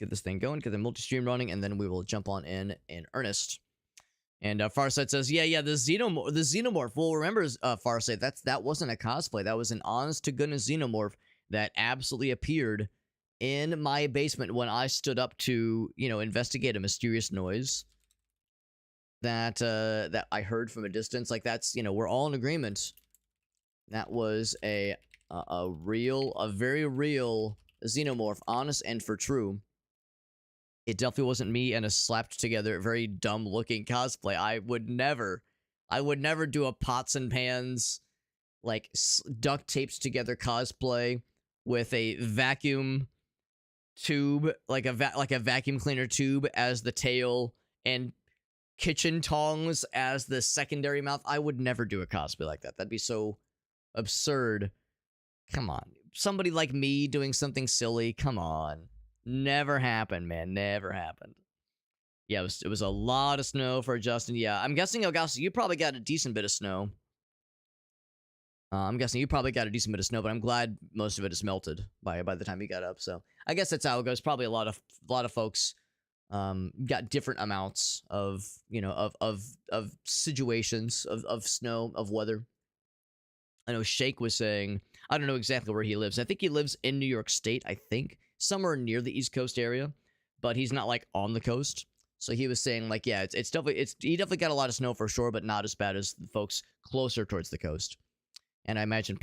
get this thing going, get the multi-stream running, and then we will jump on in earnest. And Farsight says, yeah, the xenomorph. Well, remember, Farsight, that wasn't a cosplay. That was an honest-to-goodness xenomorph that absolutely appeared in my basement when I stood up to, investigate a mysterious noise that I heard from a distance. Like, that's, we're all in agreement. That was a very real xenomorph, honest and for true. It definitely wasn't me and a slapped together, very dumb looking cosplay. I would never do a pots and pans, like duct taped together cosplay with a vacuum tube, like a vacuum cleaner tube as the tail and kitchen tongs as the secondary mouth. I would never do a cosplay like that. That'd be so absurd. Come on. Somebody like me doing something silly. Come on. Never happened, man. Never happened. Yeah, it was a lot of snow for Justin. Yeah, I'm guessing, Augusta, you probably got a decent bit of snow. I'm guessing you probably got a decent bit of snow, but I'm glad most of it is melted by the time you got up. So I guess that's how it goes. Probably a lot of folks got different amounts of of situations of snow, of weather. I know Shake was saying, I don't know exactly where he lives. I think he lives in New York State, I think. Somewhere near the East Coast area, but he's not like on the coast. So he was saying like, yeah, he definitely got a lot of snow for sure, but not as bad as the folks closer towards the coast. And I imagine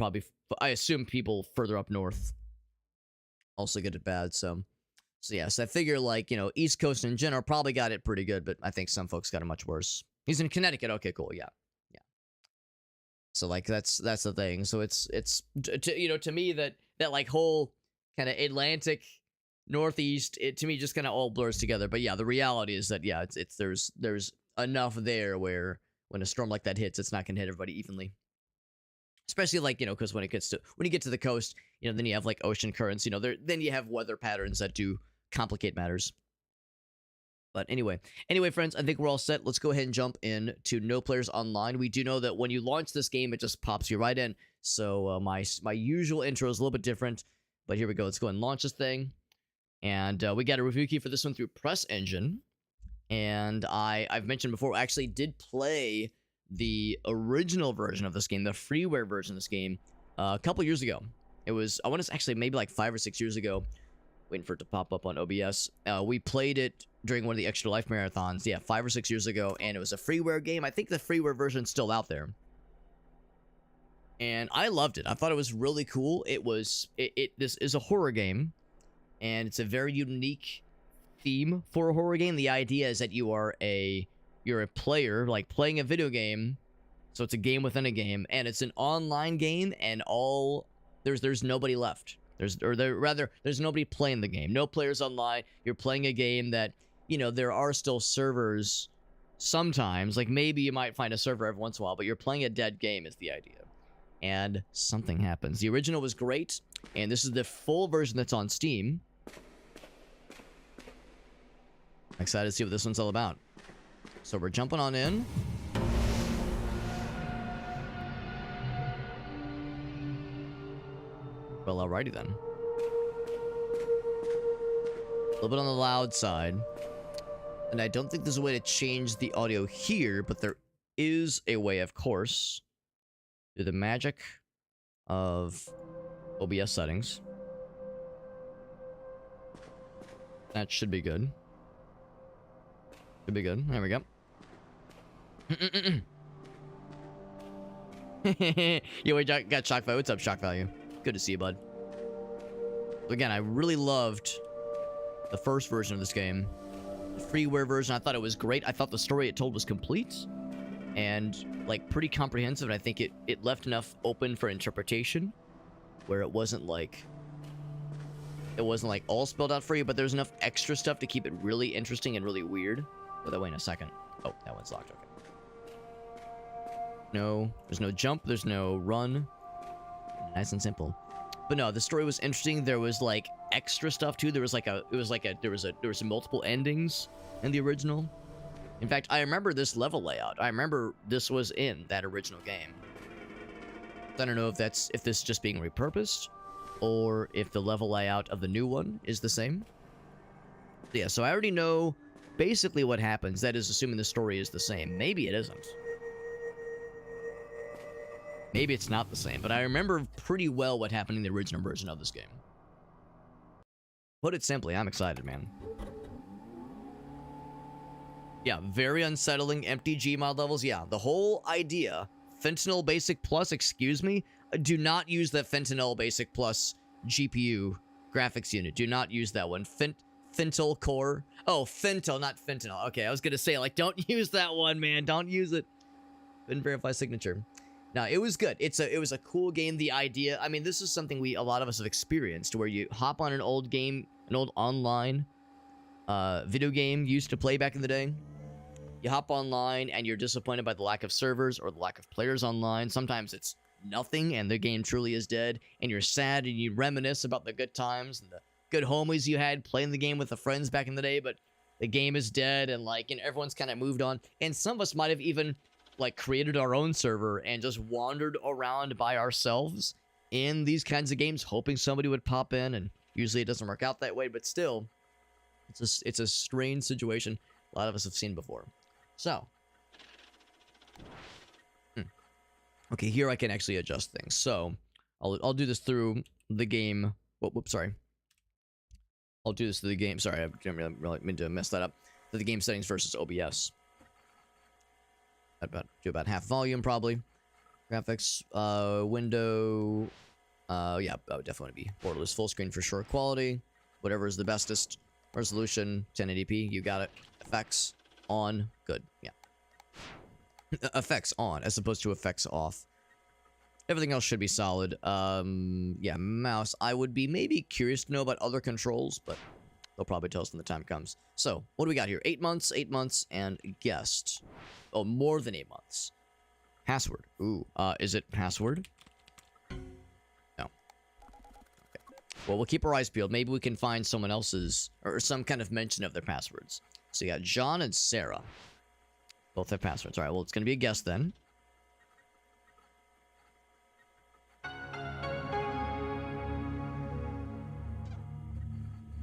I assume people further up north also get it bad. So yes, I figure like, East Coast in general probably got it pretty good, but I think some folks got it much worse. He's in Connecticut. Okay, cool. Yeah. So like, that's the thing. So it's to me that like whole kind of Atlantic Northeast, it to me just kind of all blurs together. But yeah, the reality is that there's enough there where when a storm like that hits, it's not gonna hit everybody evenly. Especially like, because when you get to the coast, then you have like ocean currents, then you have weather patterns that do complicate matters. But anyway, friends, I think we're all set. Let's go ahead and jump in to No Players Online. We do know that when you launch this game, it just pops you right in. So my usual intro is a little bit different. But here we go. Let's go and launch this thing. And we got a review key for this one through Press Engine. And I've mentioned before, I actually did play the original version of this game, the freeware version of this game, a couple years ago. It was, I want to actually maybe like 5 or 6 years ago. Waiting for it to pop up on OBS. We played it during one of the Extra Life marathons. Yeah, 5 or 6 years ago. And it was a freeware game. I think the freeware version's still out there. And I loved it. I thought it was really cool. This is a horror game, and it's a very unique theme for a horror game. The idea is that you're a player, like playing a video game. So it's a game within a game, and it's an online game, and there's nobody left. There's nobody playing the game. No players online. You're playing a game that, there are still servers sometimes. Like maybe you might find a server every once in a while, but you're playing a dead game is the idea. And something happens. The original was great, and this is the full version that's on Steam. I'm excited to see what this one's all about. So we're jumping on in. Well, alrighty then. A little bit on the loud side. And I don't think there's a way to change the audio here, but there is a way, of course, through the magic of OBS settings. That should be good. Should be good. There we go. Yo, we got Shock Value. What's up, Shock Value? Good to see you, bud. Again, I really loved the first version of this game. The freeware version, I thought it was great. I thought the story it told was complete and like pretty comprehensive, and I think it left enough open for interpretation where it wasn't like all spelled out for you, but there's enough extra stuff to keep it really interesting and really weird. Oh, that wait a second. Oh, that one's locked. Okay. No, there's no jump, there's no run. Nice and simple. But no, the story was interesting. There was like extra stuff too. There was multiple endings in the original. In fact, I remember this level layout. I remember this was in that original game. I don't know if this is just being repurposed or if the level layout of the new one is the same. Yeah, so I already know basically what happens. That is, assuming the story is the same. Maybe it isn't. Maybe it's not the same, but I remember pretty well what happened in the original version of this game. Put it simply, I'm excited, man. Yeah, very unsettling, empty Gmod levels. Yeah, the whole idea, Fentanyl Basic Plus, excuse me, do not use that Fentanyl Basic Plus GPU graphics unit. Do not use that one. Fentanyl Core. Oh, Fentanyl, not Fentanyl. Okay, I was going to say, like, don't use that one, man. Don't use it. Didn't verify signature. No, it was good. It was a cool game. The idea, I mean, this is something a lot of us have experienced, where you hop on an old game, an old online video game you used to play back in the day. You hop online and you're disappointed by the lack of servers or the lack of players online. Sometimes it's nothing and the game truly is dead, and you're sad and you reminisce about the good times and the good homies you had playing the game with the friends back in the day, but the game is dead and everyone's kind of moved on. And some of us might have even created our own server and just wandered around by ourselves in these kinds of games, hoping somebody would pop in, and usually it doesn't work out that way, but still, it's a strange situation a lot of us have seen before. So, okay, here I can actually adjust things. So, I'll do this through the game. Whoops, sorry. I'll do this through the game. Sorry, I didn't really mean to mess that up. Through the game settings versus OBS. Do about half volume, probably. Graphics, window. Yeah, I would definitely be borderless full screen for sure. Quality, whatever is the bestest. Resolution, 1080p, you got it. Effects, on, good, yeah. Effects on, as opposed to effects off. Everything else should be solid. Yeah, mouse. I would be maybe curious to know about other controls, but they'll probably tell us when the time comes. So, what do we got here? 8 months, and guest. Oh, more than 8 months. Password. Ooh, is it password? No. Okay. Well, we'll keep our eyes peeled. Maybe we can find someone else's, or some kind of mention of their passwords. So you got John and Sarah. Both have passwords. All right, well, it's going to be a guest then.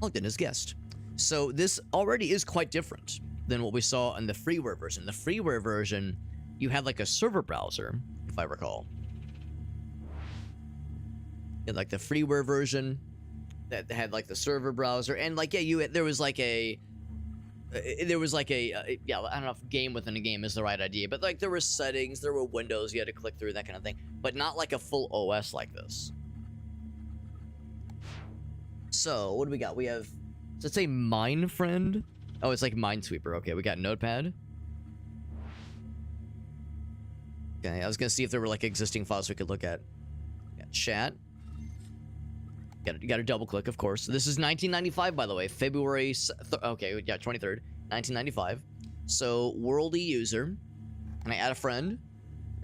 Logged in as guest. So this already is quite different than what we saw in the freeware version. The freeware version, you had a server browser, if I recall. You had the freeware version that had the server browser, and yeah, there was a yeah, I don't know if game within a game is the right idea, but there were settings, there were windows you had to click through, that kind of thing, but not a full OS like this. So, what do we got? We have, does it say Minefriend? Oh, it's Minesweeper. Okay, we got Notepad. Okay, I was gonna see if there were existing files we could look at. We got chat. You got to double click, of course. This is 1995, by the way. February, okay, yeah, 23rd, 1995. So, worldy user. Can I add a friend?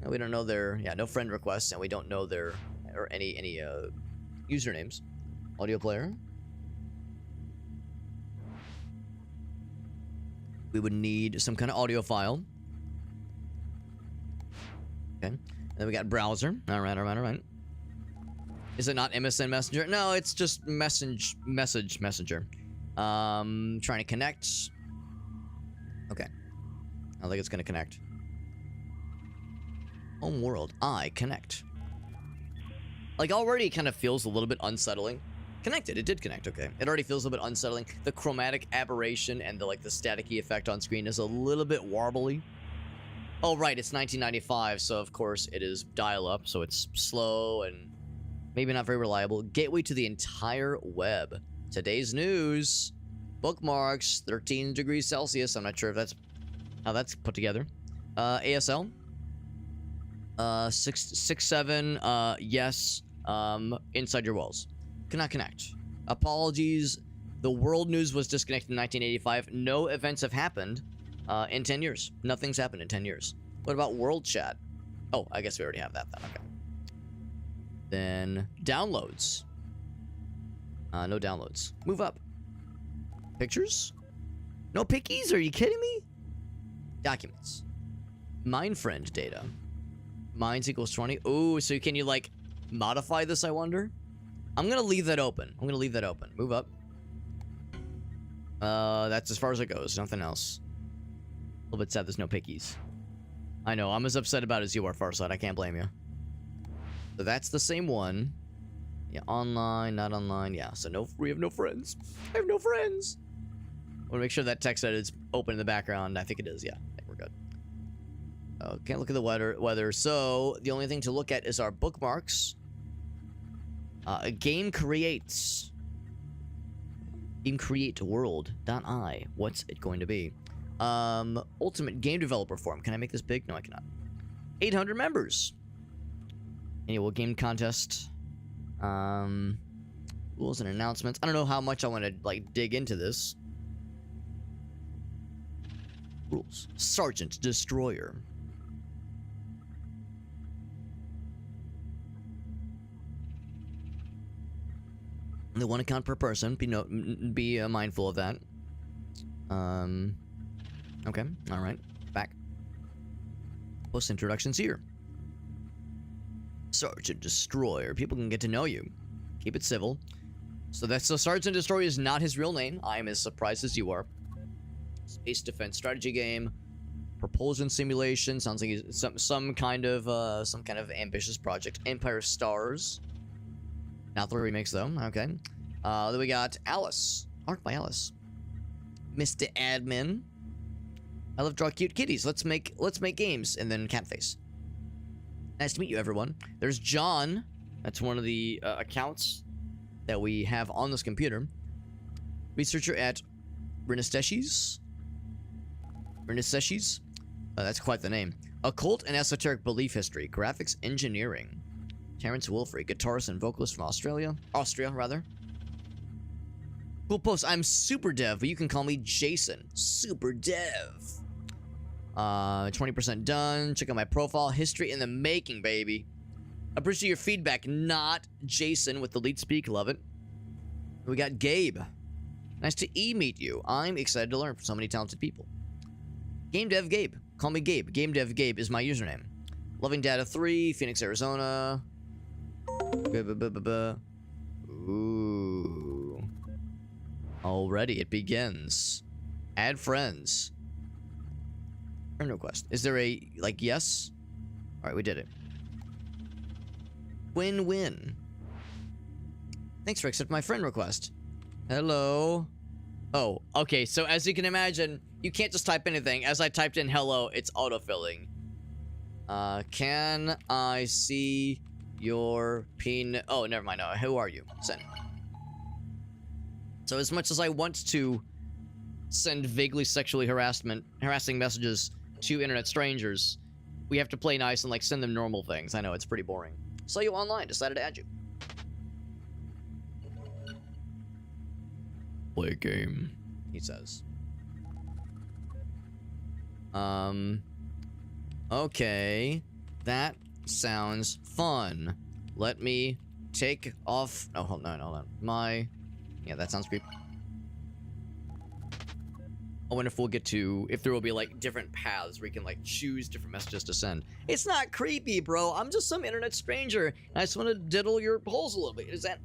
We don't know their, yeah, no friend requests, and we don't know their, or any usernames. Audio player. We would need some kind of audio file. Okay. And then we got browser. All right. Is it not MSN Messenger? No, it's just Messenger. Trying to connect. Okay. I don't think it's gonna connect. Home world. I connect. Already kind of feels a little bit unsettling. Connected. It did connect. Okay. It already feels a little bit unsettling. The chromatic aberration and the staticky effect on screen is a little bit warbly. Oh, right. It's 1995, so of course it is dial-up, so it's slow and maybe not very reliable. Gateway to the entire web. Today's news. Bookmarks. 13 degrees Celsius. I'm not sure if that's how that's put together. ASL. 667. Yes. Inside your walls. Cannot connect. Apologies. The world news was disconnected in 1985. No events have happened in 10 years. Nothing's happened in 10 years. What about world chat? Oh, I guess we already have that then. Okay. Then downloads. No downloads. Move up. Pictures? No pickies? Are you kidding me? Documents. Minefriend data. Mines equals 20. Ooh, so can you modify this, I wonder? I'm gonna leave that open. Move up. That's as far as it goes. Nothing else. A little bit sad there's no pickies. I know, I'm as upset about it as you are, Farside. I can't blame you. So that's the same one. Yeah, online, not online. Yeah, so no, we have no friends. I have no friends. I want to make sure that text edit's open in the background. I think it is, yeah. I think we're good. Can't look at the weather. So the only thing to look at is our bookmarks. A game creates. Game create world.i. What's it going to be? Ultimate game developer forum. Can I make this big? No, I cannot. 800 members. Annual game contest. Rules and announcements. I don't know how much I want to like dig into this. Rules. Sergeant Destroyer. The 1 account per person. Be mindful of that. Okay. All right. Back. Post introductions here. Sergeant Destroyer. People can get to know you. Keep it civil. So Sergeant Destroyer is not his real name. I am as surprised as you are. Space defense strategy game. Propulsion simulation. Sounds like he's some kind of ambitious project. Empire Stars. Not the remakes though. Okay. Then we got Alice. Art by Alice. Mr. Admin. I love draw cute kitties. Let's make games. And then Catface. Nice to meet you, everyone. There's John. That's one of the accounts that we have on this computer. Researcher at Renesteshi's. That's quite the name. Occult and esoteric belief history. Graphics engineering. Terrence Wilfrey, guitarist and vocalist from Austria, rather. Cool post. I'm Super Dev, but you can call me Jason. Super Dev. 20% done. Check out my profile. History in the making, baby. Appreciate your feedback. Not Jason with the lead speak. Love it. We got Gabe. Nice to meet you. I'm excited to learn from so many talented people. Game Dev Gabe. Call me Gabe. Game Dev Gabe is my username. Loving Data 3, Phoenix, Arizona. Ooh. Already it begins. Add friends. Friend request. Is there a, like, yes? Alright, we did it. Win-win. Thanks for accepting my friend request. Hello. Oh, okay, so as you can imagine, you can't just type anything. As I typed in hello, it's autofilling. Can I see your penis? Oh, never mind. No, who are you? Send. So as much as I want to send vaguely sexually harassing messages to internet strangers, we have to play nice and like send them normal things. I know, it's pretty boring. Saw you online, decided to add you. Play a game, he says. Okay. That sounds fun. Let me take off. Oh, hold on. Yeah, that sounds creepy. I wonder if we'll get to, if there will be like different paths where you can like choose different messages to send. It's not creepy, bro. I'm just some internet stranger. And I just want to diddle your holes a little bit. Is that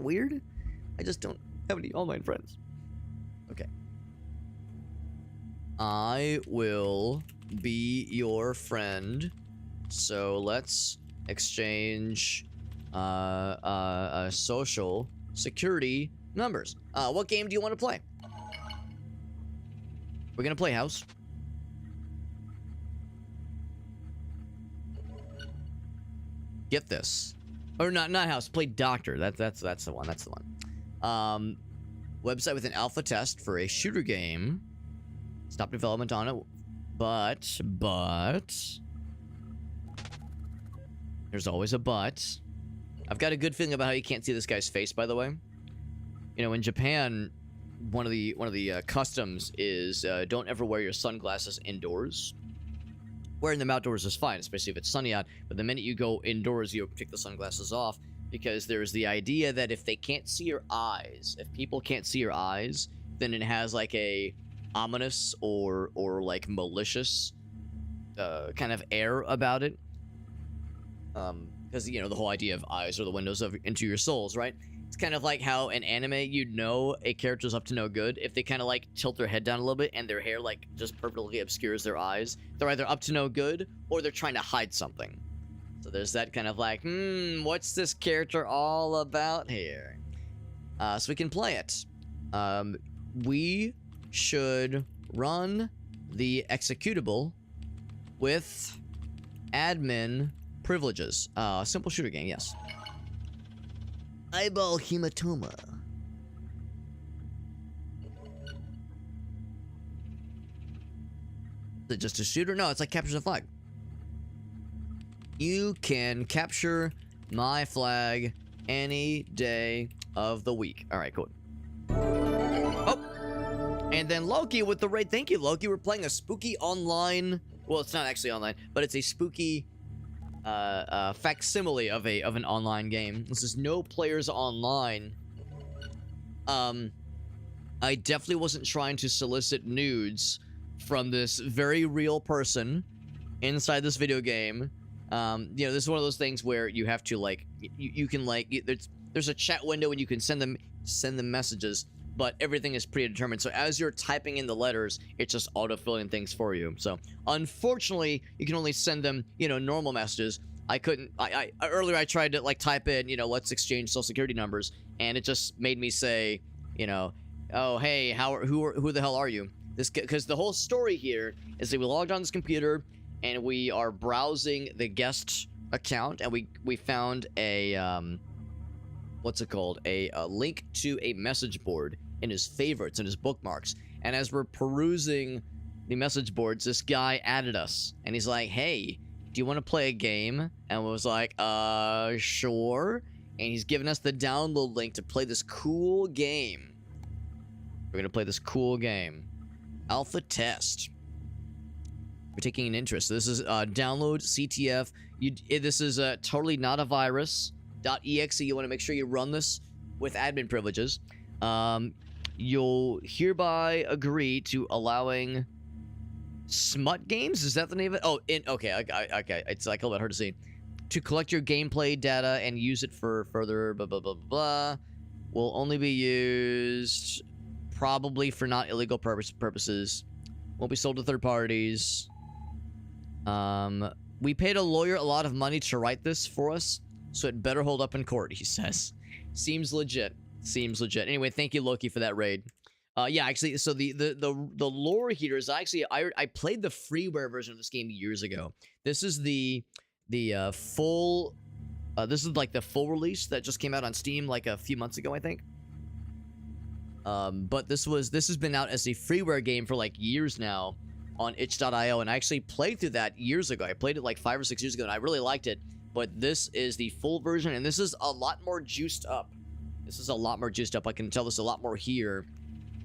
weird? I just don't have any online friends. Okay. I will be your friend. So let's exchange social security numbers. What game do you want to play? We're gonna play House. Get this. Or not House, play Doctor. That's the one. That's the one. Website with an alpha test for a shooter game. Stop development on it. But there's always a but. I've got a good feeling about how you can't see this guy's face, by the way. You know, in Japan, one of the customs is don't ever wear your sunglasses indoors. Wearing them outdoors is fine, especially if it's sunny out. But the minute you go indoors, you take the sunglasses off, because there's the idea that if they can't see your eyes, if people can't see your eyes, then it has like a ominous or like malicious kind of air about it. Because you know the whole idea of eyes are the windows into your souls, right? It's kind of like how in anime, you know a character's up to no good if they kind of like tilt their head down a little bit and their hair like just perfectly obscures their eyes. They're either up to no good or they're trying to hide something. So there's that kind of like, what's this character all about here? So we can play it. We should run the executable with admin privileges. Simple shooter game, yes. Eyeball hematoma. Is it just a shooter? No, it's like capture the flag. You can capture my flag any day of the week. All right, cool. Oh, and then Loki with the raid. Thank you, Loki. We're playing a spooky online. Well, it's not actually online, but it's a spooky facsimile of an online game. This is no players online. I definitely wasn't trying to solicit nudes from this very real person inside this video game. You know, this is one of those things where you have to like you can like there's a chat window and you can send them messages, but everything is predetermined. So as you're typing in the letters, it's just auto-filling things for you. So unfortunately, you can only send them, you know, normal messages. I couldn't. Earlier I tried to like type in, you know, let's exchange social security numbers, and it just made me say, you know, oh hey, who the hell are you? This because the whole story here is that we logged on this computer and we are browsing the guest account, and we found a what's it called? A link to a message board in his favorites and his bookmarks. And as we're perusing the message boards, this guy added us, and he's like, "Hey, do you want to play a game?" And we was like, sure. And he's giving us the download link to play this cool game. We're gonna play this cool game, Alpha Test. We're taking an interest. This is download CTF. This is totally not a virus. .exe. You want to make sure you run this with admin privileges. You'll hereby agree to allowing smut games. Is that the name of it? Oh, okay. It's like a little bit hard to see. To collect your gameplay data and use it for further blah blah blah blah. Will only be used probably for not illegal purposes. Won't be sold to third parties. We paid a lawyer a lot of money to write this for us, so it better hold up in court, he says. Seems legit. Seems legit. Anyway, thank you, Loki, for that raid. Yeah, actually, so the lore here is actually I played the freeware version of this game years ago. This is the full this is like the full release that just came out on Steam like a few months ago, I think. But this has been out as a freeware game for like years now on itch.io, and I actually played through that years ago. I played it like 5 or 6 years ago, and I really liked it. But this is the full version, and this is a lot more juiced up. This is a lot more juiced up. I can tell there's a lot more here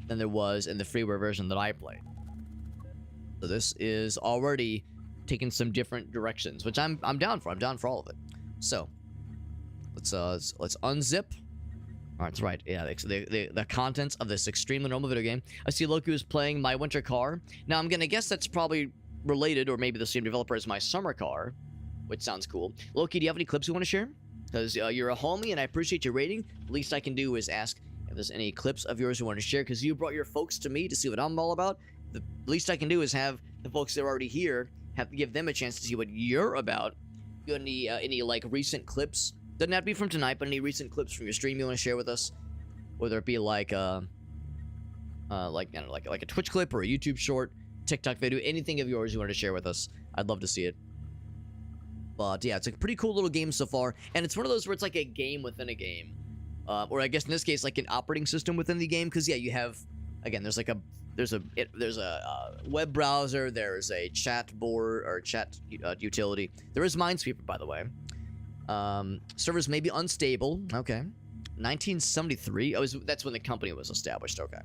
than there was in the freeware version that I played. So this is already taking some different directions, which I'm down for. I'm down for all of it. So let's unzip. All right, that's right. Yeah, the contents of this extremely normal video game. I see Loki is playing My Winter Car. Now I'm gonna guess that's probably related, or maybe the same developer as My Summer Car, which sounds cool. Loki, do you have any clips you want to share? Because you're a homie and I appreciate your rating. The least I can do is ask if there's any clips of yours you want to share, because you brought your folks to me to see what I'm all about. The least I can do is have the folks that are already here give them a chance to see what you're about. You got any like recent clips? Doesn't have to be from tonight, but any recent clips from your stream you want to share with us? Whether it be like I don't know, like a Twitch clip or a YouTube short, TikTok video, anything of yours you want to share with us. I'd love to see it. But yeah, it's a pretty cool little game so far, and it's one of those where it's like a game within a game, or I guess in this case like an operating system within the game. Because yeah, you have, again, there's a web browser, there's a chat board or chat utility. There is Minesweeper, by the way. Servers may be unstable. Okay, 1973. Oh, that's when the company was established. Okay.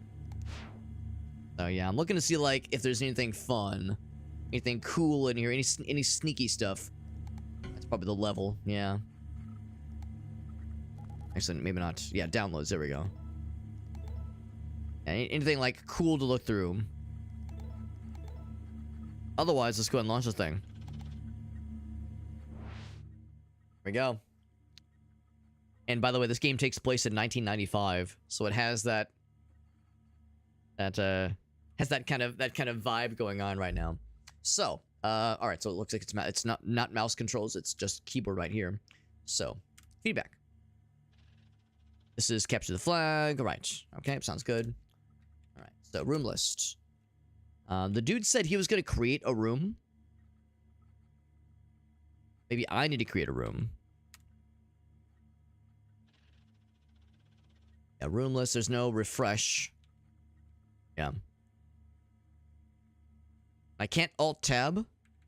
So yeah, I'm looking to see like if there's anything fun, anything cool in here, any sneaky stuff. Probably the level, yeah. Actually, maybe not. Yeah, downloads. There we go. Yeah, anything like cool to look through. Otherwise, let's go ahead and launch this thing. Here we go. And by the way, this game takes place in 1995, so it has that kind of vibe going on right now. So, all right, so it looks like it's not mouse controls, it's just keyboard right here. So, feedback. This is capture the flag. All right. Okay, sounds good. All right. So, room list. The dude said he was going to create a room. Maybe I need to create a room. Yeah, room list. There's no refresh. Yeah. I can't alt-tab.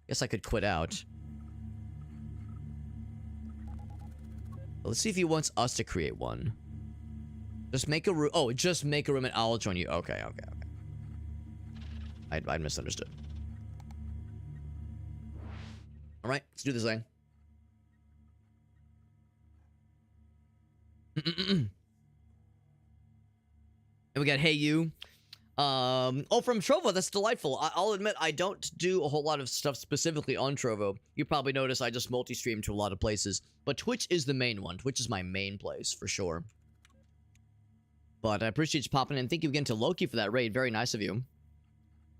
Guess I could quit out. Let's see if he wants us to create one. Just make a room. Oh, just make a room and I'll join you. Okay. I misunderstood. All right, let's do this thing. And we got Hey You. Oh, from Trovo. That's delightful. I'll admit I don't do a whole lot of stuff specifically on Trovo. You probably notice I just multi-stream to a lot of places. But Twitch is the main one. Twitch is my main place, for sure. But I appreciate you popping in. Thank you again to Loki for that raid. Very nice of you.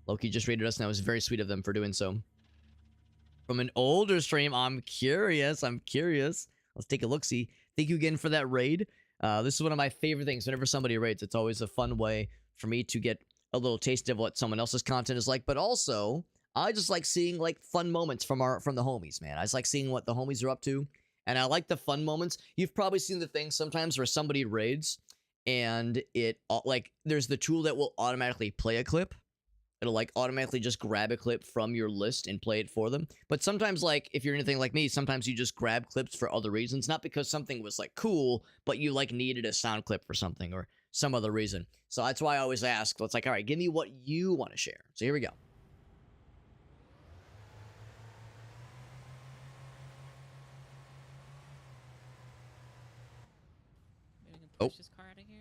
Loki just raided us, and that was very sweet of them for doing so. From an older stream, I'm curious. Let's take a look-see. Thank you again for that raid. This is one of my favorite things. Whenever somebody raids, it's always a fun way for me to get a little taste of what someone else's content is like. But also, I just like seeing like fun moments from the homies, man. I just like seeing what the homies are up to. And I like the fun moments. You've probably seen the thing sometimes where somebody raids and it like there's the tool that will automatically play a clip. It'll like automatically just grab a clip from your list and play it for them. But sometimes, like, if you're anything like me, sometimes you just grab clips for other reasons. Not because something was like cool, but you like needed a sound clip for something or some other reason. So that's why I always ask. It's like, all right, give me what you want to share. So here we go. Maybe we can push this car out of here.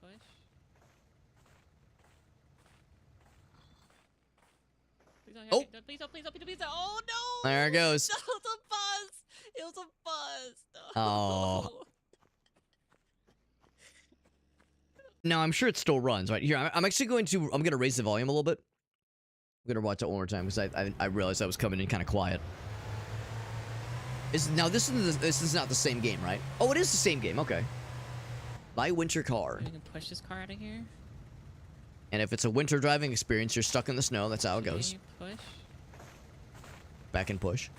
Push. Please don't. Oh no! There it goes. That was a buzz. It was a buzz. No. Oh. Now I'm sure it still runs right here. I'm actually going to raise the volume a little bit. I'm gonna watch it one more time because I realized I was coming in kind of quiet. This is not the same game, right? Oh, it is the same game. Okay. My winter car. We can push this car out of here. And if it's a winter driving experience, you're stuck in the snow. That's how it goes. Push. Back and push.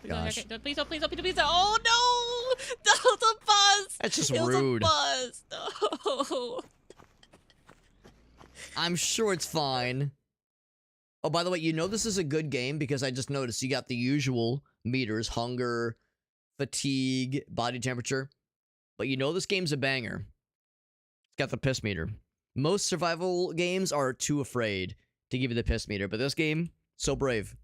Gosh. Please don't. Oh no! That was a buzz. That's just it rude. Was a buzz. No. I'm sure it's fine. Oh, by the way, you know this is a good game because I just noticed you got the usual meters: hunger, fatigue, body temperature. But you know this game's a banger. It's got the piss meter. Most survival games are too afraid to give you the piss meter, but this game, so brave.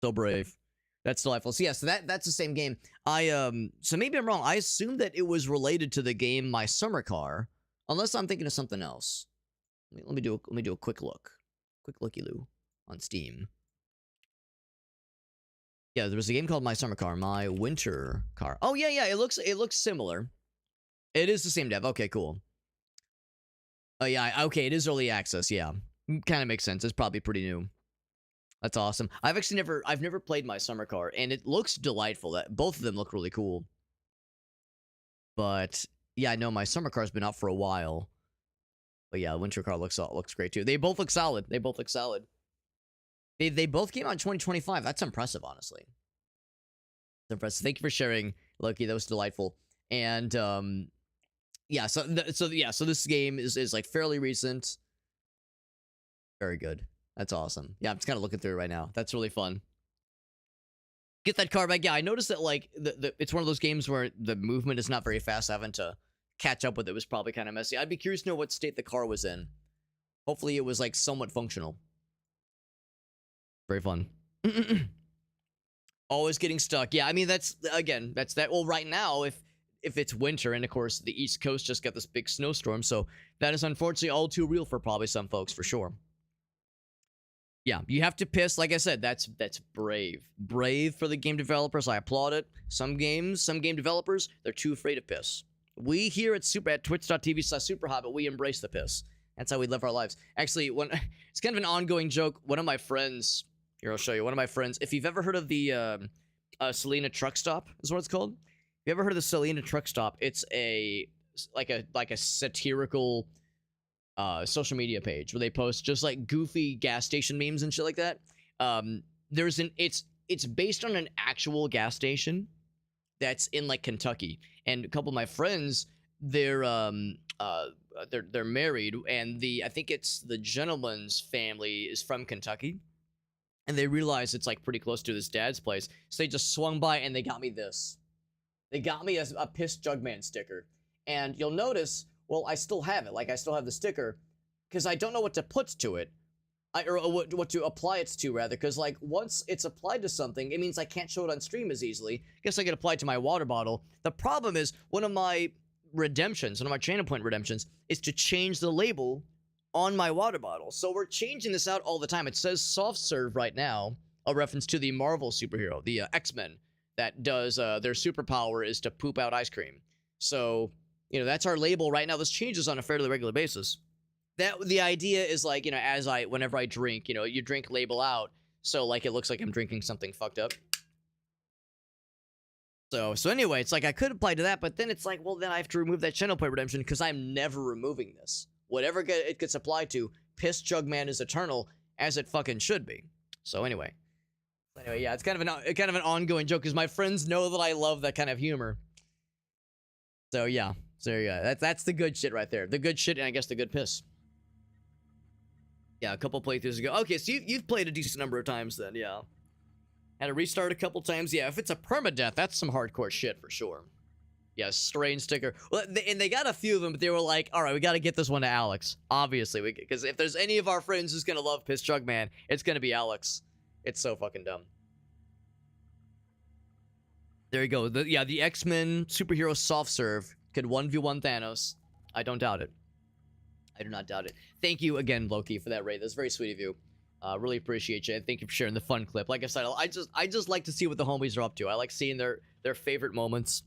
So brave. That's delightful. So yeah, so that's the same game. So maybe I'm wrong. I assumed that it was related to the game My Summer Car, unless I'm thinking of something else. Let me do a quick look. Quick looky-loo on Steam. Yeah, there was a game called My Summer Car, My Winter Car. Oh yeah, it looks similar. It is the same dev. Okay, cool. Oh yeah, okay, it is early access. Yeah, kind of makes sense. It's probably pretty new. That's awesome. I've never played My Summer Car, and it looks delightful. That both of them look really cool. But yeah, I know My Summer Car's been out for a while. But yeah, Winter Car looks great too. They both look solid. They both came out in 2025. That's impressive, honestly. That's impressive. Thank you for sharing, Loki. That was delightful. And yeah, so this game is like fairly recent. Very good. That's awesome. Yeah, I'm just kind of looking through it right now. That's really fun. Get that car back. Yeah, I noticed that like it's one of those games where the movement is not very fast. Having to catch up with it was probably kind of messy. I'd be curious to know what state the car was in. Hopefully it was like somewhat functional. Very fun. Always getting stuck. Yeah, I mean that's that. Well, right now if it's winter and of course the East Coast just got this big snowstorm, so that is unfortunately all too real for probably some folks for sure. Yeah, you have to piss. Like I said, that's brave. Brave for the game developers. I applaud it. Some game developers, they're too afraid to piss. We here at twitch.tv/superhot, we embrace the piss. That's how we live our lives. Actually, it's kind of an ongoing joke. One of my friends, here I'll show you. One of my friends, if you've ever heard of the Selena Truck Stop, is what it's called. If you ever heard of the Selena Truck Stop, it's like a satirical social media page where they post just like goofy gas station memes and shit like that. It's based on an actual gas station that's in like Kentucky, and a couple of my friends, they're married, and I think it's the gentleman's family is from Kentucky, and they realize it's like pretty close to his dad's place, so they just swung by and they got me this. They got me a Piss Jugman sticker, and you'll notice. Well, I still have it. Like, I still have the sticker because I don't know what to put to it. Or what to apply it to, rather. Because, like, once it's applied to something, it means I can't show it on stream as easily. I guess I get applied to my water bottle. The problem is, one of my channel point redemptions, is to change the label on my water bottle. So we're changing this out all the time. It says soft serve right now, a reference to the Marvel superhero, the X-Men, that does, their superpower is to poop out ice cream. So... you know, that's our label right now. This changes on a fairly regular basis. The idea is like, you know, whenever I drink, you know, you drink label out, so like it looks like I'm drinking something fucked up. So anyway, it's like I could apply to that, but then it's like, well, then I have to remove that channel point redemption because I'm never removing this. Whatever it gets applied to, Piss Jugman is eternal, as it fucking should be. So anyway, yeah, it's kind of an ongoing joke because my friends know that I love that kind of humor. So yeah. So yeah, that's the good shit right there. The good shit, and I guess the good piss. Yeah, a couple playthroughs ago. Okay, so you've played a decent number of times then, yeah. Had to restart a couple times. Yeah, if it's a permadeath, that's some hardcore shit for sure. Yeah, strange sticker. Well, and they got a few of them, but they were like, all right, we got to get this one to Alex. Obviously, because if there's any of our friends who's going to love Piss Jugman, it's going to be Alex. It's so fucking dumb. There you go. The X-Men superhero soft serve could 1v1 Thanos. I don't doubt it. I do not doubt it. Thank you again, Loki, for that raid. That's very sweet of you. Really appreciate you, and thank you for sharing the fun clip. Like I said, I just like to see what the homies are up to. I like seeing their favorite moments.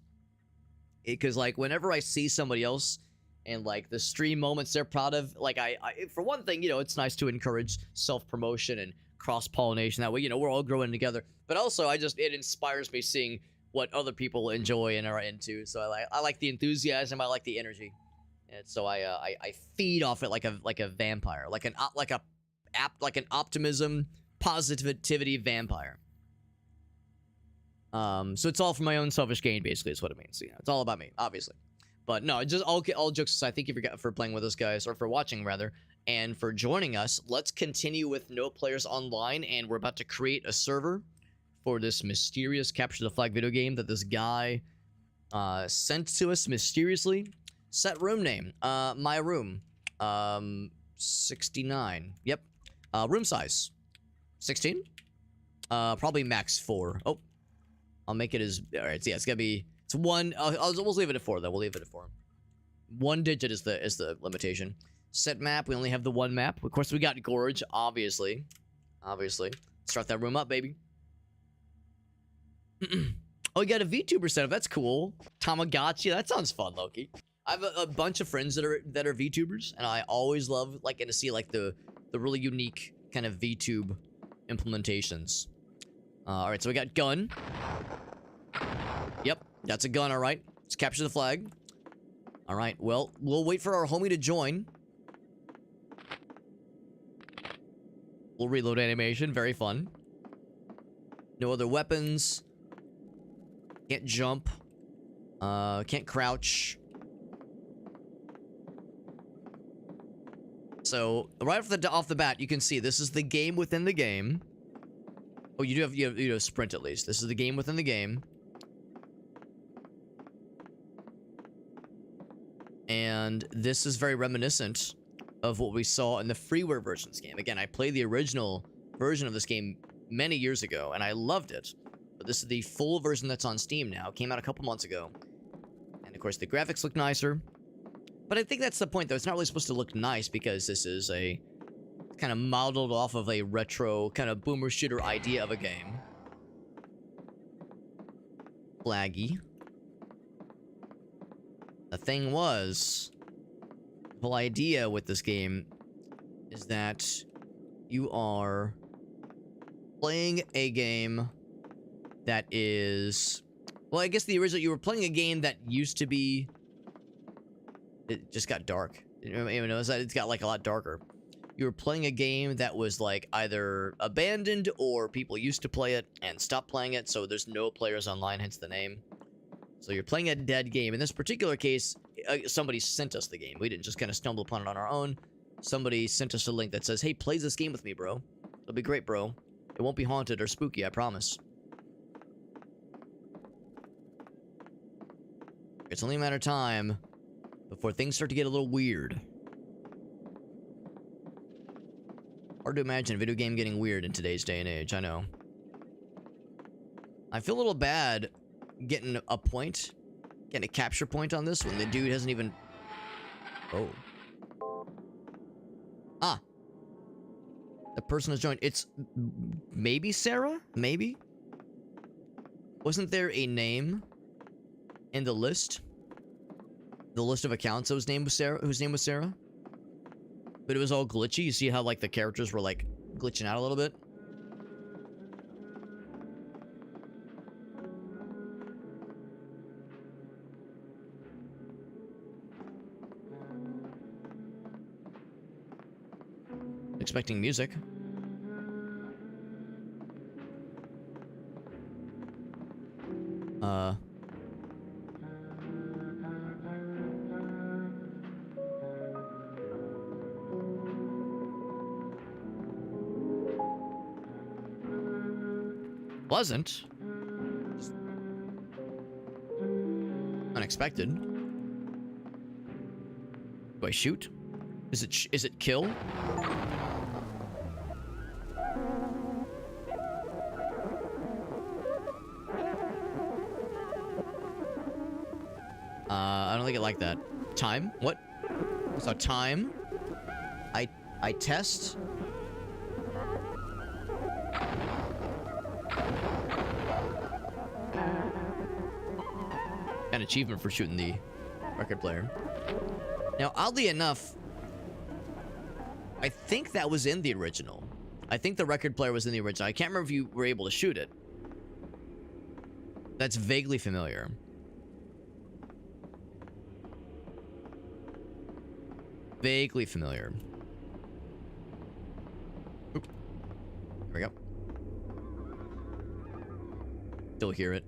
Because like whenever I see somebody else and like the stream moments they're proud of, like I for one thing, you know, it's nice to encourage self-promotion and cross-pollination. That way, you know, we're all growing together. But also, it inspires me seeing what other people enjoy and are into. So I like the enthusiasm. I like the energy, and so I feed off it like a vampire, like an optimism, positivity vampire. So it's all for my own selfish gain, basically, is what it means. So, you know, it's all about me, obviously. But no, just all jokes aside, thank you for playing with us, guys, or for watching rather, and for joining us. Let's continue with no players online, and we're about to create a server for this mysterious capture the flag video game that this guy sent to us mysteriously. Set room name, my room, 69. Yep. Room size, 16. Probably max 4. Oh, I'll make it as all right. So yeah, it's gonna be one. We'll leave it at 4 though. We'll leave it at 4. 1 digit is the limitation. Set map. We only have the 1 map. Of course, we got Gorge. Obviously. Start that room up, baby. Oh, you got a VTuber setup. That's cool. Tamagotchi. That sounds fun, Loki. I have a bunch of friends that are VTubers, and I always love getting to see like the really unique kind of VTube implementations. All right, so we got gun. Yep, that's a gun. All right, let's capture the flag. All right, well, we'll wait for our homie to join. We'll reload animation. Very fun. No other weapons. Can't jump. Can't crouch. So right off the bat, you can see this is the game within the game. Oh, you do have sprint at least. This is the game within the game. And this is very reminiscent of what we saw in the freeware version of this game. Again, I played the original version of this game many years ago, and I loved it. But this is the full version that's on Steam now. It came out a couple months ago. And of course, the graphics look nicer. But I think that's the point, though. It's not really supposed to look nice because this is kind kind of modeled off of a retro kind of boomer shooter idea of a game. Flaggy. The thing was, the whole idea with this game is that you are playing a game that is... Well, I guess the original... You were playing a game that used to be... It just got dark. You know, it's got, like, a lot darker. You were playing a game that was, like, either abandoned or people used to play it and stopped playing it, so there's no players online, hence the name. So you're playing a dead game. In this particular case, somebody sent us the game. We didn't just kind of stumble upon it on our own. Somebody sent us a link that says, hey, play this game with me, bro. It'll be great, bro. It won't be haunted or spooky, I promise. It's only a matter of time before things start to get a little weird. Hard to imagine a video game getting weird in today's day and age, I know. I feel a little bad getting a point, getting a capture point on this when the dude hasn't even... Oh. Ah. The person has joined. It's maybe Sarah? Maybe? Wasn't there a name in the list? The list of accounts whose name was Sarah? But it was all glitchy. You see how, like, the characters were, like, glitching out a little bit? Expecting music. Pleasant. Unexpected. Do I shoot? Is it kill? I don't think it like that. Time? What? So time. I test. An achievement for shooting the record player. Now, oddly enough, I think that was in the original. I think the record player was in the original. I can't remember if you were able to shoot it. That's vaguely familiar. Vaguely familiar. Oop. There we go. Still hear it.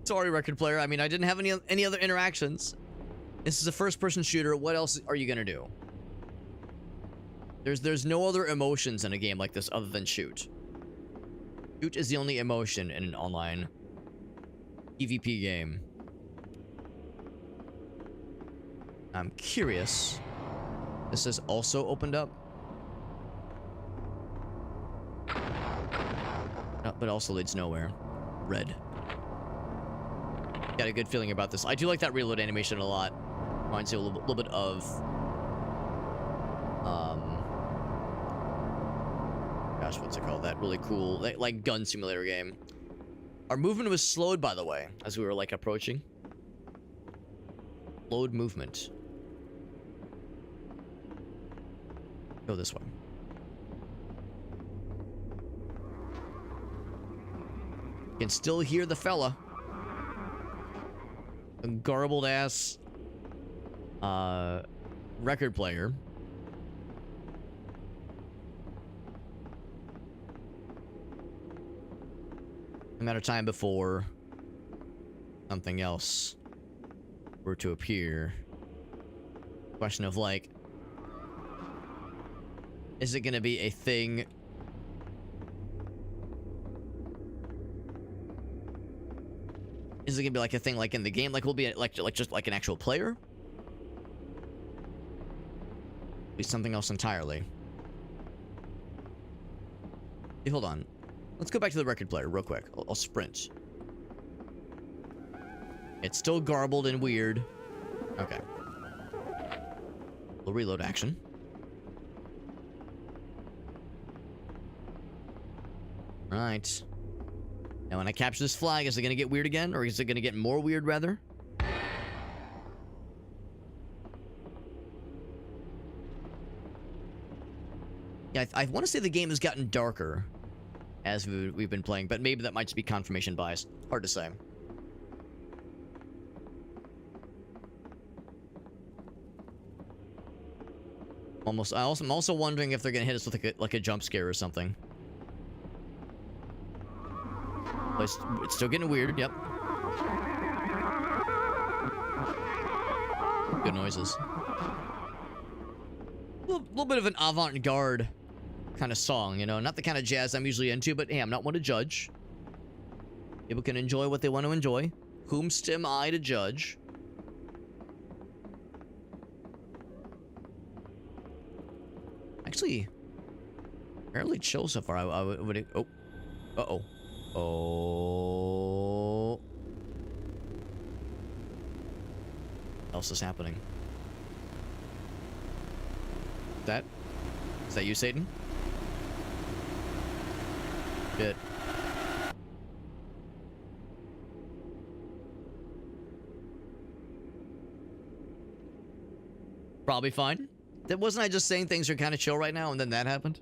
Sorry, record player. I mean, I didn't have any other interactions. This is a first-person shooter. What else are you gonna do? There's no other emotions in a game like this other than shoot. Shoot is the only emotion in an online PvP game. I'm curious. This is also opened up. But also leads nowhere. Red. Got a good feeling about this. I do like that reload animation a lot. Reminds me a little bit of... Gosh, what's it called? That really cool, like gun simulator game. Our movement was slowed, by the way, as we were, like, approaching. Slowed movement. Go this way. You can still hear the fella. A garbled ass record player. A matter of time before something else were to appear. Question of, like, is it gonna be a thing? Is it gonna be like a thing like in the game? Like we'll be like just like an actual player? Be something else entirely. Hey, hold on. Let's go back to the record player real quick. I'll sprint. It's still garbled and weird. Okay. Little reload action. Right. Now when I capture this flag, is it gonna get weird again? Or is it gonna get more weird, rather? Yeah, I want to say the game has gotten darker as we've been playing, but maybe that might just be confirmation bias. Hard to say. I'm also wondering if they're gonna hit us with like a jump scare or something. But it's still getting weird. Yep. Good noises. A little bit of an avant-garde kind of song, you know, not the kind of jazz I'm usually into, but hey, I'm not one to judge. People can enjoy what they want to enjoy. Whomst am I to judge? Actually, fairly chill so far. I would. Oh, uh-oh. Oh. What else is happening? Is that you, Satan? Good. Probably fine. Wasn't I just saying things are kind of chill right now, and then that happened?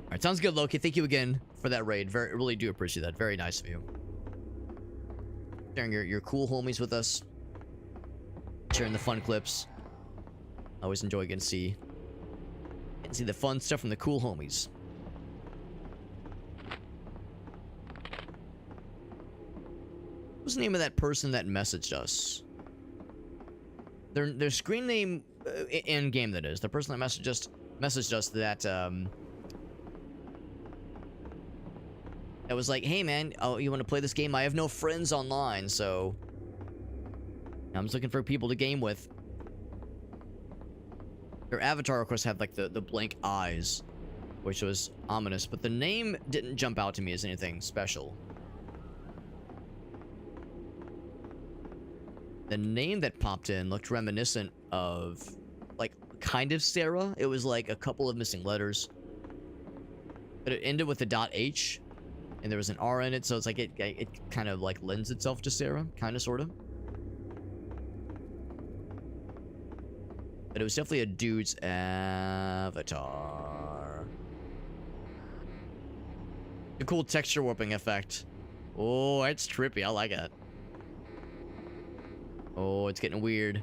Alright, sounds good, Loki. Thank you again for that raid. Really do appreciate that. Very nice of you. Sharing your cool homies with us. Sharing the fun clips. I always enjoy getting to see the fun stuff from the cool homies. What's the name of that person that messaged us? Their screen name in game, that is. The person that messaged us that that was like, hey man, oh, you want to play this game? I have no friends online, so I'm just looking for people to game with. Their avatar, of course, had like the blank eyes, which was ominous, but the name didn't jump out to me as anything special. The name that popped in looked reminiscent of, like, kind of Sarah. It was like a couple of missing letters, but it ended with a .h, and there was an R in it, so it's like it kind of like lends itself to Sarah, kind of, sort of. But it was definitely a dude's avatar. A cool texture warping effect. Oh, it's trippy. I like it. Oh, it's getting weird.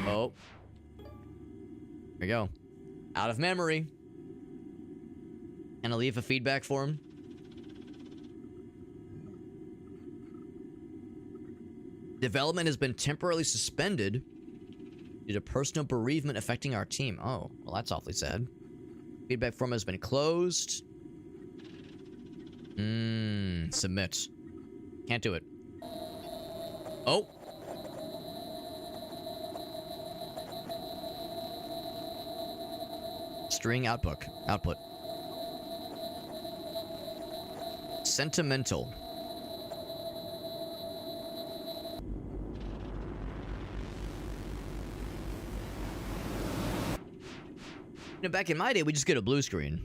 Oh. Here we go. Out of memory. Can I leave a feedback for him? Development has been temporarily suspended due to personal bereavement affecting our team. Oh, well, that's awfully sad. Feedback form has been closed. Submit. Can't do it. Oh. String output. Sentimental. You know, back in my day, we just get a blue screen.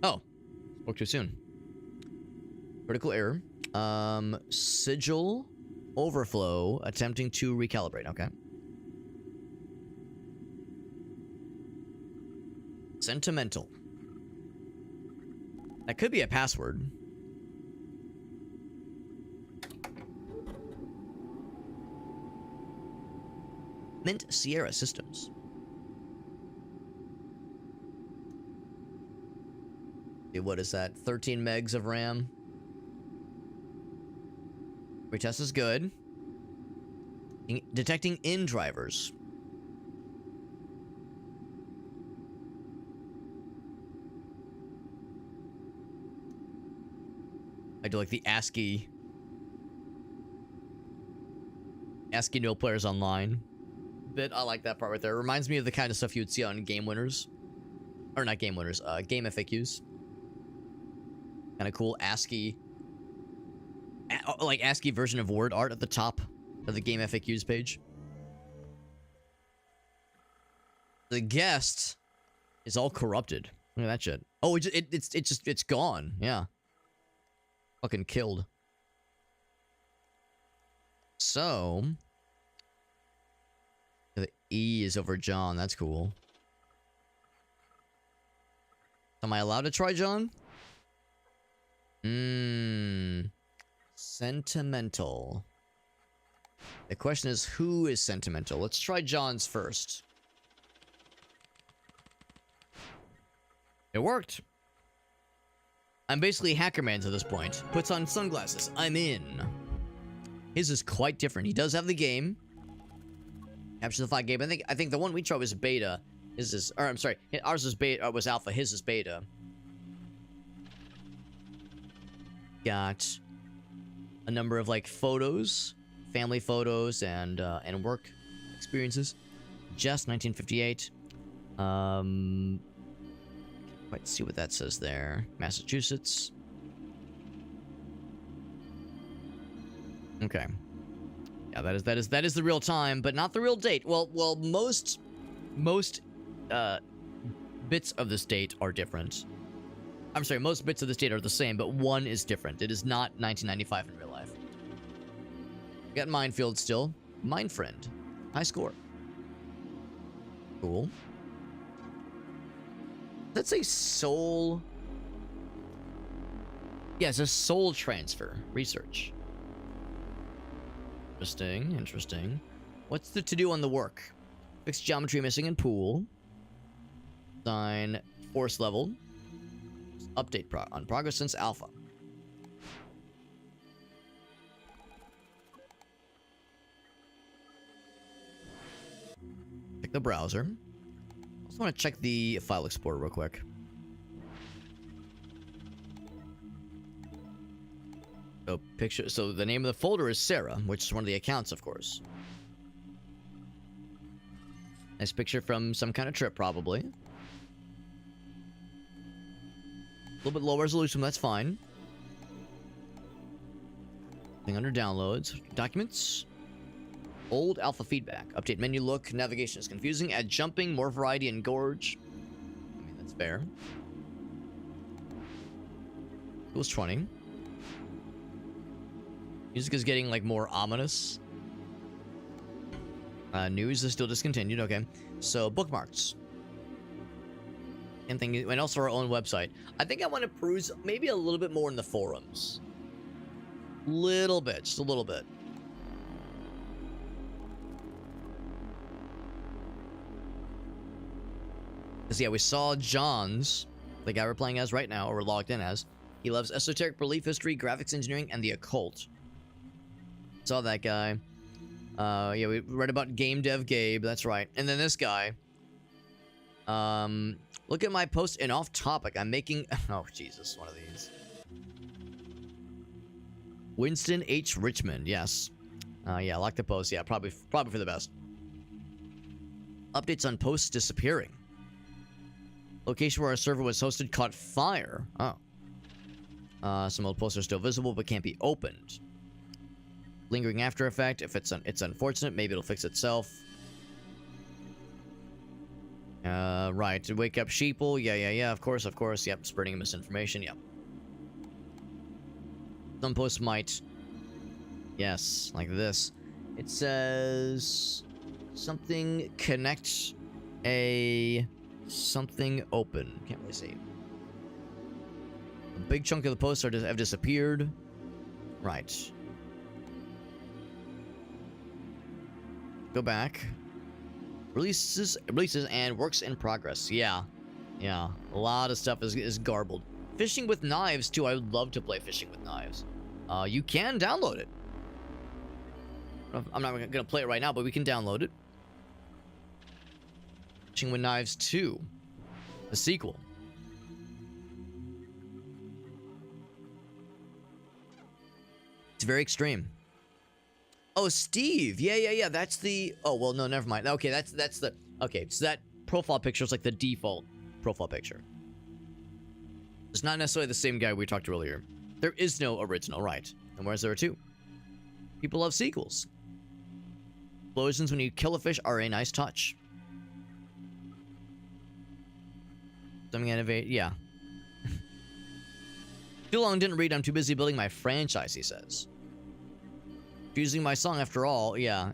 Oh, spoke too soon. Critical error. Sigil overflow. Attempting to recalibrate. Okay. Sentimental. That could be a password. Mint Sierra Systems. What is that? 13 megs of RAM. Retest is good. Detecting in drivers. I do like the ASCII no players online bit. I like that part right there. It reminds me of the kind of stuff you would see on Game Winners. Or not Game Winners, Game FAQs. Kind of cool ASCII, like ASCII version of word art at the top of the Game FAQs page. The guest is all corrupted. Look at that shit. Oh, it's gone. Yeah. Fucking killed. So, the E is over John. That's cool. Am I allowed to try John? Sentimental. The question is, who is sentimental? Let's try John's first. It worked. I'm basically Hackerman's at this point. Puts on sunglasses. I'm in. His is quite different. He does have the game. Capture the flag game. I think the one we tried was beta. His is, or I'm sorry, ours was beta, was alpha. His is beta. Got a number of like photos, family photos, and work experiences. Just 1958. Quite see what that says there. Massachusetts. Okay. Yeah, that is the real time, but not the real date. Well, most bits of this date are different. I'm sorry, most bits of this date are the same, but one is different. It is not 1995 in real life. Got Minefield still. Mine Friend. High score. Cool. That's a soul. Yeah, it's a soul transfer. Research. Interesting, interesting. What's the to-do on the work? Fix geometry missing in pool. Design force level. Update on progress since alpha. Check the browser. I just want to check the file explorer real quick. So picture. So the name of the folder is Sarah, which is one of the accounts, of course. Nice picture from some kind of trip, probably. A little bit low resolution, that's fine. Thing under downloads. Documents. Old alpha feedback. Update menu look. Navigation is confusing. Add jumping. More variety in gorge. I mean, that's fair. Equals 20. Music is getting, like, more ominous. News is still discontinued. Okay. So, bookmarks. And also our own website. I think I want to peruse maybe a little bit more in the forums. Little bit. Just a little bit. Because, yeah, we saw John's, the guy we're playing as right now, or we're logged in as. He loves esoteric belief history, graphics engineering, and the occult. Saw that guy. Yeah, we read about Game Dev Gabe, that's right. And then this guy. Look at my post and off topic. I'm making... Oh, Jesus, one of these. Winston H. Richmond, yes. Yeah, I like the post. Yeah, probably for the best. Updates on posts disappearing. Location where our server was hosted caught fire. Oh. Some old posts are still visible but can't be opened. Lingering after effect. If it's unfortunate, maybe it'll fix itself. Right. Wake up sheeple. Yeah. Of course. Yep. Spreading misinformation. Yep. Some posts might. Yes, like this. It says something connect a something open. Can't really see. A big chunk of the posts have disappeared. Right. Go back. Releases and works in progress. Yeah. A lot of stuff is garbled. Fishing with knives too. I would love to play fishing with knives. You can download it. I'm not gonna play it right now, but we can download it. Fishing with Knives 2, the sequel. It's very extreme. Oh, Steve. Yeah. That's the. Oh well, no, never mind. Okay, that's the. Okay, so that profile picture is like the default profile picture. It's not necessarily the same guy we talked to earlier. There is no original, right? And whereas there are two. People love sequels. Explosions when you kill a fish are a nice touch. Something innovate. Yeah. Too long didn't read. I'm too busy building my franchise, he says. Using my song after all. Yeah.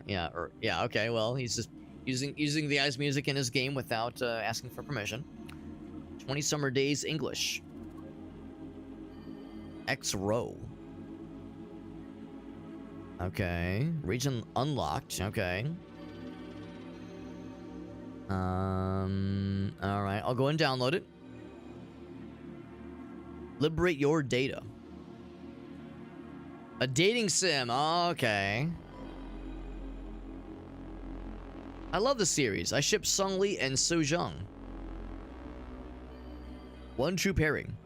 Okay. Well, he's just using the guy's music in his game without asking for permission. 20 Summer Days English. X row. Okay. Region unlocked. Okay. Alright. I'll go and download it. Liberate your data. A dating sim. Okay. I love the series. I ship Sung Lee and So Jung. One true pairing.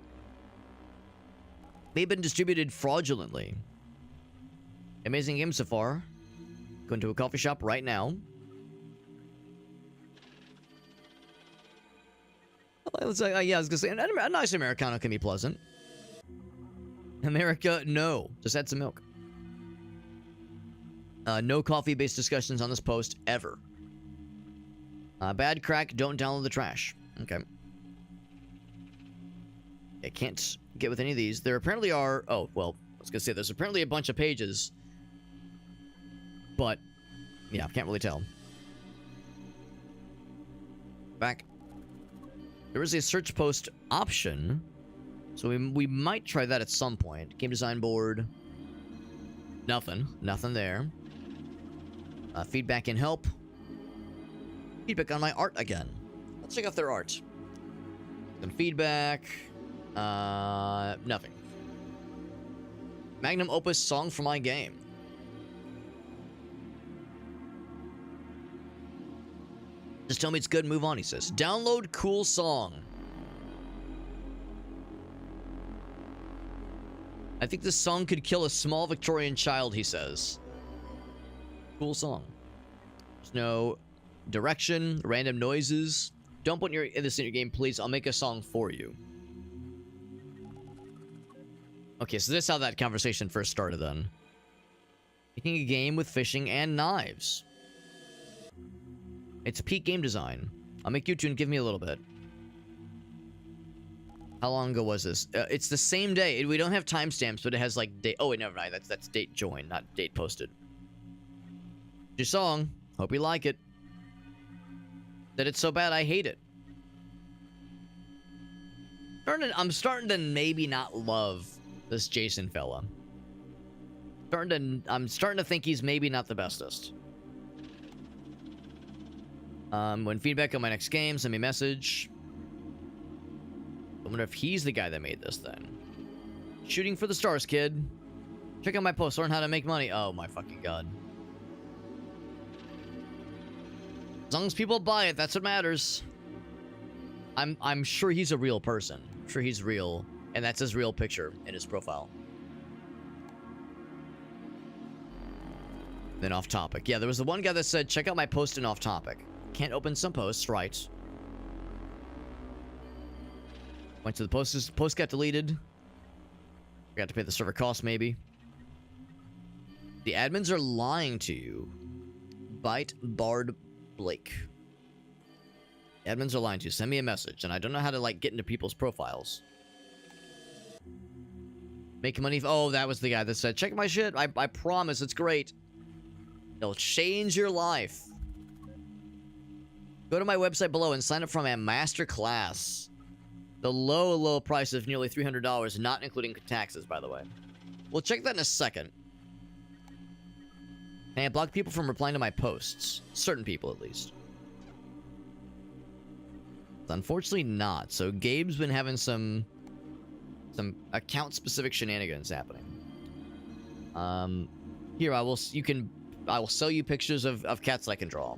They've been distributed fraudulently. Amazing game so far. Going to a coffee shop right now. Yeah, I was gonna say, a nice Americano can be pleasant. America, no. Just add some milk. No coffee-based discussions on this post, ever. Bad crack, don't download the trash. Okay. I can't get with any of these. There apparently are... Oh, well, I was gonna say, there's apparently a bunch of pages. But, yeah, can't really tell. Back. There is a search post option, so we might try that at some point. Game design board. Nothing there. Feedback and help. Feedback on my art again. Let's check out their art. Then feedback. Nothing. Magnum opus song for my game. Just tell me it's good and move on, he says. Download cool song. I think this song could kill a small Victorian child, he says. Cool song. There's no direction, random noises. Don't put this in your game, please. I'll make a song for you. Okay, so this is how that conversation first started then. Making a game with fishing and knives. It's peak game design. I'll make you two and give me a little bit. How long ago was this? It's the same day. We don't have timestamps, but it has like date. Oh wait, never mind. That's date joined, not date posted. Your song. Hope you like it. That it's so bad I hate it. I'm starting to maybe not love this Jason fella. I'm starting to think he's maybe not the bestest. When feedback on my next game, send me a message. I wonder if he's the guy that made this then. Shooting for the stars, kid. Check out my post, learn how to make money. Oh my fucking god. As long as people buy it, that's what matters. I'm sure he's a real person. I'm sure he's real, and that's his real picture in his profile. Then off topic. Yeah, there was the one guy that said, check out my post in off topic. Can't open some posts, right? Went to the post got deleted. Forgot to pay the server cost, maybe. The admins are lying to you. Bite Bard Blake. The admins are lying to you. Send me a message, and I don't know how to like get into people's profiles. Make money. Oh, that was the guy that said, check my shit. I promise it's great. It'll change your life. Go to my website below and sign up for my master class. The low price of nearly $300, not including taxes, by the way. We'll check that in a second. Can I block people from replying to my posts? Certain people, at least. Unfortunately not. So Gabe's been having some account-specific shenanigans happening. Here, I will sell you pictures of cats that I can draw.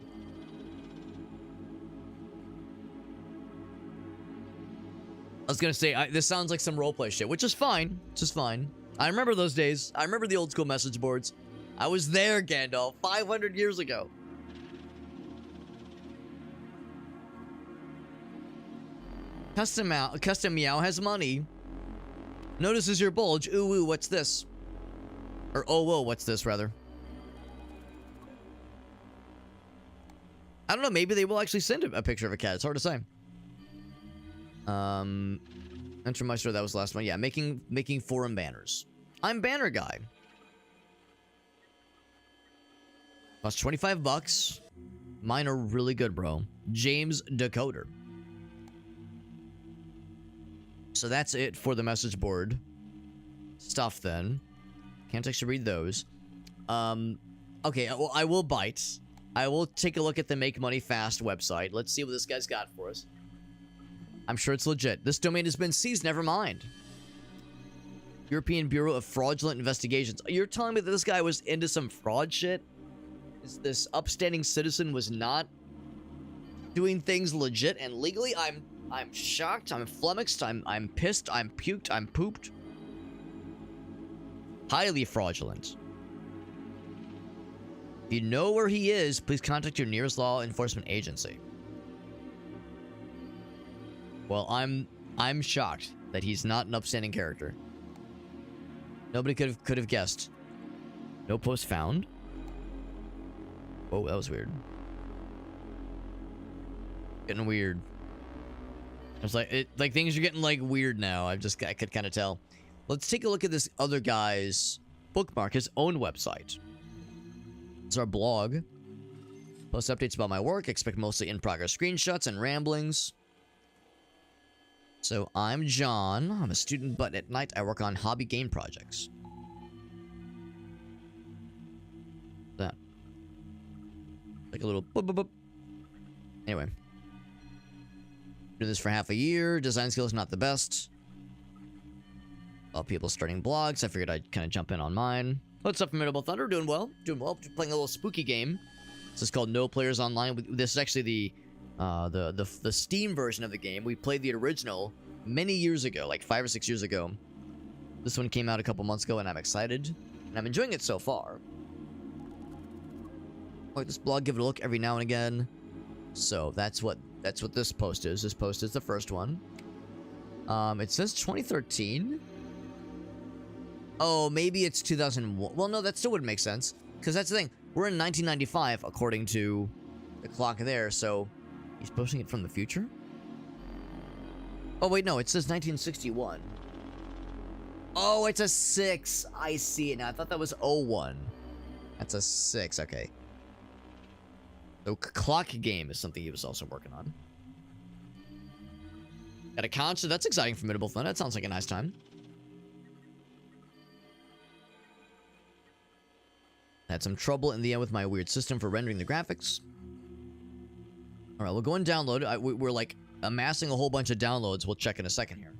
I was gonna say, this sounds like some roleplay shit, which is fine. Just fine. I remember those days. I remember the old school message boards. I was there, Gandalf, 500 years ago. Custom Meow has money. Notices your bulge. Ooh, ooh, what's this? Or, oh, whoa, what's this, rather? I don't know, maybe they will actually send a picture of a cat. It's hard to say. Enter my store. That was the last one. Yeah, making forum banners. I'm banner guy. Cost 25 bucks. Mine are really good, bro. James Decoder. So that's it for the message board stuff then. Can't actually read those. Okay, well, I will bite. I will take a look at the Make Money Fast website. Let's see what this guy's got for us. I'm sure it's legit. This domain has been seized. Never mind. European Bureau of Fraudulent Investigations. You're telling me that this guy was into some fraud shit? This upstanding citizen was not doing things legit and legally? I'm shocked. I'm flummoxed. I'm pissed. I'm puked. I'm pooped. Highly fraudulent. If you know where he is, please contact your nearest law enforcement agency. Well, I'm shocked that he's not an upstanding character. Nobody could have guessed. No post found. Oh, that was weird. Getting weird. It's like things are getting like weird now. I could kind of tell. Let's take a look at this other guy's bookmark, his own website. It's our blog. Post updates about my work. Expect mostly in-progress screenshots and ramblings. So, I'm John. I'm a student, but at night I work on hobby game projects. That. Like a little boop, boop, boop. Anyway. Do this for half a year. Design skills not the best. All people starting blogs. I figured I'd kind of jump in on mine. What's up, Formidable Thunder? Doing well. Doing well. Playing a little spooky game. This is called No Players Online. This is actually the Steam version of the game. We played the original many years ago, like 5 or 6 years ago. This one came out a couple months ago, and I'm excited. And I'm enjoying it so far. Like this blog, give it a look every now and again. So that's what this post is. This post is the first one. It says 2013. Oh, maybe it's 2001. Well, no, that still wouldn't make sense. Because that's the thing. We're in 1995, according to the clock there. So he's posting it from the future? Oh, wait, no. It says 1961. Oh, it's a 6. I see it now. I thought that was 01. That's a 6. Okay. So clock game is something he was also working on. Got a concert. That's exciting. Formidable Fun. That sounds like a nice time. Had some trouble in the end with my weird system for rendering the graphics. All right, we'll go and download. We're like amassing a whole bunch of downloads. We'll check in a second here.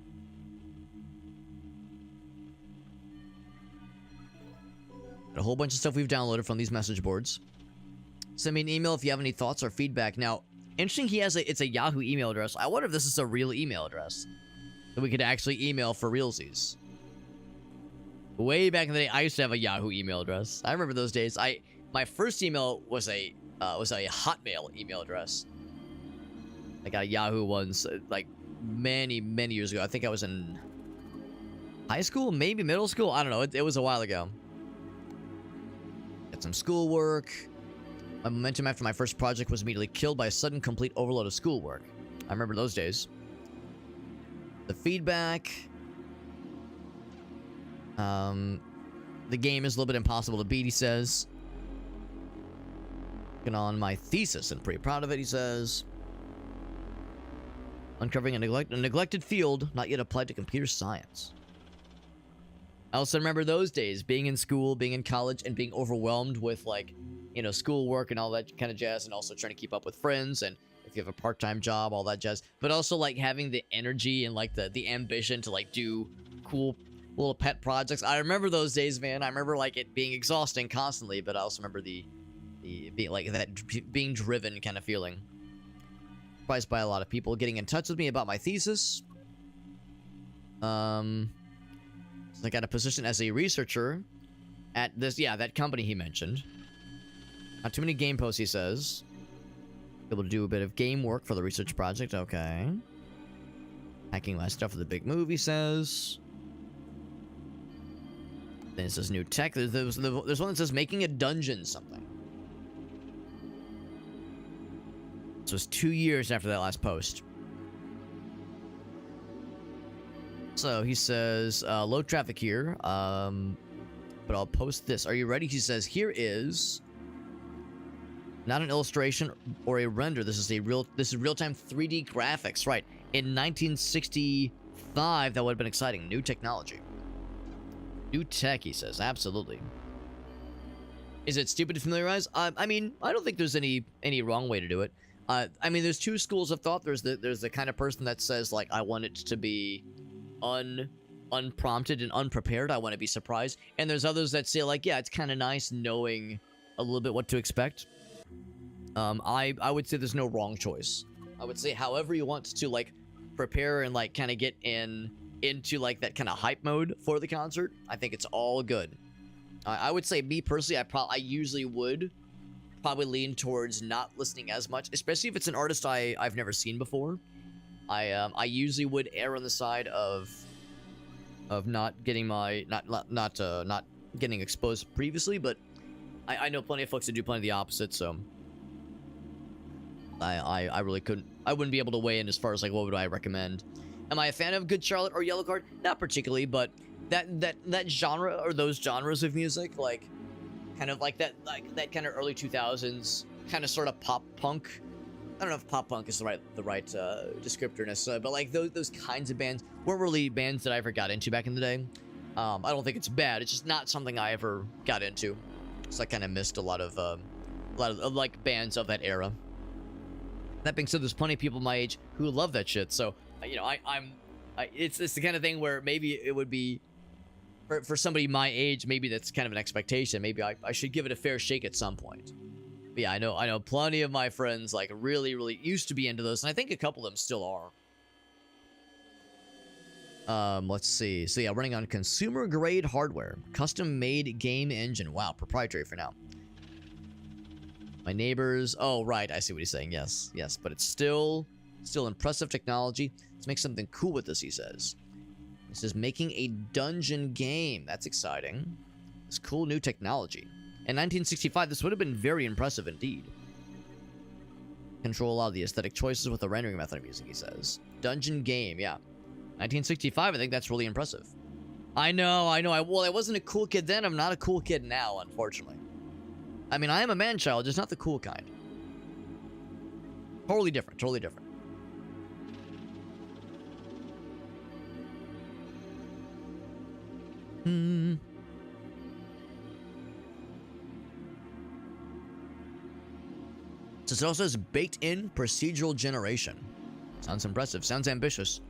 Got a whole bunch of stuff we've downloaded from these message boards. Send me an email if you have any thoughts or feedback. Now, interesting, it's a Yahoo email address. I wonder if this is a real email address that we could actually email for realsies. Way back in the day, I used to have a Yahoo email address. I remember those days. My first email was a Hotmail email address. I got a Yahoo once, like many years ago. I think I was in high school, maybe middle school. I don't know. It was a while ago. Got some schoolwork. My momentum after my first project was immediately killed by a sudden complete overload of schoolwork. I remember those days. The feedback. The game is a little bit impossible to beat, he says. Working on my thesis and pretty proud of it, he says. Uncovering a neglected field not yet applied to computer science. I also remember those days, being in school, being in college, and being overwhelmed with, like, you know, schoolwork and all that kind of jazz, and also trying to keep up with friends, and if you have a part-time job, all that jazz. But also, like, having the energy and, like, the ambition to, like, do cool little pet projects. I remember those days, man. I remember, like, it being exhausting constantly, but I also remember the being, like, that being driven kind of feeling. Surprised by a lot of people getting in touch with me about my thesis. So I got a position as a researcher at this, that company he mentioned. Not too many game posts, he says. Able to do a bit of game work for the research project. Okay. Hacking my stuff for the big movie, says. Then it says new tech. There's one that says making a dungeon something. This was 2 years after that last post. So he says, low traffic here, but I'll post this. Are you ready? He says, here is not an illustration or a render. This is real-time 3D graphics. Right. In 1965, that would have been exciting. New technology. New tech, he says. Absolutely. Is it stupid to familiarize? I mean, I don't think there's any wrong way to do it. I mean, there's two schools of thought. There's the kind of person that says, like, I want it to be unprompted and unprepared. I want to be surprised. And there's others that say, like, yeah, it's kind of nice knowing a little bit what to expect. I would say there's no wrong choice. I would say however you want to, like, prepare and, like, kind of get into, like, that kind of hype mode for the concert. I think it's all good. I would say, me personally, I usually would probably lean towards not listening as much, especially if it's an artist I've never seen before. I usually would err on the side of not getting not getting exposed previously, but I know plenty of folks that do plenty of the opposite, so I really wouldn't be able to weigh in as far as, like, what would I recommend. Am I a fan of Good Charlotte or Yellow Card? Not particularly, but that genre or those genres of music, like kind of like that kind of early 2000s kind of sort of pop punk. I don't know if pop punk is the right descriptor necessarily, but like those kinds of bands weren't really bands that I ever got into back in the day. I don't think it's bad. It's just not something I ever got into. So I kind of missed a lot of like bands of that era. That being said, there's plenty of people my age who love that shit. So you know, it's the kind of thing where maybe it would be for somebody my age, maybe that's kind of an expectation. Maybe I should give it a fair shake at some point. But yeah, I know plenty of my friends like really used to be into those, and I think a couple of them still are. Let's see. So yeah, running on consumer grade hardware, custom made game engine. Wow, proprietary for now. My neighbors. Oh right, I see what he's saying. Yes, but it's still impressive technology. Let's make something cool with this, he says. This is making a dungeon game. That's exciting. This cool new technology. In 1965, this would have been very impressive indeed. Control a lot of the aesthetic choices with the rendering method I'm using, he says. Dungeon game, yeah. 1965, I think that's really impressive. I know. Well, I wasn't a cool kid then. I'm not a cool kid now, unfortunately. I mean, I am a man-child, just not the cool kind. Totally different. So it also has baked-in procedural generation. Sounds impressive. Sounds ambitious.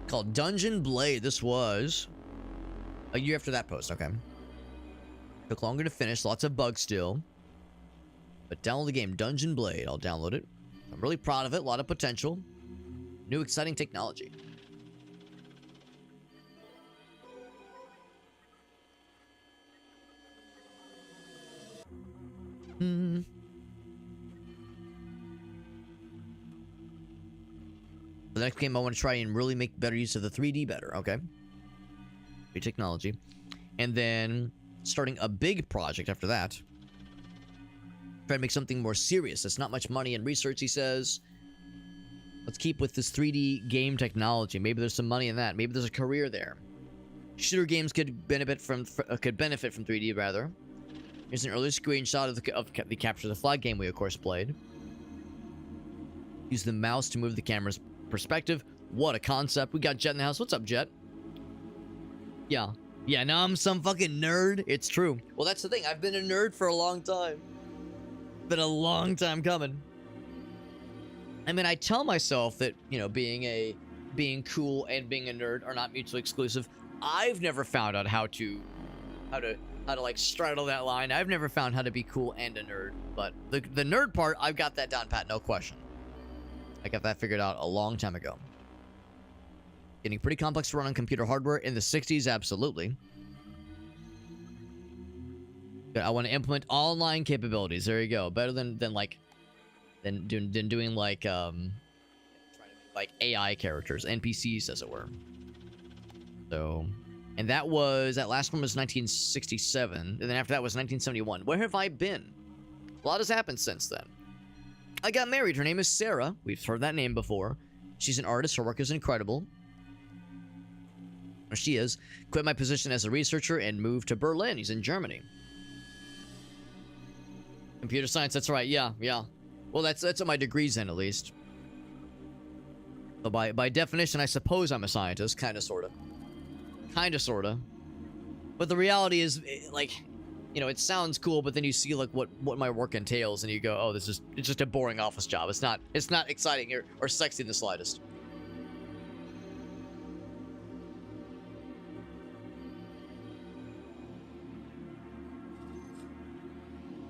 Called Dungeon Blade. This was a year after that post. Okay. Took longer to finish. Lots of bugs still. But download the game Dungeon Blade. I'll download it. I'm really proud of it. A lot of potential. New exciting technology. The next game I want to try and really make better use of the 3D better. Okay. New technology. And then starting a big project after that. Try to make something more serious. That's not much money and research, he says. Let's keep with this 3D game technology. Maybe there's some money in that. Maybe there's a career there. Shooter games could benefit from 3D rather. Here's an early screenshot of the Capture the Flag game we of course played. Use the mouse to move the camera's perspective. What a concept. We got Jet in the house. What's up, Jet? Yeah, now I'm some fucking nerd. It's true. Well, that's the thing. I've been a nerd for a long time. Been a long time coming. I mean, I tell myself that, you know, being cool and being a nerd are not mutually exclusive. I've never found out how to like straddle that line. I've never found how to be cool and a nerd. But the nerd part, I've got that down pat, no question. I got that figured out a long time ago. Getting pretty complex to run on computer hardware in the 60s, absolutely. I want to implement online capabilities. There you go. Better than doing like AI characters, NPCs as it were. So, and that last one was 1967, and then after that was 1971. Where have I been? A lot has happened since then. I got married. Her name is Sarah. We've heard that name before. She's an artist. Her work is incredible. Or she is. Quit my position as a researcher and moved to Berlin. He's in Germany. Computer science, that's right. Yeah. Well, that's what my degree's in, at least. So by definition, I suppose I'm a scientist. Kind of, sort of. Kind of, sort of. But the reality is, like, you know, it sounds cool, but then you see, like, what my work entails, and you go, oh, it's just a boring office job. It's not exciting or sexy in the slightest.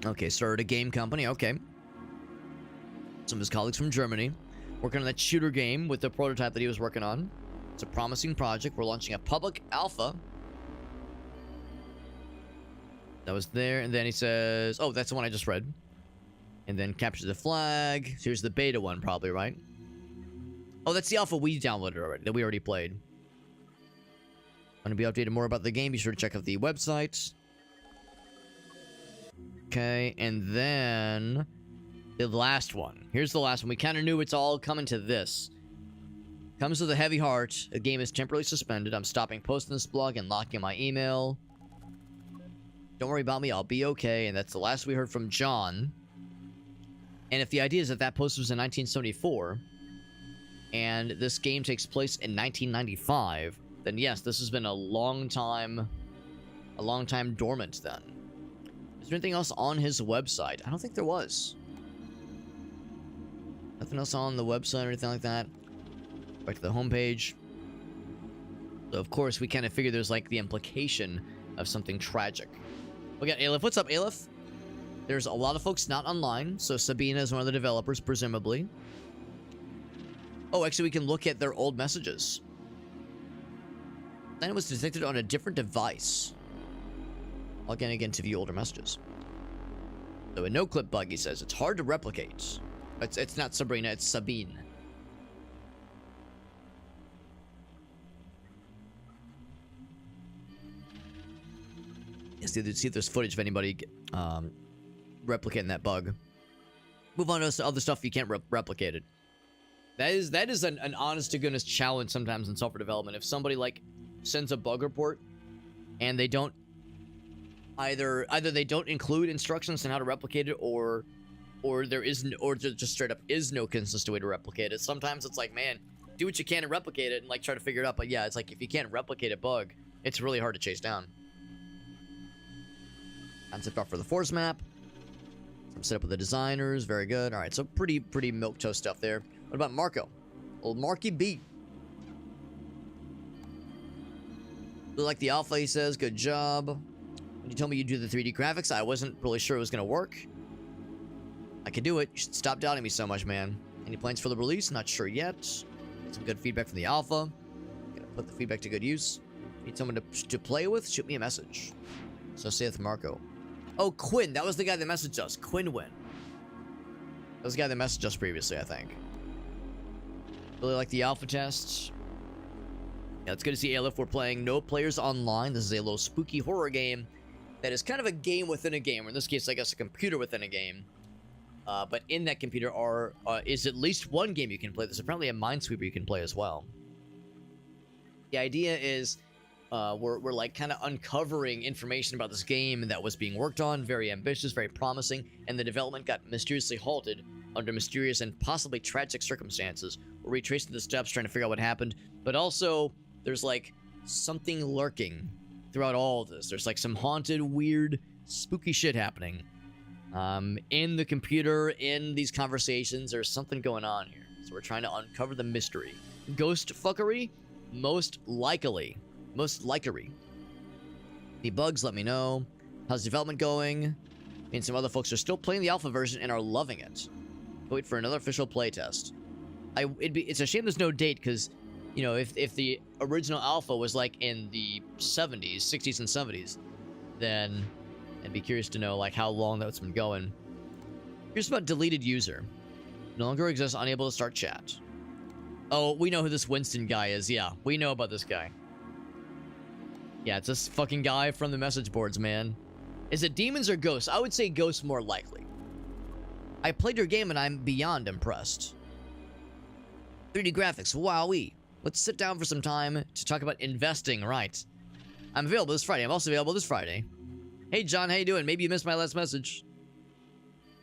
Okay, started a game company. Okay. Some of his colleagues from Germany working on that shooter game with the prototype that he was working on. It's a promising project. We're launching a public alpha. That was there, and then he says, oh, that's the one I just read. And then capture the flag. So here's the beta one, probably, right? Oh, that's the alpha we downloaded already, that we already played. Want to be updated more about the game? Be sure to check out the website. Okay, and then the last one. Here's the last one. We kind of knew it's all coming to this. Comes with a heavy heart. The game is temporarily suspended. I'm stopping posting this blog and locking my email. Don't worry about me. I'll be okay. And that's the last we heard from John. And if the idea is that post was in 1974, and this game takes place in 1995, then yes, this has been a long time dormant then. Is there anything else on his website? I don't think there was. Nothing else on the website or anything like that. Back to the homepage. So of course we kind of figure there's like the implication of something tragic. We got Aleph. What's up, Aleph? There's a lot of folks not online, so Sabina is one of the developers, presumably. Oh, actually we can look at their old messages. Then it was detected on a different device. Log in again to view older messages. So a no-clip bug, he says. It's hard to replicate. It's not Sabrina, it's Sabine. Yeah, see if there's footage of anybody replicating that bug. Move on to other stuff you can't replicate it. That is an honest-to-goodness challenge sometimes in software development. If somebody, like, sends a bug report and they don't either they don't include instructions on how to replicate it, or there just straight up is no consistent way to replicate it. Sometimes it's like, man, do what you can to replicate it and like try to figure it out. But yeah, it's like if you can't replicate a bug, it's really hard to chase down. Concept art for the force map. Some setup with the designers. Very good. All right, so pretty milquetoast stuff there. What about Marco? Old Marky B. Really like the alpha, he says. Good job. When you told me you'd do the 3D graphics, I wasn't really sure it was going to work. I can do it. You should stop doubting me so much, man. Any plans for the release? Not sure yet. Get some good feedback from the alpha. Gotta put the feedback to good use. Need someone to play with? Shoot me a message. So saith Marco. Oh, Quinn. That was the guy that messaged us. Quinn Win. That was the guy that messaged us previously, I think. Really like the alpha tests. Yeah, it's good to see Aleph. We're playing No Players Online. This is a little spooky horror game that is kind of a game within a game, or in this case, I guess a computer within a game. But in that computer is at least one game you can play. There's apparently a Minesweeper you can play as well. The idea is we're like kind of uncovering information about this game that was being worked on. Very ambitious, very promising, and the development got mysteriously halted under mysterious and possibly tragic circumstances. We're retracing the steps, trying to figure out what happened, but also there's like something lurking throughout all of this. There's like some haunted, weird, spooky shit happening. In the computer, in these conversations, there's something going on here. So we're trying to uncover the mystery. Ghost fuckery? Most likely. Most likery. Any bugs, let me know. How's development going? Me and some other folks are still playing the alpha version and are loving it. Wait for another official playtest. It's a shame there's no date, because, you know, if the original alpha was like in the 70s, 60s and 70s, then I'd be curious to know like how long that's been going. Here's about deleted user. No longer exists, unable to start chat. Oh, we know who this Winston guy is. Yeah, we know about this guy. Yeah, it's this fucking guy from the message boards, man. Is it demons or ghosts? I would say ghosts more likely. I played your game and I'm beyond impressed. 3D graphics, wowee. Let's sit down for some time to talk about investing, right? I'm available this Friday. I'm also available this Friday. Hey, John, how you doing? Maybe you missed my last message.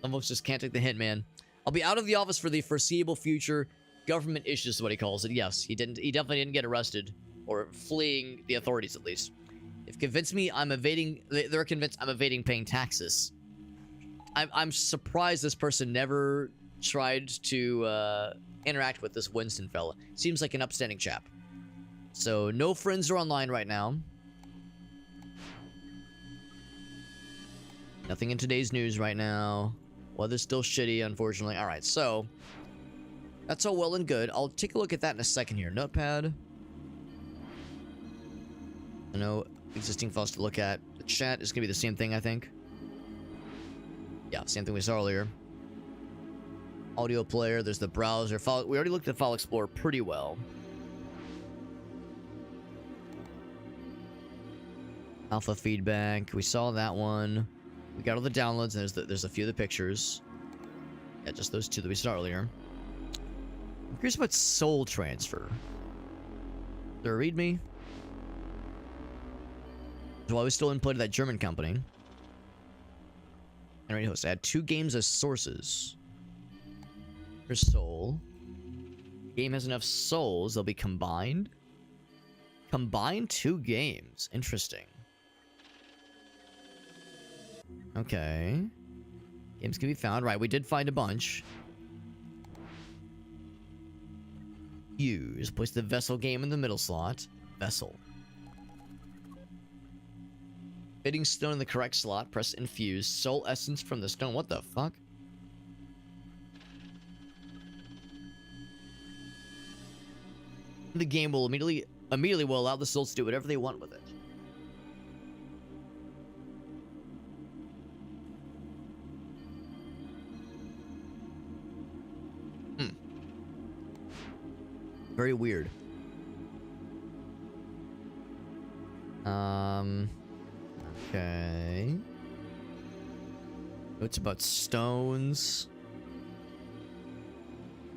Some folks just can't take the hint, man. I'll be out of the office for the foreseeable future. Government issues is what he calls it. Yes, he definitely didn't get arrested. Or fleeing the authorities, at least. They're convinced I'm evading paying taxes. I'm surprised this person never tried to interact with this Winston fella. Seems like an upstanding chap. So, no friends are online right now. Nothing in today's news right now. Weather's still shitty, unfortunately. Alright, so that's all well and good. I'll take a look at that in a second here. Notepad. No existing files to look at. The chat is going to be the same thing, I think. Yeah, same thing we saw earlier. Audio player. There's the browser. We already looked at File Explorer pretty well. Alpha feedback. We saw that one. We got all the downloads, and there's a few of the pictures. Yeah, just those two that we saw earlier. I'm curious about soul transfer. Is there a readme? So while we still inputted that German company. Generate host. Add 2 games as sources. For soul. Game has enough souls, they'll be combined. Combine 2 games. Interesting. Okay. Games can be found. Right, we did find a bunch. Use. Place the vessel game in the middle slot. Vessel. Fitting stone in the correct slot. Press infuse. Soul essence from the stone. What the fuck? The game will immediately will allow the souls to do whatever they want with it. Very weird. Okay. It's about stones.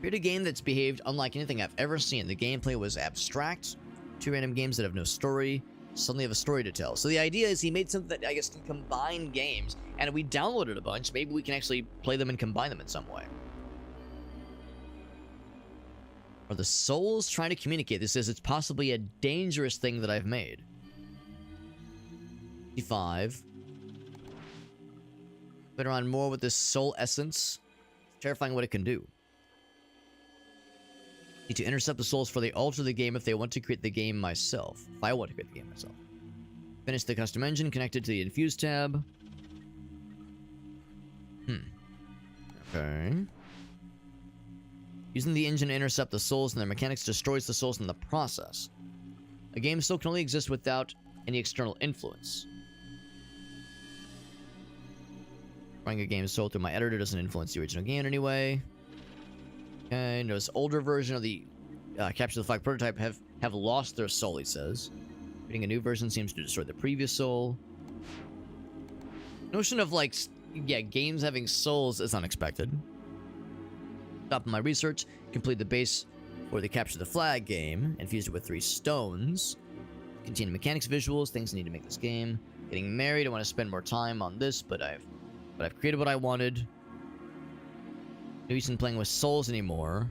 Create a game that's behaved unlike anything I've ever seen. The gameplay was abstract. 2 random games that have no story suddenly have a story to tell. So the idea is he made something that I guess can combine games, and we downloaded a bunch. Maybe we can actually play them and combine them in some way. Are the souls trying to communicate? This says it's possibly a dangerous thing that I've made. 55. Better on more with this soul essence. It's terrifying what it can do. Need to intercept the souls before they alter the game if they want to create the game myself. If I want to create the game myself. Finish the custom engine connected to the infuse tab. Okay. Using the engine to intercept the souls and their mechanics destroys the souls in the process. A game still can only exist without any external influence. Running a game sold through my editor doesn't influence the original game in any way. Okay, notice older version of the Capture the Flag prototype have lost their soul, he says. Creating a new version seems to destroy the previous soul. Notion of, like, yeah, games having souls is unexpected. Stop my research, complete the base for the Capture the Flag game, and fused it with 3 stones. Continue mechanics, visuals, things I need to make this game. Getting married, I want to spend more time on this, but I've created what I wanted. No use in playing with souls anymore.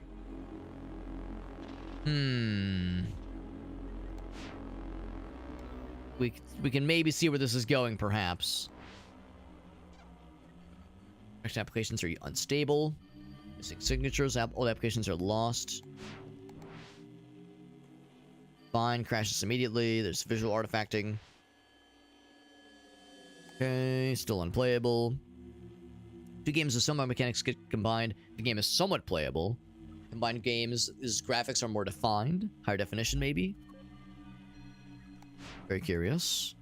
We can maybe see where this is going, perhaps. Actually, applications are unstable. Missing signatures. Old applications are lost. Fine. Crashes immediately. There's visual artifacting. Okay. Still unplayable. 2 games with similar mechanics get combined. The game is somewhat playable. Combined games, graphics are more defined. Higher definition, maybe. Very curious.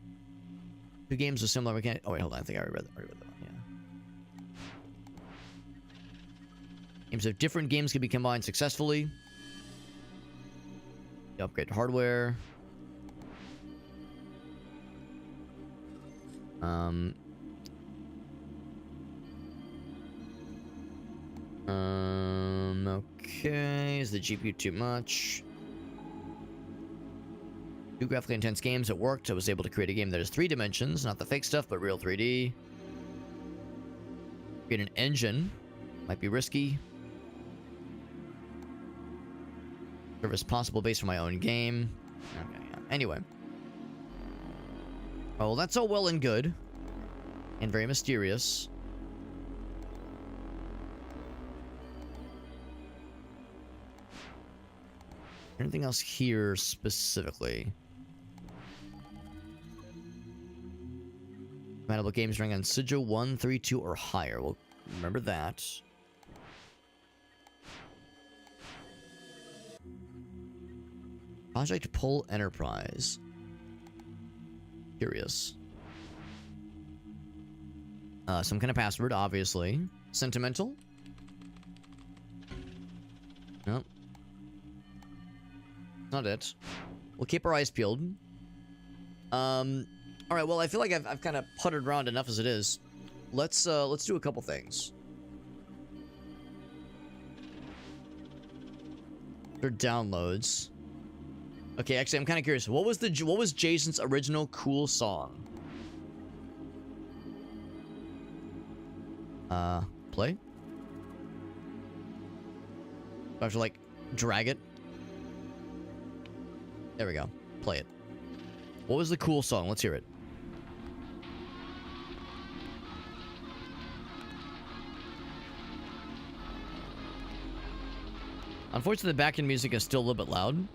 2 games with similar mechanics. Oh, wait, hold on. I think I already read that one. Yeah. Games of different games can be combined successfully. Upgrade hardware. Okay, is use the GPU too much. 2 graphically intense games. It worked. I was able to create a game that is 3 dimensions, not the fake stuff, but real 3D. Create an engine. Might be risky. Service possible based on my own game. Okay, yeah. Anyway. Oh, well, that's all well and good. And very mysterious. Anything else here specifically? Compatible games running on Sigil 1, 3, 2, or higher. Well, remember that. Project Pull Enterprise. Curious. Some kind of password, obviously. Sentimental? Nope. Not it. We'll keep our eyes peeled. Alright, well, I feel like I've kind of puttered around enough as it is. Let's do a couple things. Their downloads. Okay, actually, I'm kind of curious. What was Jason's original cool song? Play? Do I have to, like, drag it? There we go. Play it. What was the cool song? Let's hear it. Unfortunately, the back-end music is still a little bit loud.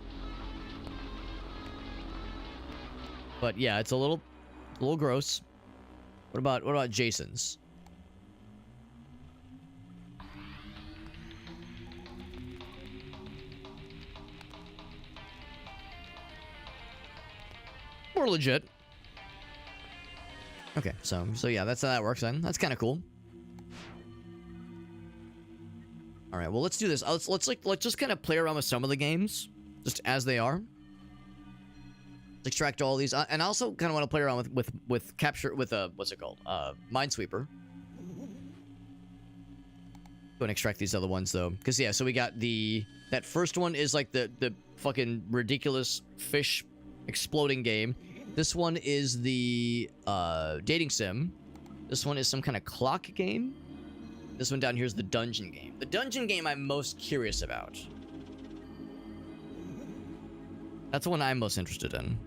But yeah, it's a little gross. What about Jason's? More legit. Okay, so yeah, that's how that works then. That's kind of cool. All right, well, let's do this. Let's just kind of play around with some of the games just as they are. Let's extract all these, and I also kind of want to play around with capture with what's it called? Minesweeper. Go and extract these other ones though, because yeah, so we got that first one is like the fucking ridiculous fish exploding game. This one is the dating sim. This one is some kind of clock game. This one down here is the dungeon game. The dungeon game I'm most curious about. That's the one I'm most interested in.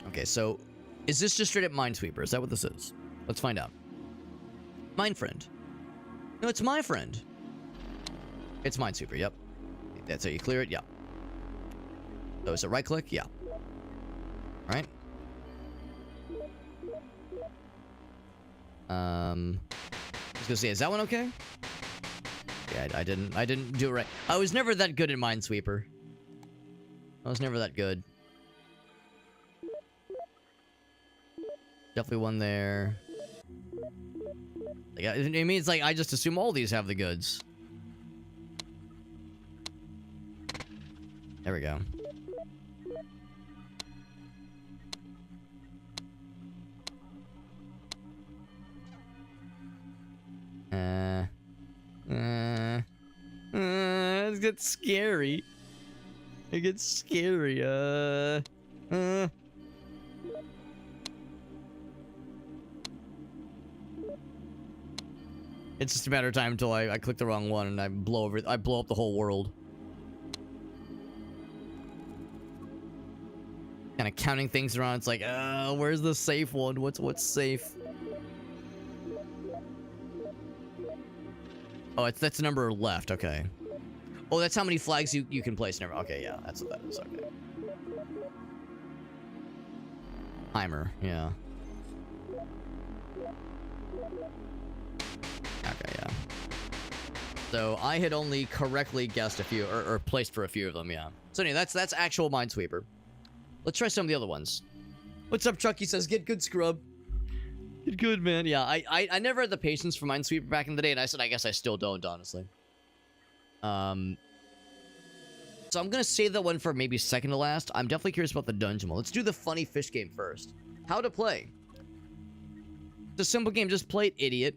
Okay, so is this just straight up Minesweeper? Is that what this is? Let's find out. Mine friend. No, it's my friend. It's Minesweeper, yep. That's how you clear it, yep. So is it right click? Yeah. Right? I was gonna say, is that one okay? Yeah, I didn't do it right. I was never that good at Minesweeper. I was never that good. Definitely one there. Like, it means like I just assume all these have the goods. There we go. It gets scary. It gets scary. It's just a matter of time until I click the wrong one and I blow up the whole world. Kind of counting things around. It's like, where's the safe one? What's safe? Oh, that's the number left. Okay. Oh, that's how many flags you can place. Never. Okay, yeah, that's what that is. Okay. Timer. Yeah. Okay, yeah. So I had only correctly guessed a few, or placed for a few of them, yeah. So anyway, that's actual Minesweeper. Let's try some of the other ones. What's up, Chucky says, get good, scrub. Get good, man. Yeah, I never had the patience for Minesweeper back in the day, and I said I guess I still don't, honestly. So I'm gonna save that one for maybe second to last. I'm definitely curious about the dungeon one. Let's do the funny fish game first. How to play. It's a simple game. Just play it, idiot.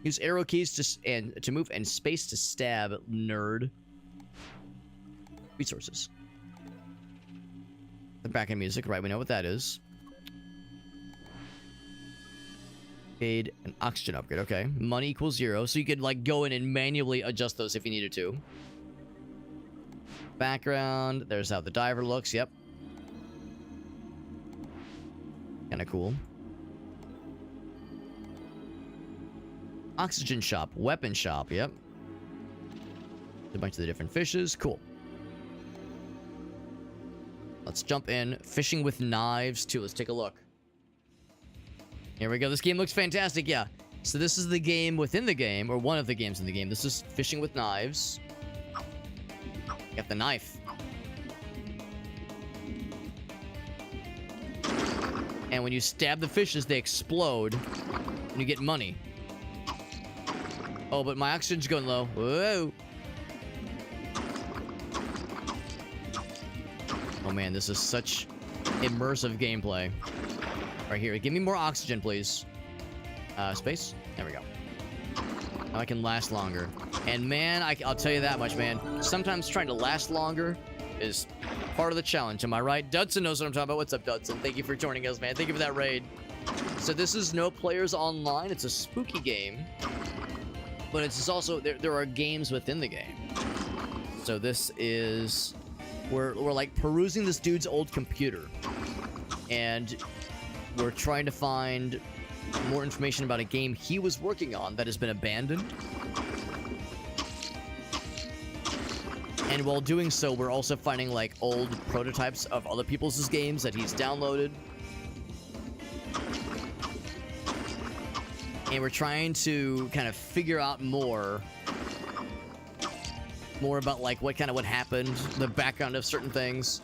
Use arrow keys to move and space to stab, nerd. Resources. The backend music, right? We know what that is. Aid an oxygen upgrade. Okay. Money equals 0. So you could like go in and manually adjust those if you needed to. Background. There's how the diver looks. Yep. Kind of cool. Oxygen shop. Weapon shop. Yep. A bunch of the different fishes. Cool. Let's jump in. Fishing with knives too. Let's take a look. Here we go. This game looks fantastic. Yeah. So this is the game within the game, or one of the games in the game. This is fishing with knives. Got the knife. And when you stab the fishes, they explode, and you get money. Oh, but my oxygen's going low. Whoa. Oh man, this is such immersive gameplay. Right here. Give me more oxygen, please. Space. There we go. Now I can last longer. And man, I'll tell you that much, man. Sometimes trying to last longer is part of the challenge. Am I right? Dudson knows what I'm talking about. What's up, Dudson? Thank you for joining us, man. Thank you for that raid. So this is no players online. It's a spooky game. But it's also, there are games within the game. So this is, we're like perusing this dude's old computer. And we're trying to find more information about a game he was working on that has been abandoned. And while doing so, we're also finding like old prototypes of other people's games that he's downloaded. And we're trying to kind of figure out more about like what happened, the background of certain things.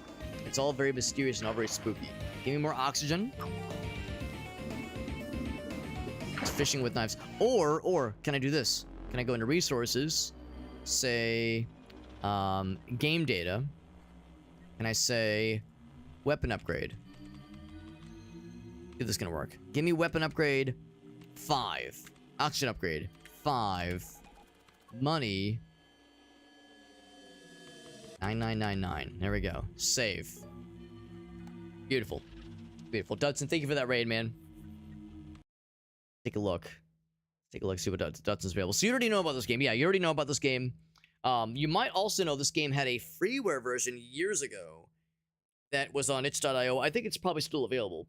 It's all very mysterious and all very spooky. Give me more oxygen. It's fishing with knives. Or can I do this? Can I go into resources? Say game data. And I say weapon upgrade. Is this gonna work? Give me weapon upgrade 5. Oxygen upgrade 5. Money 9999. There we go. Save. Beautiful. Beautiful. Dudson, thank you for that raid, man. Take a look. Take a look, see what Dudson's available. So you already know about this game. Yeah, you already know about this game. You might also know this game had a freeware version years ago that was on itch.io. I think it's probably still available.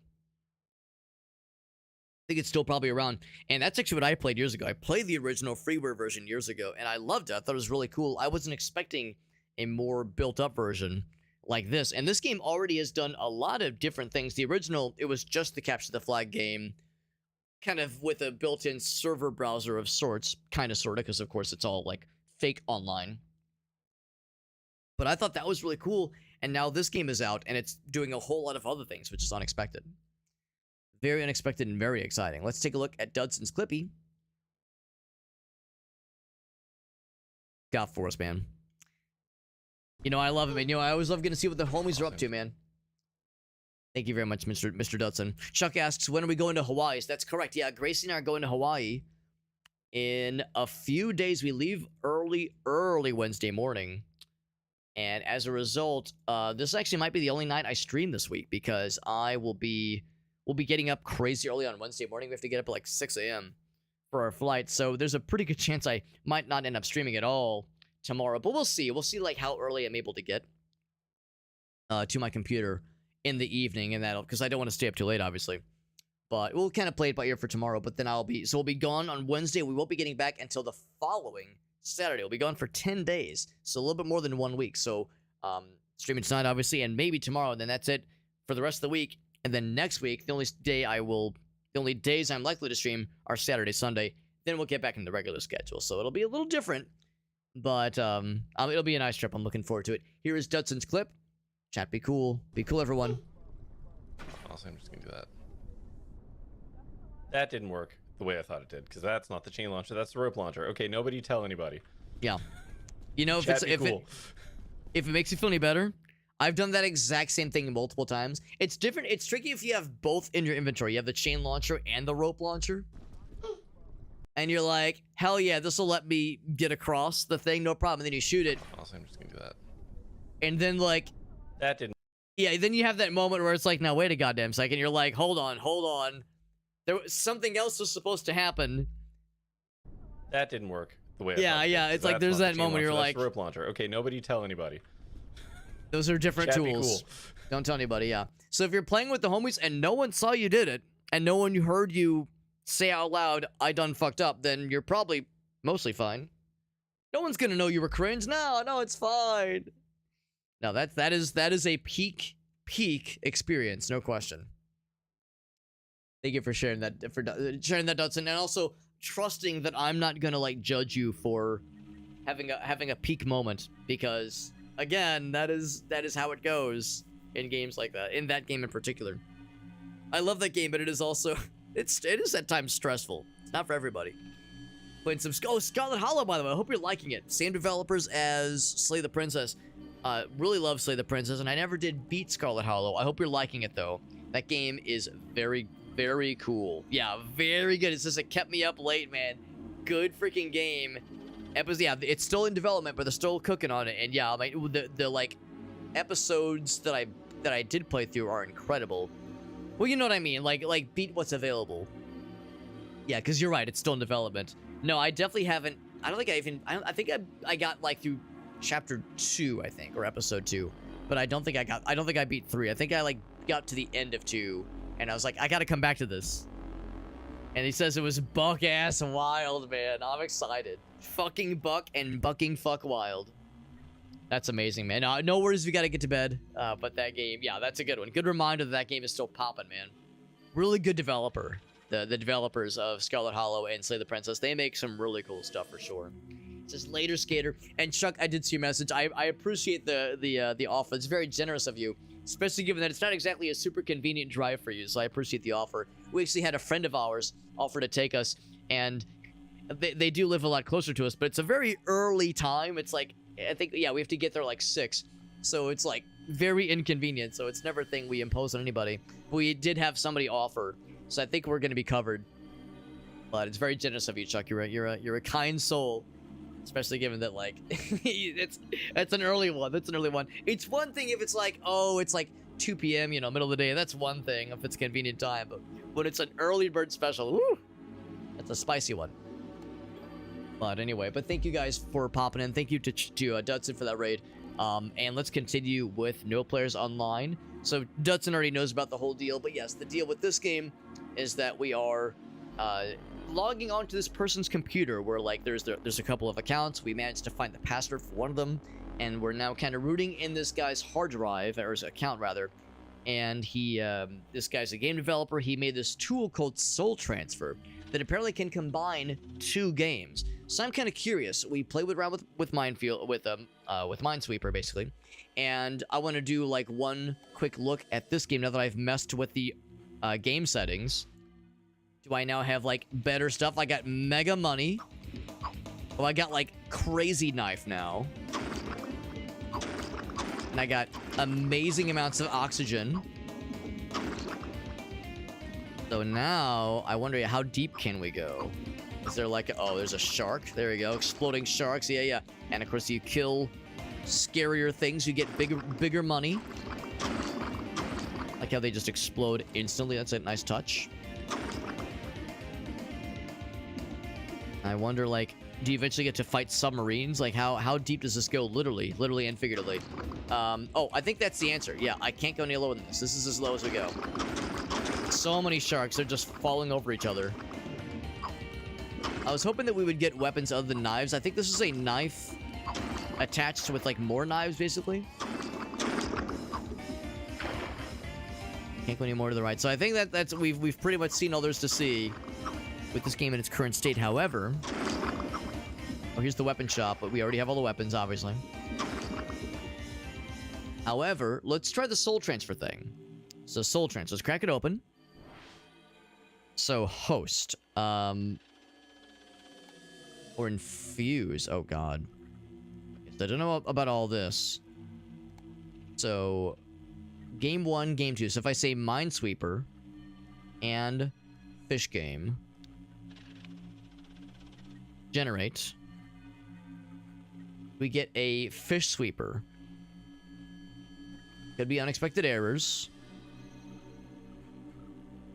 I think it's still probably around. And that's actually what I played years ago. I played the original freeware version years ago, and I loved it. I thought it was really cool. I wasn't expecting a more built-up version like this. And this game already has done a lot of different things. The original, it was just the Capture the Flag game, kind of with a built-in server browser of sorts. Kind of, sort of, because of course it's all like fake online. But I thought that was really cool. And now this game is out, and it's doing a whole lot of other things, which is unexpected. Very unexpected and very exciting. Let's take a look at Dudson's Clippy. Got for us, man. You know, I love it, man. You know, I always love getting to see what the homies are up to, man. Thank you very much, Mr. Dudson. Chuck asks, when are we going to Hawaii? So that's correct. Yeah, Gracie and I are going to Hawaii in a few days. We leave early Wednesday morning. And as a result, this actually might be the only night I stream this week, because we'll be getting up crazy early on Wednesday morning. We have to get up at like 6 a.m. for our flight. So there's a pretty good chance I might not end up streaming at all tomorrow. But we'll see. We'll see like how early I'm able to get to my computer in the evening, and that'll, because I don't want to stay up too late, obviously. But we'll kind of play it by ear for tomorrow. But then we'll be gone on Wednesday. We won't be getting back until the following Saturday. We'll be gone for 10 days. So a little bit more than 1 week. So streaming tonight, obviously, and maybe tomorrow. And then that's it for the rest of the week. And then next week, the only days I'm likely to stream are Saturday, Sunday. Then we'll get back into the regular schedule. So it'll be a little different, but it'll be a nice trip. I'm looking forward to it. Here is Dudson's clip. Chat, be cool. Be cool, everyone. Also, I'm just gonna do that. That didn't work the way I thought it did, because that's not the chain launcher. That's the rope launcher. Okay, nobody tell anybody. Yeah. You know, if Chat, it makes you feel any better, I've done that exact same thing multiple times. It's different. It's tricky if you have both in your inventory. You have the chain launcher and the rope launcher. And you're like, hell yeah, this will let me get across the thing, no problem. And then you shoot it. Also, I'm just gonna do that. And then like, That didn't. yeah, then you have that moment where it's like, now wait a goddamn second. You're like, hold on. There was something else was supposed to happen. That didn't work the way. Yeah, I thought. yeah. It's like That's there's not that the chain moment where launcher, you're that's like, the rope launcher. Okay, nobody tell anybody. those are different Chat be tools. cool. Don't tell anybody, yeah. So if you're playing with the homies and no one saw you did it, and no one heard you say out loud, I done fucked up, then you're probably mostly fine. No one's gonna know you were cringe. No, it's fine. No, that is a peak experience, no question. Thank you for sharing that, Dudson, and also trusting that I'm not gonna like judge you for having a peak moment, because again, that is how it goes in games like that. In that game in particular, I love that game, but it is also it is at times stressful. It's not for everybody. Playing some Scarlet Hollow, by the way. I hope you're liking it. Same developers as Slay the Princess. Really love Slay the Princess, and I never did beat Scarlet Hollow. I hope you're liking it though. That game is very, very cool. Yeah, very good. It's just it kept me up late, man. Good freaking game. Yeah, it's still in development, but they're still cooking on it. And yeah, like the like episodes that I did play through are incredible. Well, you know what I mean. Like beat what's available. Yeah, because you're right. It's still in development. No, I definitely haven't. I don't think I even. I think I got like through chapter 2, I think, or episode 2. But I don't think I beat 3. I think I like got to the end of 2, and I was like, I gotta come back to this. And he says it was buck ass wild, man. I'm excited. Fucking buck and bucking fuck wild. That's amazing, man. No worries, we gotta get to bed. But that game, yeah, that's a good one. Good reminder that game is still popping, man. Really good developer. The developers of Scarlet Hollow and Slay the Princess, they make some really cool stuff for sure. It says later, Skater. And Chuck, I did see your message. I appreciate the offer. It's very generous of you, especially given that it's not exactly a super convenient drive for you. So I appreciate the offer. We actually had a friend of ours offer to take us, and they do live a lot closer to us, but it's a very early time. It's like, I think, yeah, we have to get there like 6. So it's like very inconvenient. So it's never a thing we impose on anybody. We did have somebody offer, so I think we're going to be covered. But it's very generous of you, Chuck. You're a kind soul, especially given that like it's an early one. That's an early one. It's one thing if it's like, oh, it's like 2 p.m. You know, middle of the day. That's one thing if it's convenient time. But when it's an early bird special, woo, that's a spicy one. But anyway, but thank you guys for popping in. Thank you to Dudson for that raid. And let's continue with no players online. So Dudson already knows about the whole deal, but yes, the deal with this game is that we are logging onto this person's computer where like there's a couple of accounts. We managed to find the password for one of them, and we're now kind of rooting in this guy's hard drive, or his account rather. And this guy's a game developer. He made this tool called Soul Transfer that apparently can combine 2 games. So I'm kind of curious. We played around with Minesweeper basically, and I want to do like one quick look at this game now that I've messed with the game settings. Do I now have like better stuff? I got mega money. Oh, I got like crazy knife now, and I got amazing amounts of oxygen. So now I wonder how deep can we go? Is there like oh, there's a shark. There we go. Exploding sharks. Yeah. And of course, you kill scarier things, you get bigger money. Like how they just explode instantly. That's a nice touch. I wonder, like, do you eventually get to fight submarines? Like, how deep does this go? Literally and figuratively. Oh, I think that's the answer. Yeah, I can't go any lower than this. This is as low as we go. So many sharks. They're just falling over each other. I was hoping that we would get weapons other than knives. I think this is a knife attached with, like, more knives, basically. Can't go any more to the right. So I think that's we've pretty much seen all there's to see with this game in its current state. However, oh, here's the weapon shop, but we already have all the weapons, obviously. However, let's try the soul transfer thing. So soul transfer, let's crack it open. So host, or infuse. Oh god, I don't know about all this. So, game 1, game 2. So if I say Minesweeper and Fish Game, generate, we get a Fish Sweeper. Could be unexpected errors.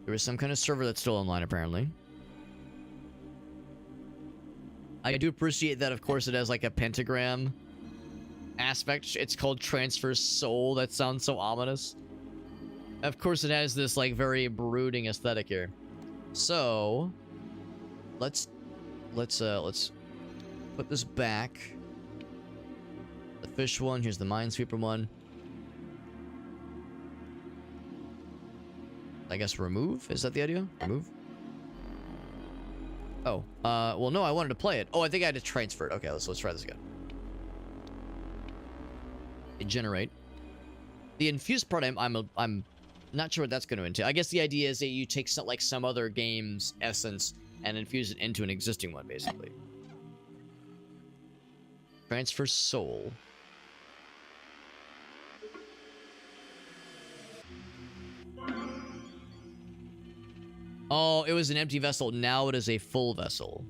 There is some kind of server that's still online, apparently. I do appreciate that, of course, it has like a pentagram aspect. It's called Transfer Soul. That sounds so ominous. Of course, it has this like very brooding aesthetic here. So, let's put this back. The fish one. Here's the Minesweeper one. I guess remove? Is that the idea? Remove? Oh, well, no, I wanted to play it. Oh, I think I had to transfer it. Okay, let's try this again. Generate. The infused part, I'm not sure what that's going to entail. I guess the idea is that you take some other game's essence and infuse it into an existing one, basically. Transfer soul. Oh, it was an empty vessel. Now it is a full vessel.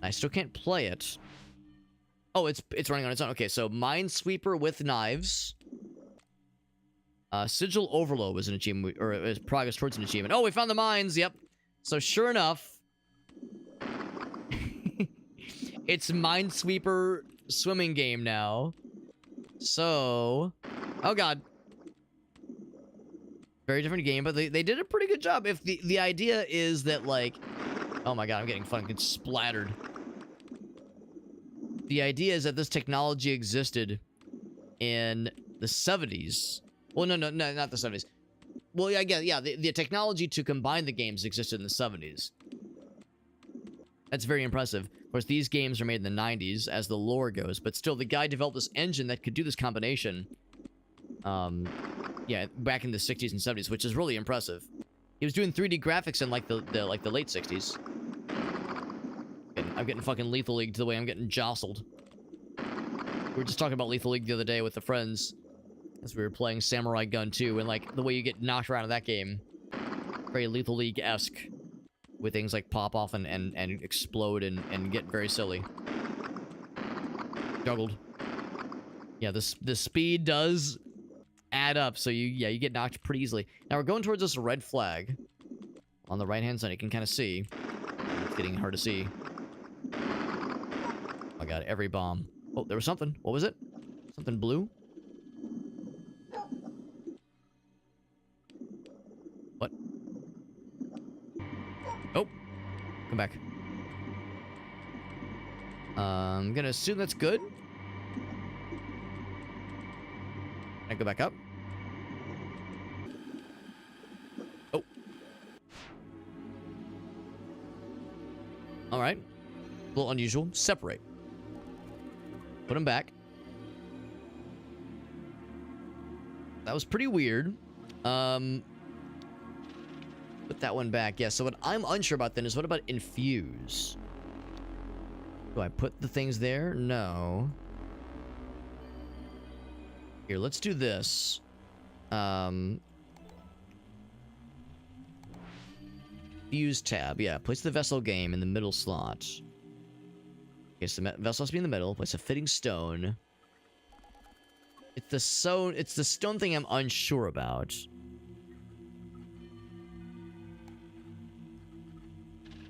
I still can't play it. Oh, it's running on its own. Okay, so Minesweeper with knives. Sigil Overload was an achievement, or it was progress towards an achievement. Oh, we found the mines. Yep. So sure enough, it's Minesweeper swimming game now. So, oh god. Very different game, but they did a pretty good job. If the idea is that, like, oh my god, I'm getting fucking splattered. The idea is that this technology existed in the 70s. Well, no, not the 70s. Well, yeah, I guess, yeah, the technology to combine the games existed in the 70s. That's very impressive. Of course, these games are made in the 90s, as the lore goes, but still, the guy developed this engine that could do this combination. Yeah, back in the 60s and 70s, which is really impressive. He was doing 3D graphics in like the late 60s. I'm getting fucking Lethal League to the way I'm getting jostled. We were just talking about Lethal League the other day with the friends as we were playing Samurai Gun 2, and like the way you get knocked around in that game, very Lethal League-esque, with things like pop off and explode and get very silly. Juggled. Yeah, the speed does add up, so you get knocked pretty easily. Now we're going towards this red flag on the right hand side. You can kind of see. It's getting hard to see. Oh my god, every bomb. Oh, there was something. What was it? Something blue? What? Oh, come back. I'm gonna assume that's good. I go back up. Oh. All right. A little unusual. Separate. Put them back. That was pretty weird. Put that one back. Yeah, so what I'm unsure about then is what about infuse? Do I put the things there? No. Here, let's do this. Fuse tab. Yeah, place the vessel game in the middle slot. Okay, so the vessel has to be in the middle. Place a fitting stone. It's the stone thing I'm unsure about.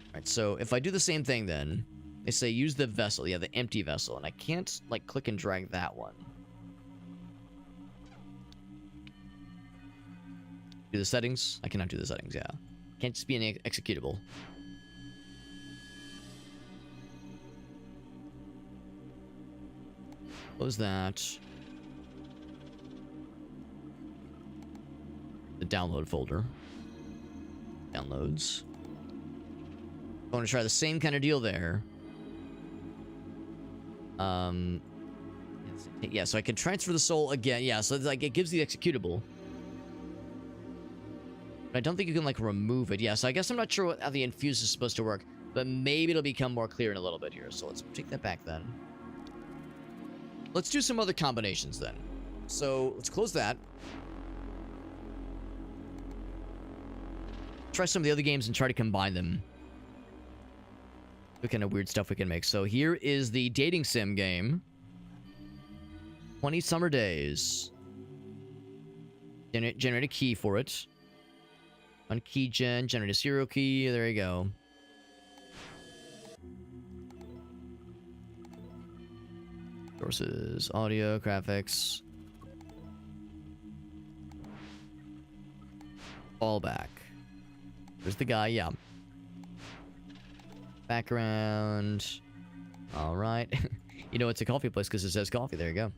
Alright, so if I do the same thing then, they say use the vessel. Yeah, the empty vessel. And I can't, like, click and drag that one. Do the settings? I cannot do the settings, yeah. Can't just be an executable. Close that. The download folder. Downloads. I want to try the same kind of deal there. Yeah, so I can transfer the soul again. Yeah, so it's like it gives the executable. But I don't think you can, like, remove it. Yeah, so I guess I'm not sure how the infuse is supposed to work. But maybe it'll become more clear in a little bit here. So let's take that back then. Let's do some other combinations then. So let's close that. Try some of the other games and try to combine them. What kind of weird stuff we can make. So here is the dating sim game. 20 summer days. Generate a key for it. On key gen, generate a serial key. There you go. Sources, audio, graphics. Fallback. There's the guy, yeah. Background. All right. You know, it's a coffee place because it says coffee. There you go.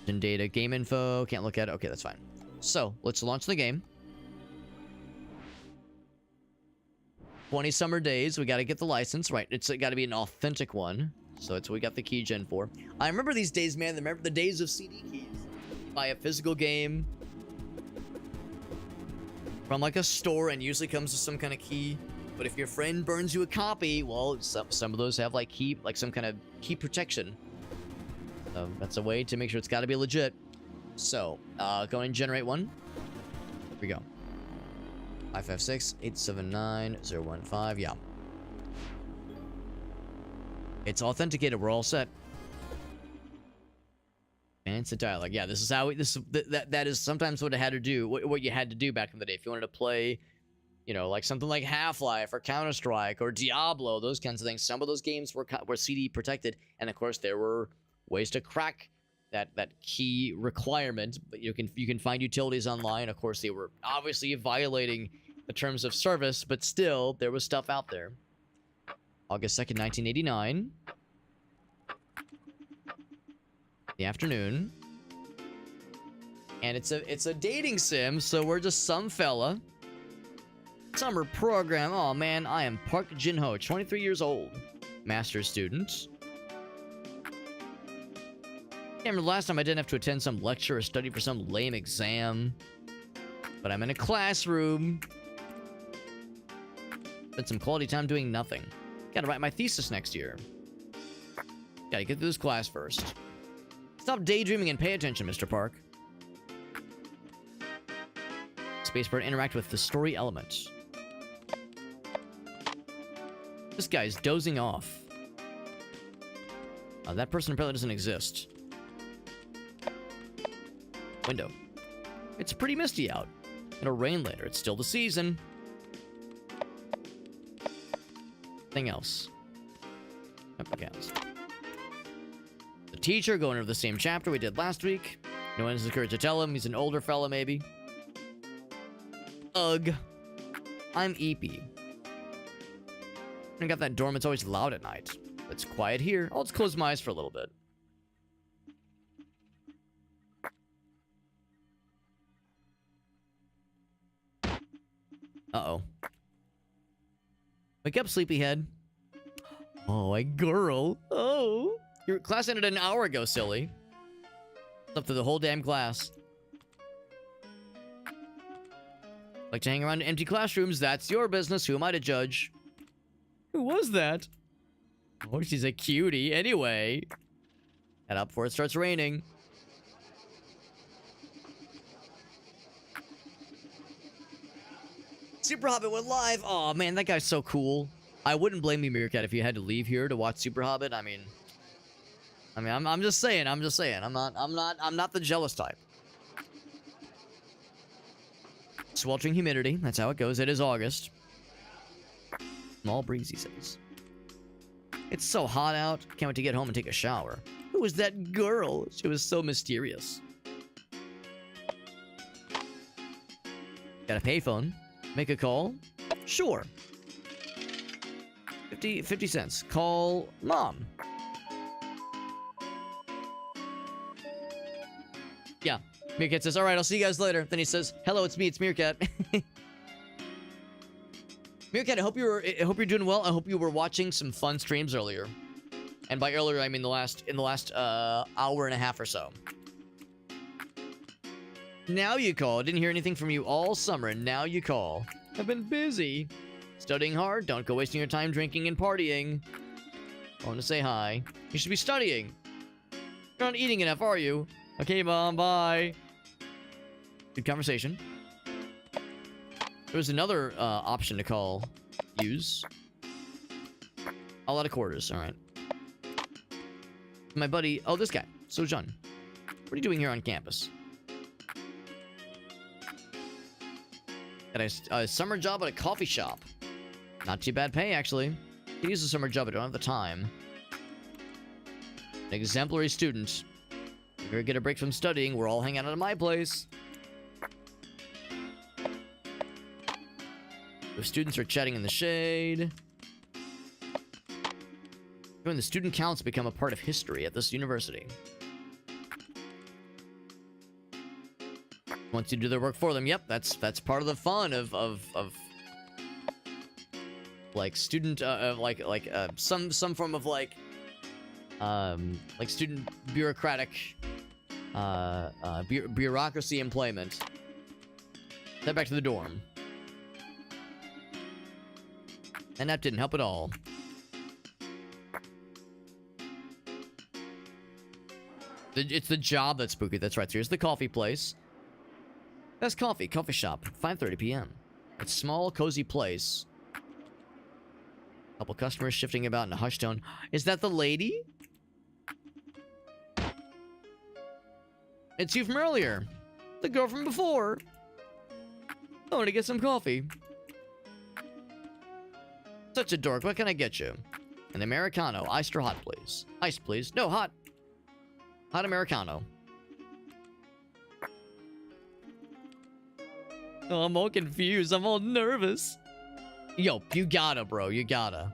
And data, game info. Can't look at it. Okay, that's fine. So, let's launch the game. 20 summer days. We got to get the license, right? It's got to be an authentic one. So, it's what we got the key gen for. I remember these days, man. Remember the days of CD keys. You buy a physical game from like a store and usually comes with some kind of key. But if your friend burns you a copy, well, some of those have like key, like some kind of key protection. So that's a way to make sure it's got to be legit. So, go and generate one. Here we go. 556-879-015. Yeah. It's authenticated. We're all set. And it's a dialogue. Yeah, this is how that is sometimes what it had to do. What you had to do back in the day if you wanted to play, you know, like something like Half-Life or Counter-Strike or Diablo, those kinds of things. Some of those games were CD protected, and of course there were ways to crack that key requirement. But you can find utilities online. Of course, they were obviously violating the terms of service, but still there was stuff out there. August 2nd, 1989. The afternoon. And it's a dating sim, so we're just some fella. Summer program. Oh man, I am Park Jin-ho, 23 years old. Master's student. Can't remember the last time I didn't have to attend some lecture or study for some lame exam. But I'm in a classroom. Spent some quality time doing nothing. Gotta write my thesis next year. Gotta get through this class first. Stop daydreaming and pay attention, Mr. Park. Spacebar, interact with the story element. This guy's dozing off. That person apparently doesn't exist. Window. It's pretty misty out. It'll rain later. It's still the season. Thing else. Accounts. The teacher going over the same chapter we did last week. No one has the courage to tell him. He's an older fella, maybe. Ugh. I'm Eepy. I got that dorm. It's always loud at night. It's quiet here. I'll just close my eyes for a little bit. Uh-oh. Wake up, sleepyhead. Oh, a girl. Oh. Your class ended an hour ago, silly. Up to the whole damn class. Like to hang around in empty classrooms? That's your business. Who am I to judge? Who was that? Oh, she's a cutie. Anyway. Head up before it starts raining. Super Hobbit went live. Oh man, that guy's so cool. I wouldn't blame you, Meerkat, if you had to leave here to watch Super Hobbit. I mean, I'm just saying. I'm not the jealous type. Sweltering humidity. That's how it goes. It is August. Small breeze, he says. It's so hot out. Can't wait to get home and take a shower. Who was that girl? She was so mysterious. Got a payphone. Make a call? Sure. 50 cents. Call mom. Yeah. Meerkat says, all right, I'll see you guys later. Then he says, hello, it's me, it's Meerkat. Meerkat, I hope you're doing well. I hope you were watching some fun streams earlier. And by earlier, I mean in the last hour and a half or so. Now you call. Didn't hear anything from you all summer, and now you call. I've been busy. Studying hard. Don't go wasting your time drinking and partying. I want to say hi. You should be studying. You're not eating enough, are you? Okay, Mom, bye. Good conversation. There's another option to call use. A lot of quarters, alright. My buddy, oh, this guy, Sojan. What are you doing here on campus? Got a summer job at a coffee shop. Not too bad pay, actually. Could use a summer job, I don't have the time. An exemplary student. If you ever get a break from studying, we're all hanging out at my place. The students are chatting in the shade. Join the student council, become a part of history at this university. Once you do their work for them, yep, that's part of the fun of like student some form of like student bureaucratic bureaucracy employment. Head back to the dorm. And that didn't help at all. It's the job that's spooky. That's right. So here's the coffee place. Best coffee shop. 5:30 p.m. It's small, cozy place. Couple customers shifting about in a hushed tone. Is that the lady? It's you from earlier. The girl from before. I want to get some coffee. Such a dork. What can I get you? An Americano. Iced or hot, please? Iced, please. No, hot. Hot Americano. Oh, I'm all confused. I'm all nervous. Yo, you gotta, bro. You gotta.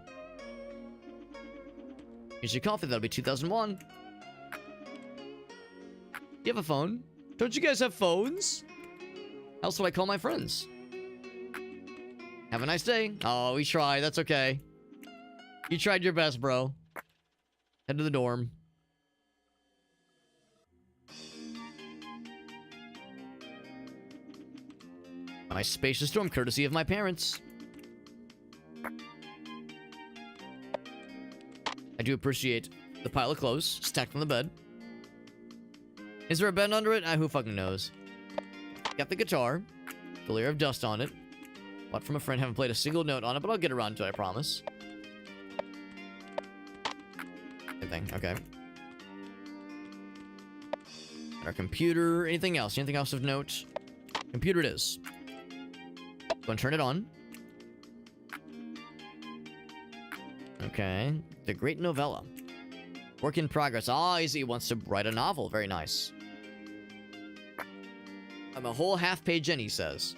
Here's your coffee. That'll be 2001. Do you have a phone? Don't you guys have phones? How else would I call my friends? Have a nice day. Oh, we tried. That's okay. You tried your best, bro. Head to the dorm. A nice spacious dorm, courtesy of my parents. I do appreciate the pile of clothes stacked on the bed. Is there a bed under it? Who fucking knows? Got the guitar. The layer of dust on it. Bought from a friend. Haven't played a single note on it, but I'll get around to it, I promise. Same thing. Okay. Our computer. Anything else? Anything else of note? Computer it is. Go and turn it on. Okay. The Great Novella. Work in progress. Ah, easy. Wants to write a novel. Very nice. I'm a whole half page in, he says.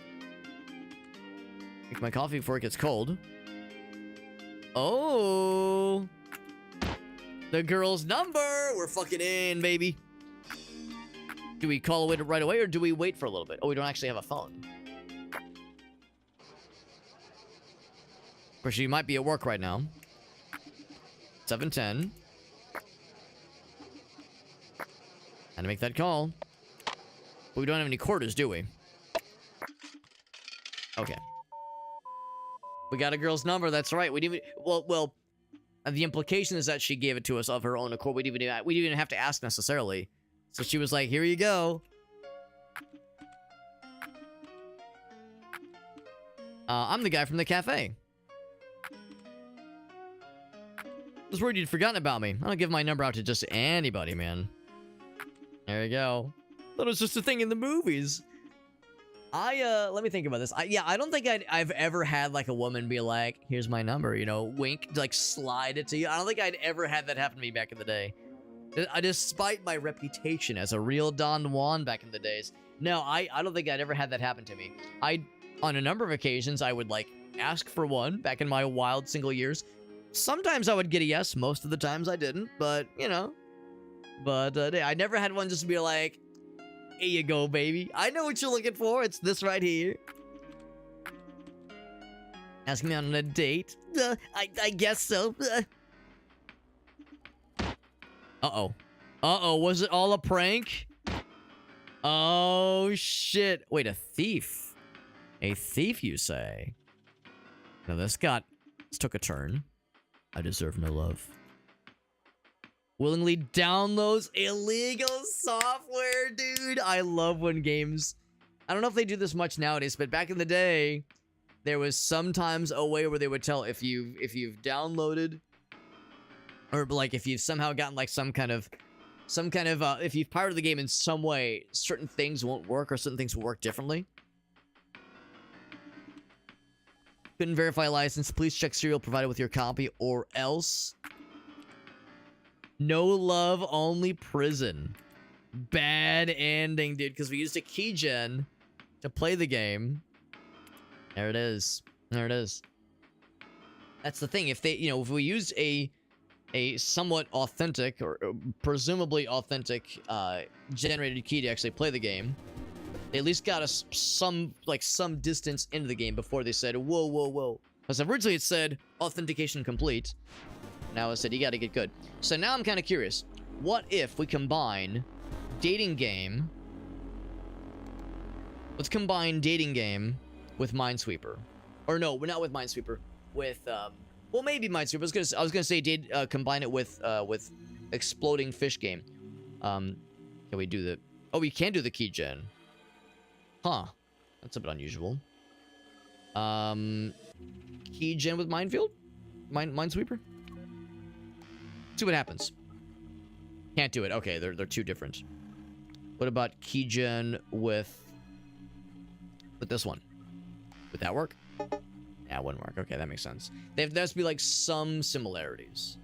Make my coffee before it gets cold. Oh. The girl's number. We're fucking in, baby. Do we call it right away or do we wait for a little bit? Oh, we don't actually have a phone. Of course, she might be at work right now. 7:10. Had to make that call. But we don't have any quarters, do we? Okay. We got a girl's number. That's right. We didn't. Well. The implication is that she gave it to us of her own accord. We didn't even have to ask necessarily. So she was like, "Here you go." I'm the guy from the cafe. I was worried you'd forgotten about me. I don't give my number out to just anybody, man. There you go. Thought it was just a thing in the movies. Let me think about this. I don't think I've ever had, like, a woman be like, here's my number, you know, wink, like, slide it to you. I don't think I'd ever had that happen to me back in the day. Despite my reputation as a real Don Juan back in the days. No, I don't think I'd ever had that happen to me. On a number of occasions, I would, like, ask for one back in my wild single years. Sometimes I would get a yes, most of the times I didn't, but, you know. But, I never had one just be like, here you go, baby. I know what you're looking for. It's this right here. Asking me out on a date? I guess so. Uh-oh. Uh-oh, was it all a prank? Oh, shit. Wait, a thief? A thief, you say? Now, this took a turn. I deserve no love. willingly downloads illegal software, dude. I love when games... I don't know if they do this much nowadays, but back in the day, there was sometimes a way where they would tell if you've downloaded, or like if you've somehow gotten like some kind of if you've pirated the game in some way, certain things won't work or certain things will work differently. Couldn't verify license. Please check serial provided with your copy or else. No love, only prison. Bad ending, dude, because we used a keygen to play the game. There it is. There it is. That's the thing. If they, if we used a somewhat authentic or presumably authentic generated key to actually play the game, they at least got us some distance into the game before they said, whoa, whoa, whoa. Because originally it said authentication complete. Now it said you got to get good. So now I'm kind of curious. What if we combine dating game? Let's combine dating game with Minesweeper. Or no, we're not with Minesweeper. With well, maybe Minesweeper. I was gonna say combine it with exploding fish game. Can we do the? Oh, we can do the keygen. Huh? That's a bit unusual. Keygen with Minefield, Minesweeper. See what happens. Can't do it. Okay, they're two different. What about keygen with this one? Would that work? Yeah, it wouldn't work. Okay, that makes sense. There has to be like some similarities.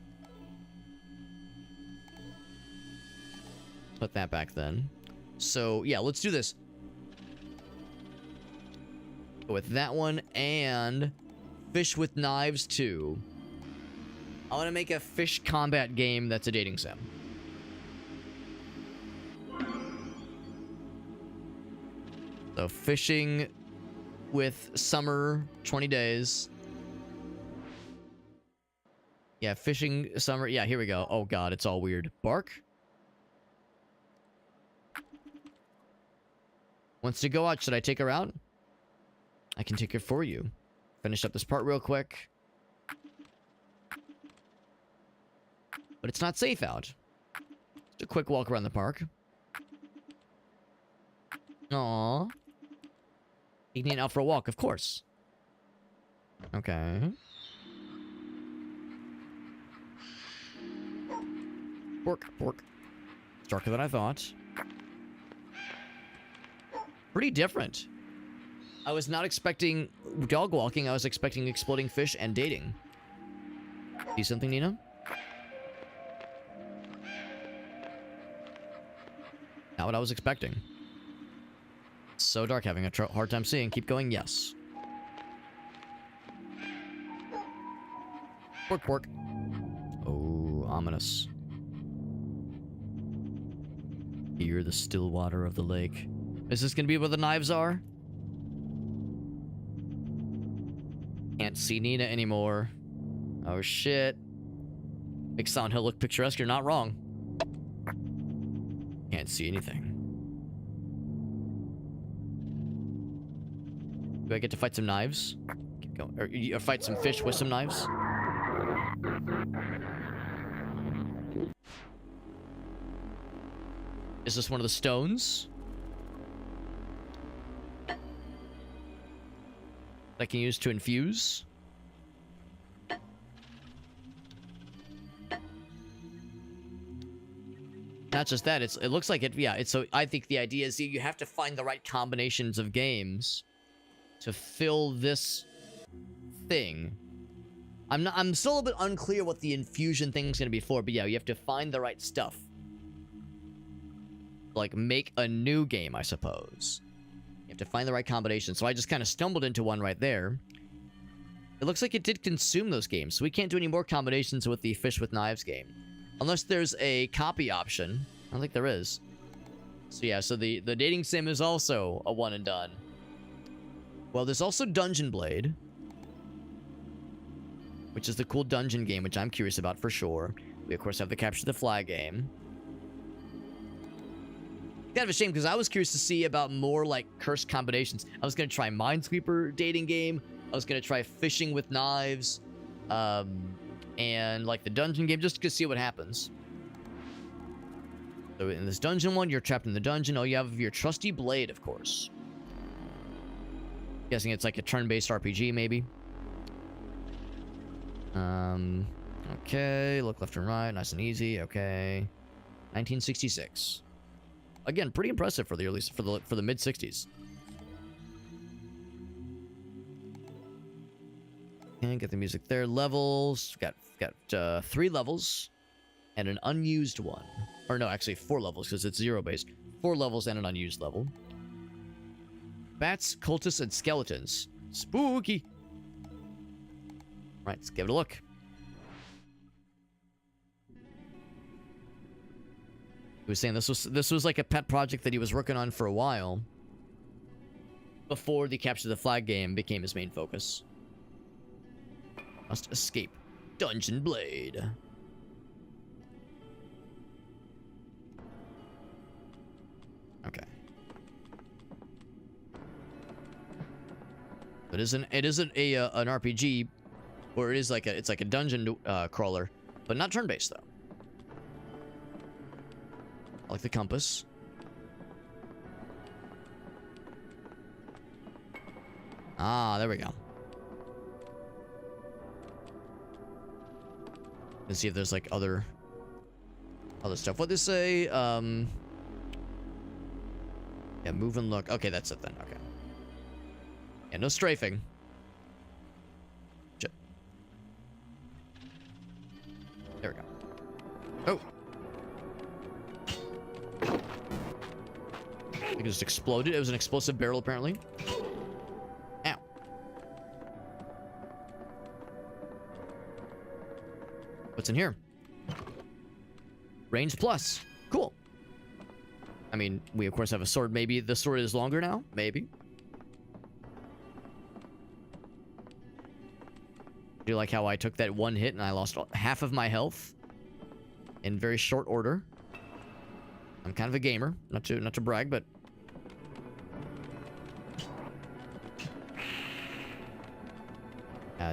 Put that back then. So yeah, let's do this. Go with that one and fish with knives too. I want to make a fish combat game that's a dating sim. So fishing with summer 20 days. Yeah, fishing summer. Yeah, here we go. Oh god, it's all weird. Bark. Wants to go out. Should I take her out? I can take her for you. Finish up this part real quick. But it's not safe out. Just a quick walk around the park. Aww. Taking it out for a walk, of course. Okay. Pork, pork. It's darker than I thought. Pretty different. I was not expecting dog walking. I was expecting exploding fish and dating. See something, Nina? Not what I was expecting. So dark, having a hard time seeing. Keep going, yes. Pork, pork. Oh, ominous. Hear the still water of the lake. Is this gonna be where the knives are? Can't see Nina anymore. Oh shit. Makes Silent Hill look picturesque, you're not wrong. Can't see anything. Do I get to fight some knives? Keep going. Or fight some fish with some knives? Is this one of the stones that I can use to infuse? Not just that, it looks like it, yeah, it's so I think the idea is you have to find the right combinations of games to fill this thing. I'm still a little bit unclear what the infusion thing's gonna be for, but yeah, you have to find the right stuff. Like, make a new game, I suppose. You have to find the right combination. So I just kind of stumbled into one right there. It looks like it did consume those games, so we can't do any more combinations with the Fish with Knives game. Unless there's a copy option. I don't think there is. So yeah, so the dating sim is also a one and done. Well, there's also Dungeon Blade, which is the cool dungeon game, which I'm curious about for sure. We, of course, have the Capture the Flag game. Kind of a shame, because I was curious to see about more, like, cursed combinations. I was going to try Minesweeper dating game. I was going to try Fishing with Knives. And, like, the dungeon game, just to see what happens. So in this dungeon one, you're trapped in the dungeon. Oh, you have your trusty blade, of course. Guessing it's like a turn-based RPG, maybe. Okay. Look left and right, nice and easy. Okay. 1966. Again, pretty impressive for the early, for the mid 60s. And get the music there. Levels. Got 3 levels and an unused one. Or no, actually 4 levels because it's 0 based. 4 levels and an unused level. Bats, cultists, and skeletons. Spooky. Right, let's give it a look. He was saying this was like a pet project that he was working on for a while before the Capture the Flag game became his main focus. Must escape. Dungeon Blade. Okay. It isn't an RPG, or it's like a dungeon crawler, but not turn-based though. I like the compass. Ah, there we go. Let's see if there's like other stuff. What they say? Yeah, move and look. Okay, that's it then. Okay. Yeah, no strafing. Shit. There we go. Oh. It just exploded. It was an explosive barrel, apparently. Ow. What's in here? Range plus. Cool. I mean, we of course have a sword. Maybe the sword is longer now? Maybe. Do you like how I took that one hit and I lost half of my health in very short order? I'm kind of a gamer, not to brag, but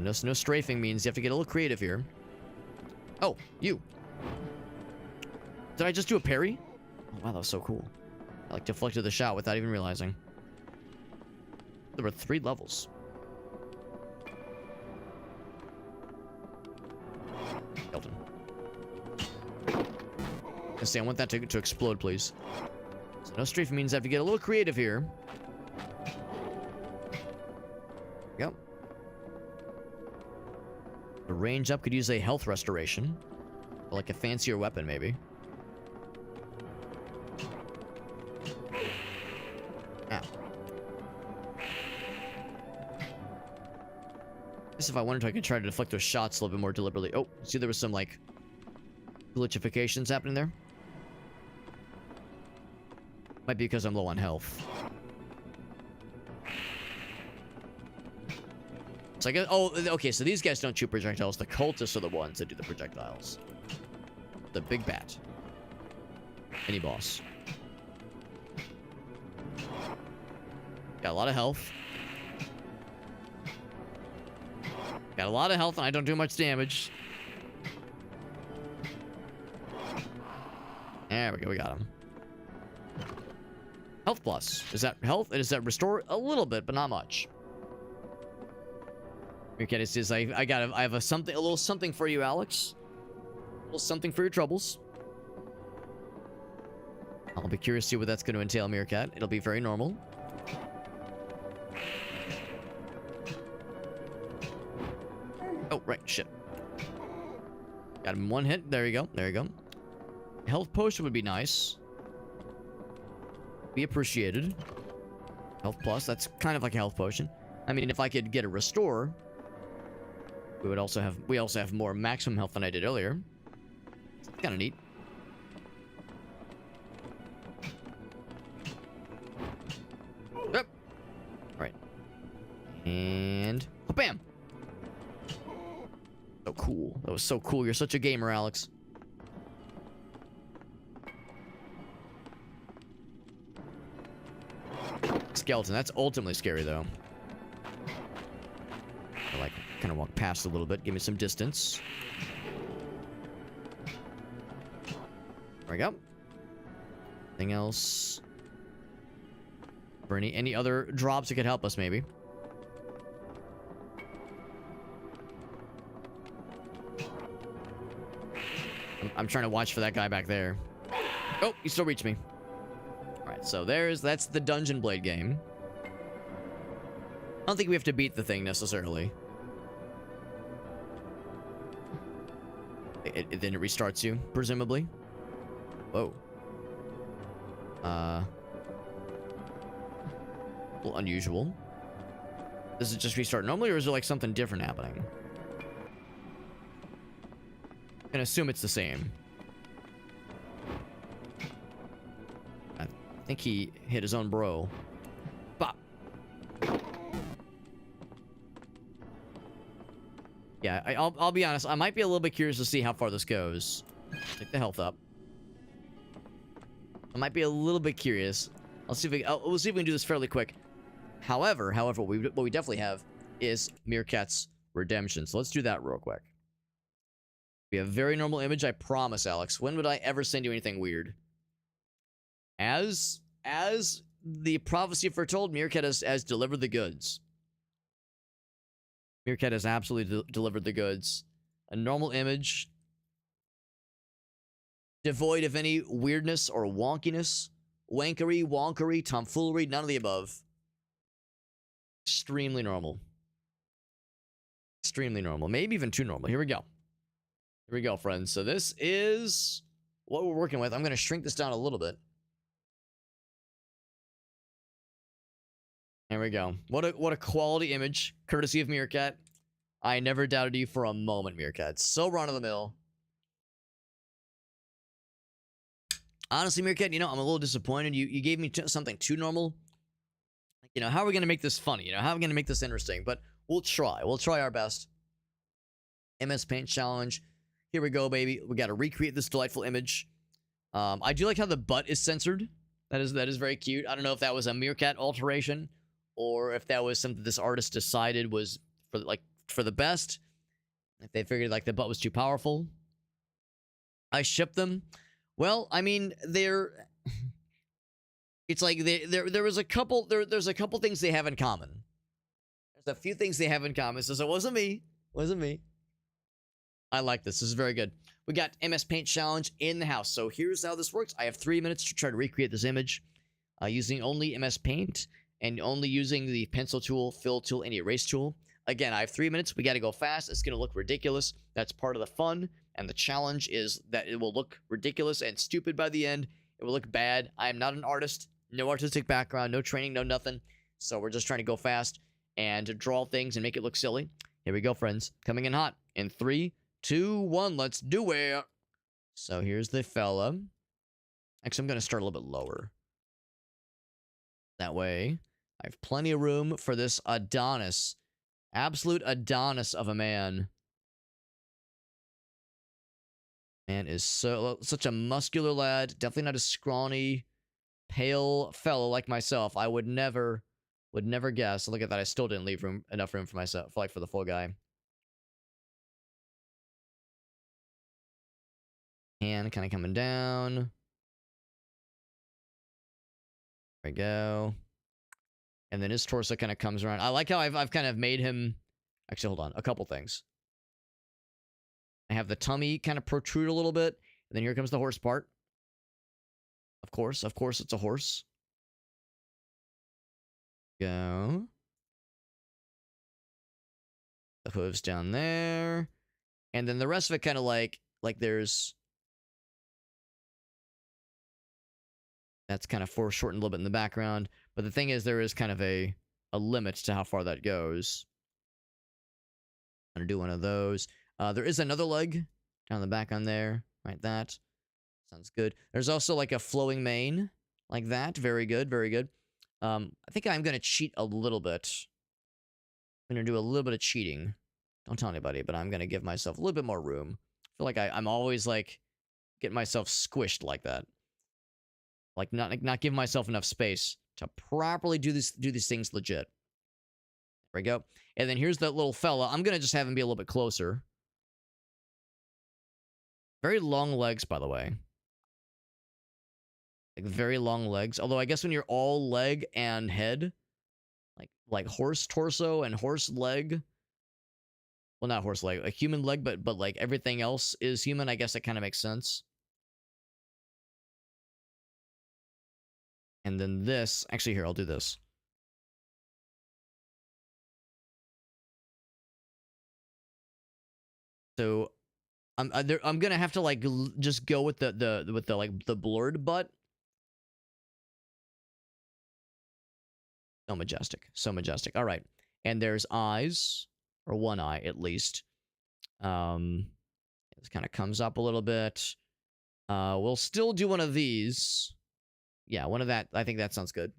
no strafing means you have to get a little creative here. Oh, you. Did I just do a parry? Oh, wow, that was so cool. I like deflected the shot without even realizing. There were 3 levels. Skeleton. I say I want that to explode, please. So no strafing means I have to get a little creative here. Yep. The range up could use a health restoration. Or like a fancier weapon, maybe. Ow. Guess if I wanted to, I could try to deflect those shots a little bit more deliberately. Oh, see there was some, like, glitchifications happening there. Might be because I'm low on health. So I guess, oh, okay, so these guys don't shoot projectiles. The cultists are the ones that do the projectiles. The big bat. Mini boss. Got a lot of health. Got a lot of health and I don't do much damage. There we go, we got him. Health plus. Is that health? Does that restore a little bit, but not much? Okay, this is I have a little something for you, Alex. A little something for your troubles. I'll be curious to see what that's going to entail, Meerkat. It'll be very normal. Oh, right, shit. Got him 1 hit. There you go. There you go. Health potion would be nice. Be appreciated. Health plus. That's kind of like a health potion. I mean, if I could get a restore, we also have more maximum health than I did earlier. It's kind of neat. Yep. All right. And oh, bam. So cool. That was so cool. You're such a gamer, Alex. Skeleton. That's ultimately scary, though. I like kind of walk past a little bit. Give me some distance. There we go. Anything else? For any other drops that could help us, maybe. I'm trying to watch for that guy back there. Oh, he still reached me. All right, so that's the Dungeon Blade game. I don't think we have to beat the thing necessarily. Then it restarts you, presumably. Whoa. A little unusual. Does it just restart normally, or is there like something different happening? I'm gonna assume it's the same. I think he hit his own bro. Bop. Yeah, I'll be honest. I might be a little bit curious to see how far this goes. Take the health up. I might be a little bit curious. We'll see if we can do this fairly quick. However, what we definitely have is Meerkat's Redemption. So let's do that real quick. We have very normal image, I promise, Alex. When would I ever send you anything weird? As the prophecy foretold, Meerkat has delivered the goods. Meerkat has absolutely delivered the goods. A normal image, devoid of any weirdness or wonkiness, wankery, wonkery, tomfoolery, none of the above. Extremely normal. Extremely normal. Maybe even too normal. Here we go. Here we go, friends. So this is what we're working with. I'm going to shrink this down a little bit. There we go. What a quality image, courtesy of Meerkat. I never doubted you for a moment, Meerkat. So run-of-the-mill. Honestly, Meerkat, I'm a little disappointed. You gave me something too normal. How are we going to make this funny? How are we going to make this interesting? But we'll try. We'll try our best. MS Paint Challenge. Here we go, baby. We got to recreate this delightful image. I do like how the butt is censored. That is very cute. I don't know if that was a Meerkat alteration or if that was something this artist decided was for the best. If they figured the butt was too powerful. I ship them. Well, I mean, it's like there's a couple things they have in common. There's a few things they have in common. So it wasn't me. Wasn't me. I like this. This is very good. We got MS Paint Challenge in the house. So here's how this works. I have 3 minutes to try to recreate this image using only MS Paint and only using the pencil tool, fill tool, and erase tool. Again, I have 3 minutes. We got to go fast. It's going to look ridiculous. That's part of the fun. And the challenge is that it will look ridiculous and stupid by the end. It will look bad. I am not an artist. No artistic background. No training. No nothing. So we're just trying to go fast and draw things and make it look silly. Here we go, friends. Coming in hot. In 3, 2, 1. Let's do it. So here's the fella. Actually, I'm going to start a little bit lower. That way, I have plenty of room for this Adonis. Absolute Adonis of a man. Man is such a muscular lad. Definitely not a scrawny, pale fellow like myself. I would never guess. Look at that. I still didn't leave enough room for myself, for the full guy. Hand kind of coming down. There we go. And then his torso kind of comes around. I like how I've kind of made him... Actually, hold on. A couple things. I have the tummy kind of protrude a little bit. And then here comes the horse part. Of course, it's a horse. Go. The hooves down there. And then the rest of it kind of like there's... That's kind of foreshortened a little bit in the background. But the thing is, there is kind of a limit to how far that goes. I'm going to do one of those. There is another leg down the back on there. Right, that. Sounds good. There's also like a flowing mane. Like that. Very good, very good. I think I'm going to cheat a little bit. I'm going to do a little bit of cheating. Don't tell anybody, but I'm going to give myself a little bit more room. I feel like I'm always like getting myself squished like that. Like not give myself enough space to properly do these things legit. There we go. And then here's that little fella. I'm going to just have him be a little bit closer. Very long legs, by the way. Like very long legs. Although I guess when you're all leg and head, like horse torso and horse leg. Well, not horse leg, a human leg, but like everything else is human. I guess that kind of makes sense. And then this, actually here, I'll do this. So I'm gonna have to like just go with the blurred butt. So majestic, so majestic. All right, and there's eyes, or one eye at least. This kind of comes up a little bit. We'll still do one of these. Yeah, one of that. I think that sounds good.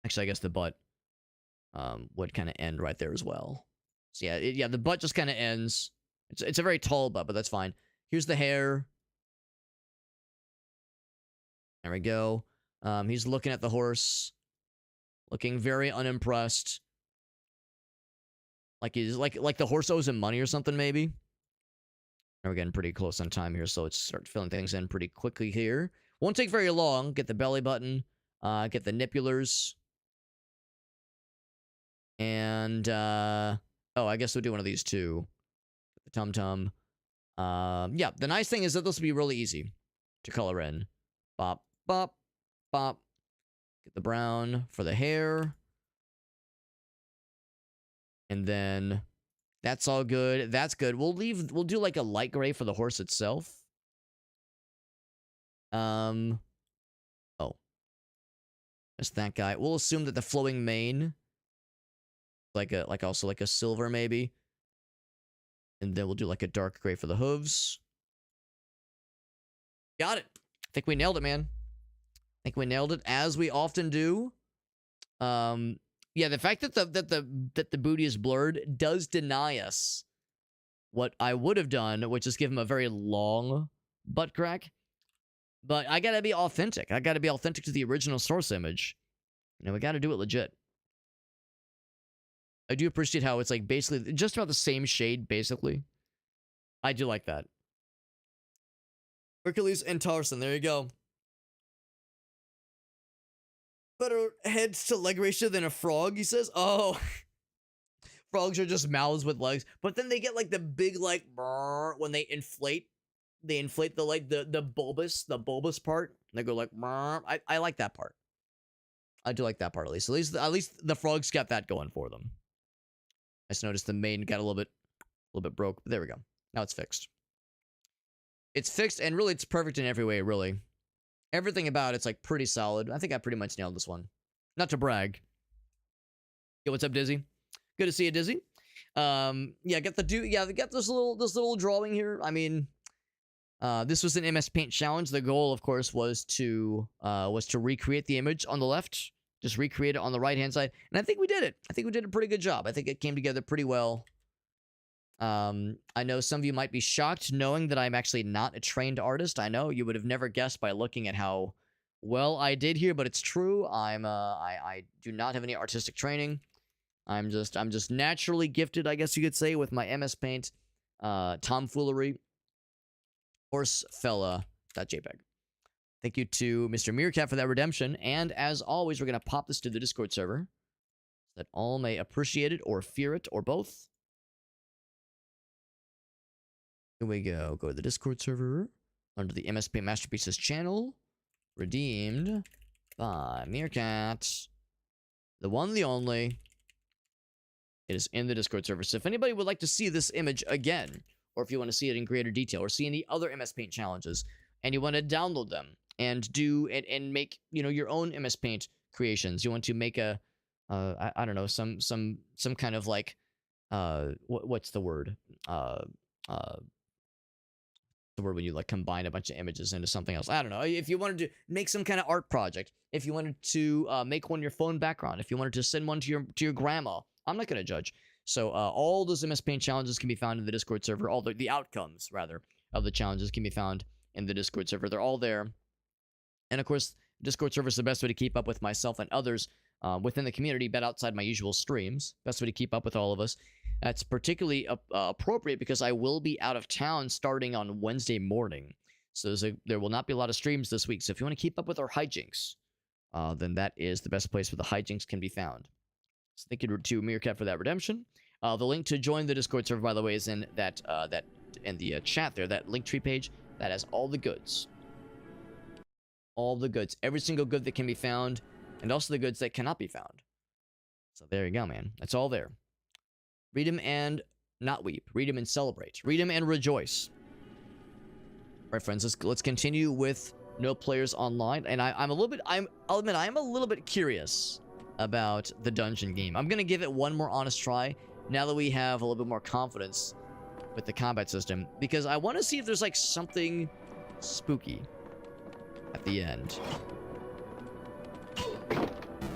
Actually, I guess the butt would kind of end right there as well. So yeah, yeah, the butt just kind of ends. It's a very tall butt, but that's fine. Here's the hair. There we go. He's looking at the horse, looking very unimpressed. Like he's like the horse owes him money or something, maybe. And we're getting pretty close on time here, so let's start filling things in pretty quickly here. Won't take very long. Get the belly button, get the nipulars, and oh, I guess we'll do one of these too. The tum tum. Yeah. The nice thing is that this will be really easy to color in. Bop, bop, bop. Get the brown for the hair. And then that's all good. That's good. We'll do like a light gray for the horse itself. Oh. Just that guy. We'll assume that the flowing mane, like a silver maybe. And then we'll do like a dark gray for the hooves. Got it. I think we nailed it, man. I think we nailed it, as we often do. Yeah, the fact that the booty is blurred does deny us what I would have done, which is give him a very long butt crack. But I gotta be authentic. I gotta be authentic to the original source image. You know, we gotta do it legit. I do appreciate how it's like basically just about the same shade, basically. I do like that. Hercules and Tarzan, there you go. Better heads to leg ratio than a frog, he says. Oh, frogs are just mouths with legs, but then they get like the big like brrr, when they inflate. They inflate the like the bulbous part. They go like brrr. I like that part. I do like that part at least. At least the frogs got that going for them. I just noticed the mane got a little bit broke. But there we go. Now it's fixed. It's fixed, and really it's perfect in every way. Really, everything about it's like pretty solid. I think I pretty much nailed this one. Not to brag. Yo, what's up, Dizzy? Good to see you, Dizzy. Yeah, got this little drawing here. I mean, this was an MS Paint challenge. The goal, of course, was to recreate the image on the left, just recreate it on the right-hand side, and I think we did it. I think we did a pretty good job. I think it came together pretty well. I know some of you might be shocked knowing that I'm actually not a trained artist. I know you would have never guessed by looking at how well I did here, but it's true. I do not have any artistic training. I'm just naturally gifted, I guess you could say, with my MS Paint tomfoolery. Horsefella.jpg. Thank you to Mr. Meerkat for that redemption. And as always, we're going to pop this to the Discord server so that all may appreciate it or fear it or both. Here we go. Go to the Discord server under the MS Paint Masterpieces channel. Redeemed by Meerkat. The one, the only. It is in the Discord server. So if anybody would like to see this image again, or if you want to see it in greater detail, or see any other MS Paint challenges, and you want to download them and do and make, you know, your own MS Paint creations, you want to make a I don't know, some kind of like what's the word? The word when you like combine a bunch of images into something else. I don't know. If you wanted to make some kind of art project, if you wanted to make one your phone background, if you wanted to send one to your grandma, I'm not going to judge. So all those MS Paint challenges can be found in the Discord server. All the outcomes, rather, of the challenges can be found in the Discord server. They're all there. And of course, Discord server is the best way to keep up with myself and others within the community, but outside my usual streams. Best way to keep up with all of us. That's particularly appropriate because I will be out of town starting on Wednesday morning. So there will not be a lot of streams this week. So if you want to keep up with our hijinks, then that is the best place where the hijinks can be found. So thank you to Meerkat for that redemption. The link to join the Discord server, by the way, is in that in the chat there. That Linktree page that has all the goods, every single good that can be found, and also the goods that cannot be found. So there you go, man. It's all there. Read them and not weep. Read them and celebrate. Read them and rejoice. All right, friends. Let's continue with no players online. And I'll admit I am a little bit curious about the dungeon game. I'm gonna give it one more honest try now that we have a little bit more confidence with the combat system, because I want to see if there's like something spooky at the end.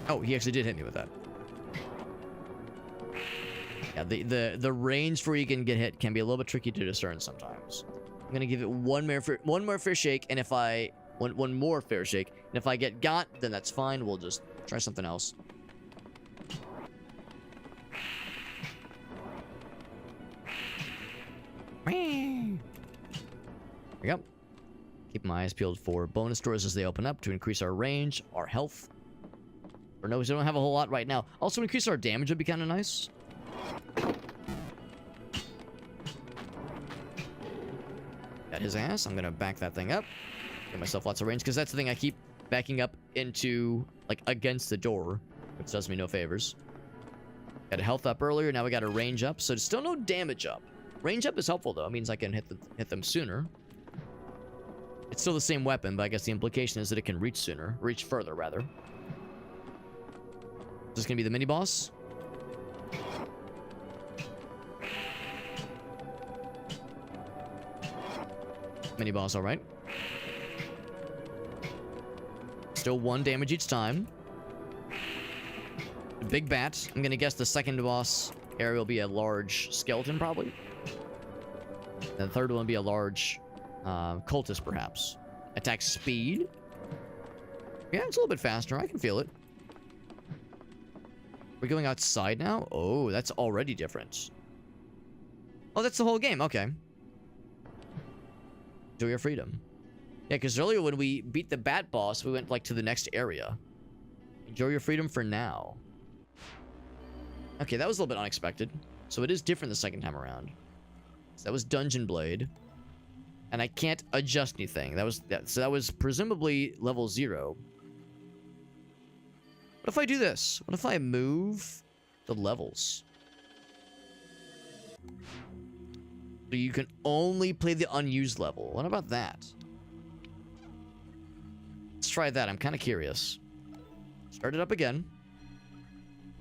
Oh, he actually did hit me with that. Yeah, the range for where you can get hit can be a little bit tricky to discern sometimes. I'm gonna give it one more fair shake, and if one more fair shake, and if I get got, then that's fine. We'll just try something else. There we go. Keep my eyes peeled for bonus doors as they open up to increase our range, our health. Or no, we don't have a whole lot right now. Also, increase our damage would be kind of nice. Got his ass. I'm gonna back that thing up. Give myself lots of range, because that's the thing. I keep backing up into, like, against the door, which does me no favors. Got a health up earlier. Now we got a range up. So still no damage up. Range up is helpful, though. It means I can hit them sooner. It's still the same weapon, but I guess the implication is that it can reach further, rather. Is this gonna be the mini-boss? Mini-boss, alright. Still 1 damage each time. Big bat. I'm gonna guess the second boss area will be a large skeleton, probably. And the third one will be a large cultist, perhaps. Attack speed. Yeah, it's a little bit faster. I can feel it. We're going outside now? Oh, that's already different. Oh, that's the whole game. Okay. Enjoy your freedom. Yeah, because earlier when we beat the bat boss, we went, like, to the next area. Enjoy your freedom for now. Okay, that was a little bit unexpected. So it is different the second time around. So that was Dungeon Blade. And I can't adjust anything. So that was presumably level 0. What if I do this? What if I move the levels? So you can only play the unused level. What about that? Let's try that. I'm kind of curious. Start it up again.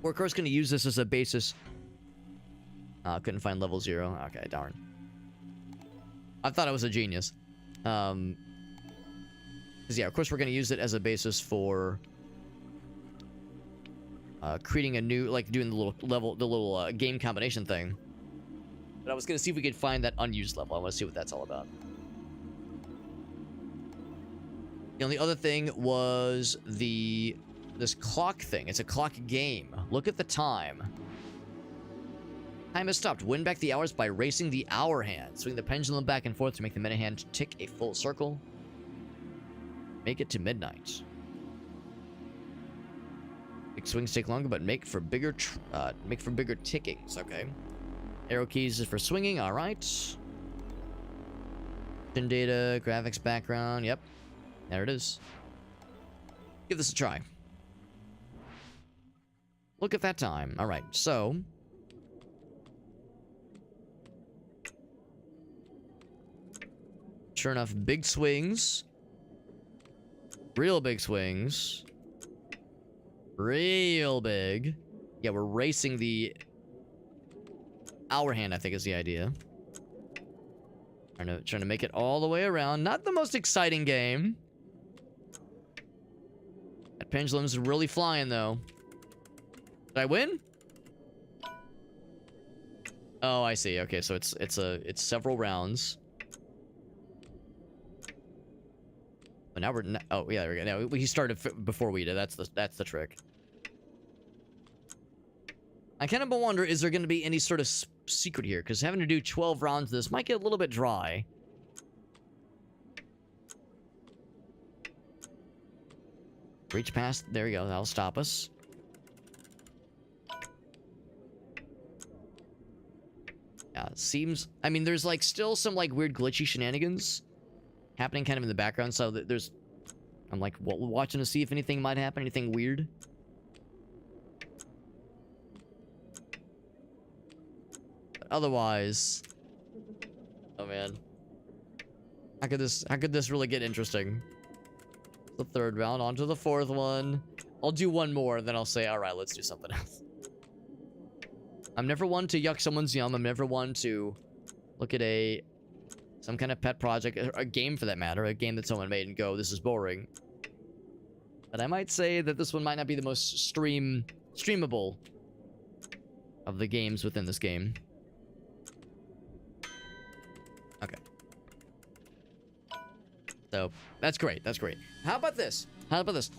We're of course going to use this as a basis. Couldn't find level 0. Okay, darn. I thought I was a genius. Because yeah, of course we're going to use it as a basis for creating a new, like doing the little game combination thing. But I was going to see if we could find that unused level. I want to see what that's all about. The only other thing was this clock thing. It's a clock game. Look at the time. Time has stopped. Win back the hours by racing the hour hand. Swing the pendulum back and forth to make the minute hand tick a full circle. Make it to midnight. Big swings take longer, but make for bigger tickings. Okay. Arrow keys is for swinging. All right. Data, graphics, background. Yep. There it is. Give this a try. Look at that time. All right. So. Sure enough, big swings. Real big swings. Real big. Yeah, we're racing the hour hand, I think is the idea. Trying to make it all the way around. Not the most exciting game. That pendulum's really flying, though. Did I win? Oh, I see. Okay, so it's several rounds. But now we're oh yeah, there we go. Now he started before we did. That's the trick. I kind of wonder, is there going to be any sort of secret here? Because having to do 12 rounds of this might get a little bit dry. Reach past. There we go. That'll stop us. Yeah, it seems... I mean, there's, like, still some, like, weird glitchy shenanigans happening kind of in the background, so there's... I'm, like, watching to see if anything might happen, anything weird. But otherwise... Oh, man. How could this really get interesting? The third round, on to the fourth one. I'll do one more, then I'll say, alright, let's do something else. I'm never one to yuck someone's yum. I'm never one to look at some kind of pet project, a game for that matter, a game that someone made and go, this is boring. But I might say that this one might not be the most streamable of the games within this game. Okay. So, that's great. That's great. How about this?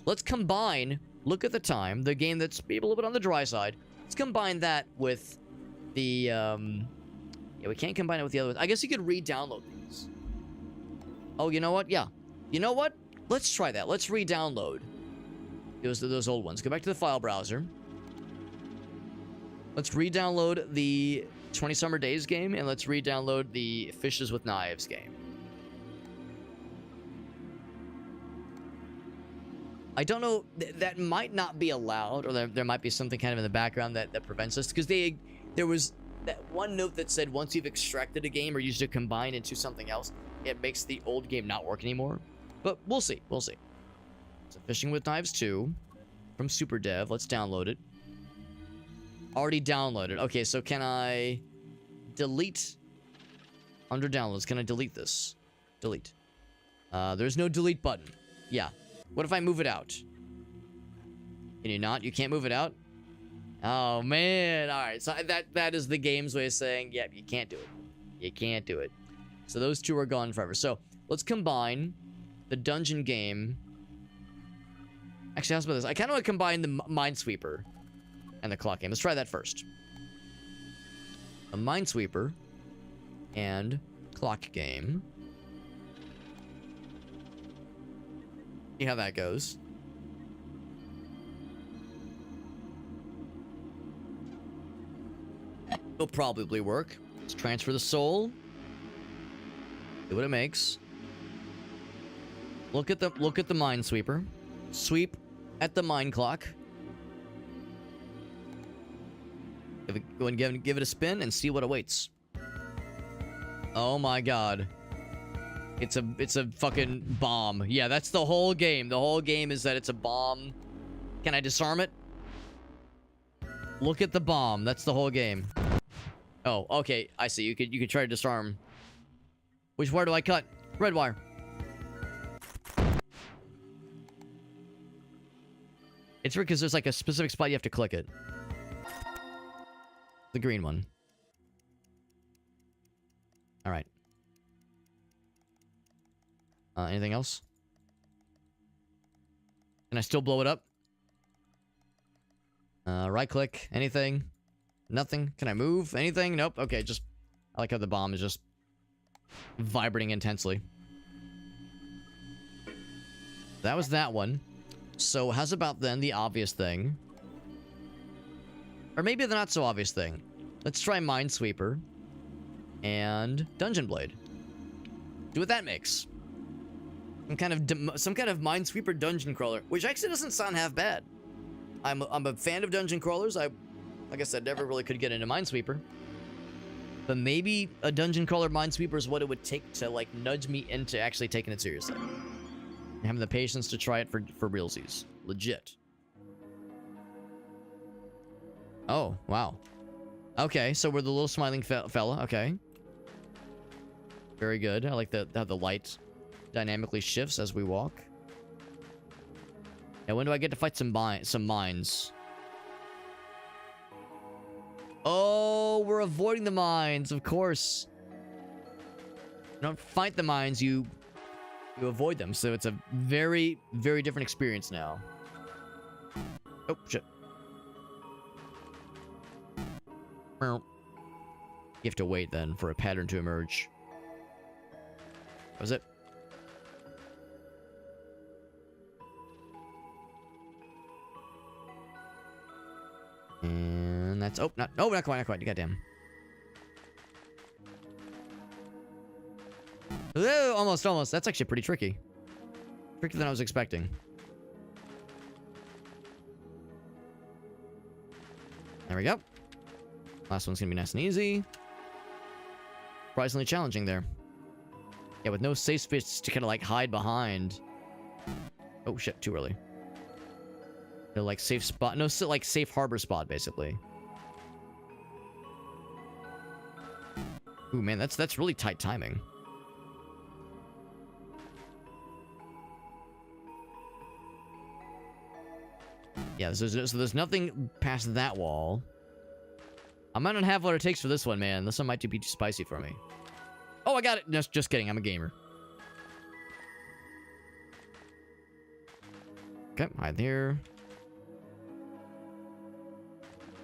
Let's combine, look at the time, the game that's maybe a little bit on the dry side. Let's combine that with the, yeah, we can't combine it with the other ones. I guess you could re-download these. Oh, you know what? Yeah. You know what? Let's try that. Let's re-download those old ones. Go back to the file browser. Let's re-download the 20 Summer Days game, and let's re-download the Fishes with Knives game. I don't know, that might not be allowed, or there might be something kind of in the background that prevents us, because there was that one note that said once you've extracted a game or used it combined into something else, it makes the old game not work anymore. But we'll see. So Fishing with Knives 2 from Super Dev. Let's download it. Already downloaded. Okay, so can I delete under downloads? Can I delete this? Delete. There's no delete button. Yeah. What if I move it out? Can you not? You can't move it out? Oh, man. All right. So that is the game's way of saying, yep, you can't do it. You can't do it. So those two are gone forever. So let's combine the dungeon game. Actually, how's about this? I kind of want to combine the Minesweeper and the clock game. Let's try that first. A Minesweeper and clock game. See how that goes. It'll probably work. Let's transfer the soul. See what it makes. Look at the Minesweeper. Sweep at the mine clock. Go and give it a spin and see what awaits. Oh my god. It's a fucking bomb. Yeah, that's the whole game. The whole game is that it's a bomb. Can I disarm it? Look at the bomb. That's the whole game. Oh, okay. I see. You could try to disarm. Which wire do I cut? Red wire. It's weird because there's like a specific spot you have to click it. The green one. All right. Anything else? Can I still blow it up? Right click. Anything? Nothing? Can I move? Anything? Nope. Okay, just... I like how the bomb is just vibrating intensely. That was that one. So, how's about then the obvious thing? Or maybe the not so obvious thing. Let's try Minesweeper and Dungeon Blade. Do what that makes. Some kind of Minesweeper dungeon crawler, which actually doesn't sound half bad. I'm a fan of dungeon crawlers. Like I said, never really could get into Minesweeper. But maybe a dungeon crawler Minesweeper is what it would take to like nudge me into actually taking it seriously. And having the patience to try it for realsies. Legit. Oh, wow. Okay, so we're the little smiling fella. Okay. Very good. I like how the light dynamically shifts as we walk. And when do I get to fight some mines? Oh, we're avoiding the mines, of course. You don't fight the mines, you avoid them. So it's a very, very different experience now. Oh, shit. You have to wait then for a pattern to emerge. Was it? And that's... Oh, not quite, not quite. Goddamn. Oh, almost. That's actually pretty tricky. Trickier than I was expecting. There we go. Last one's gonna be nice and easy. Surprisingly challenging there. Yeah, with no safe space to kind of like hide behind. Oh shit, too early. No like safe spot, no like safe harbor spot basically. Ooh man, that's really tight timing. Yeah, so there's nothing past that wall. I might not have what it takes for this one, man. This one might be too spicy for me. Oh, I got it. Just kidding. I'm a gamer. Okay, hide there.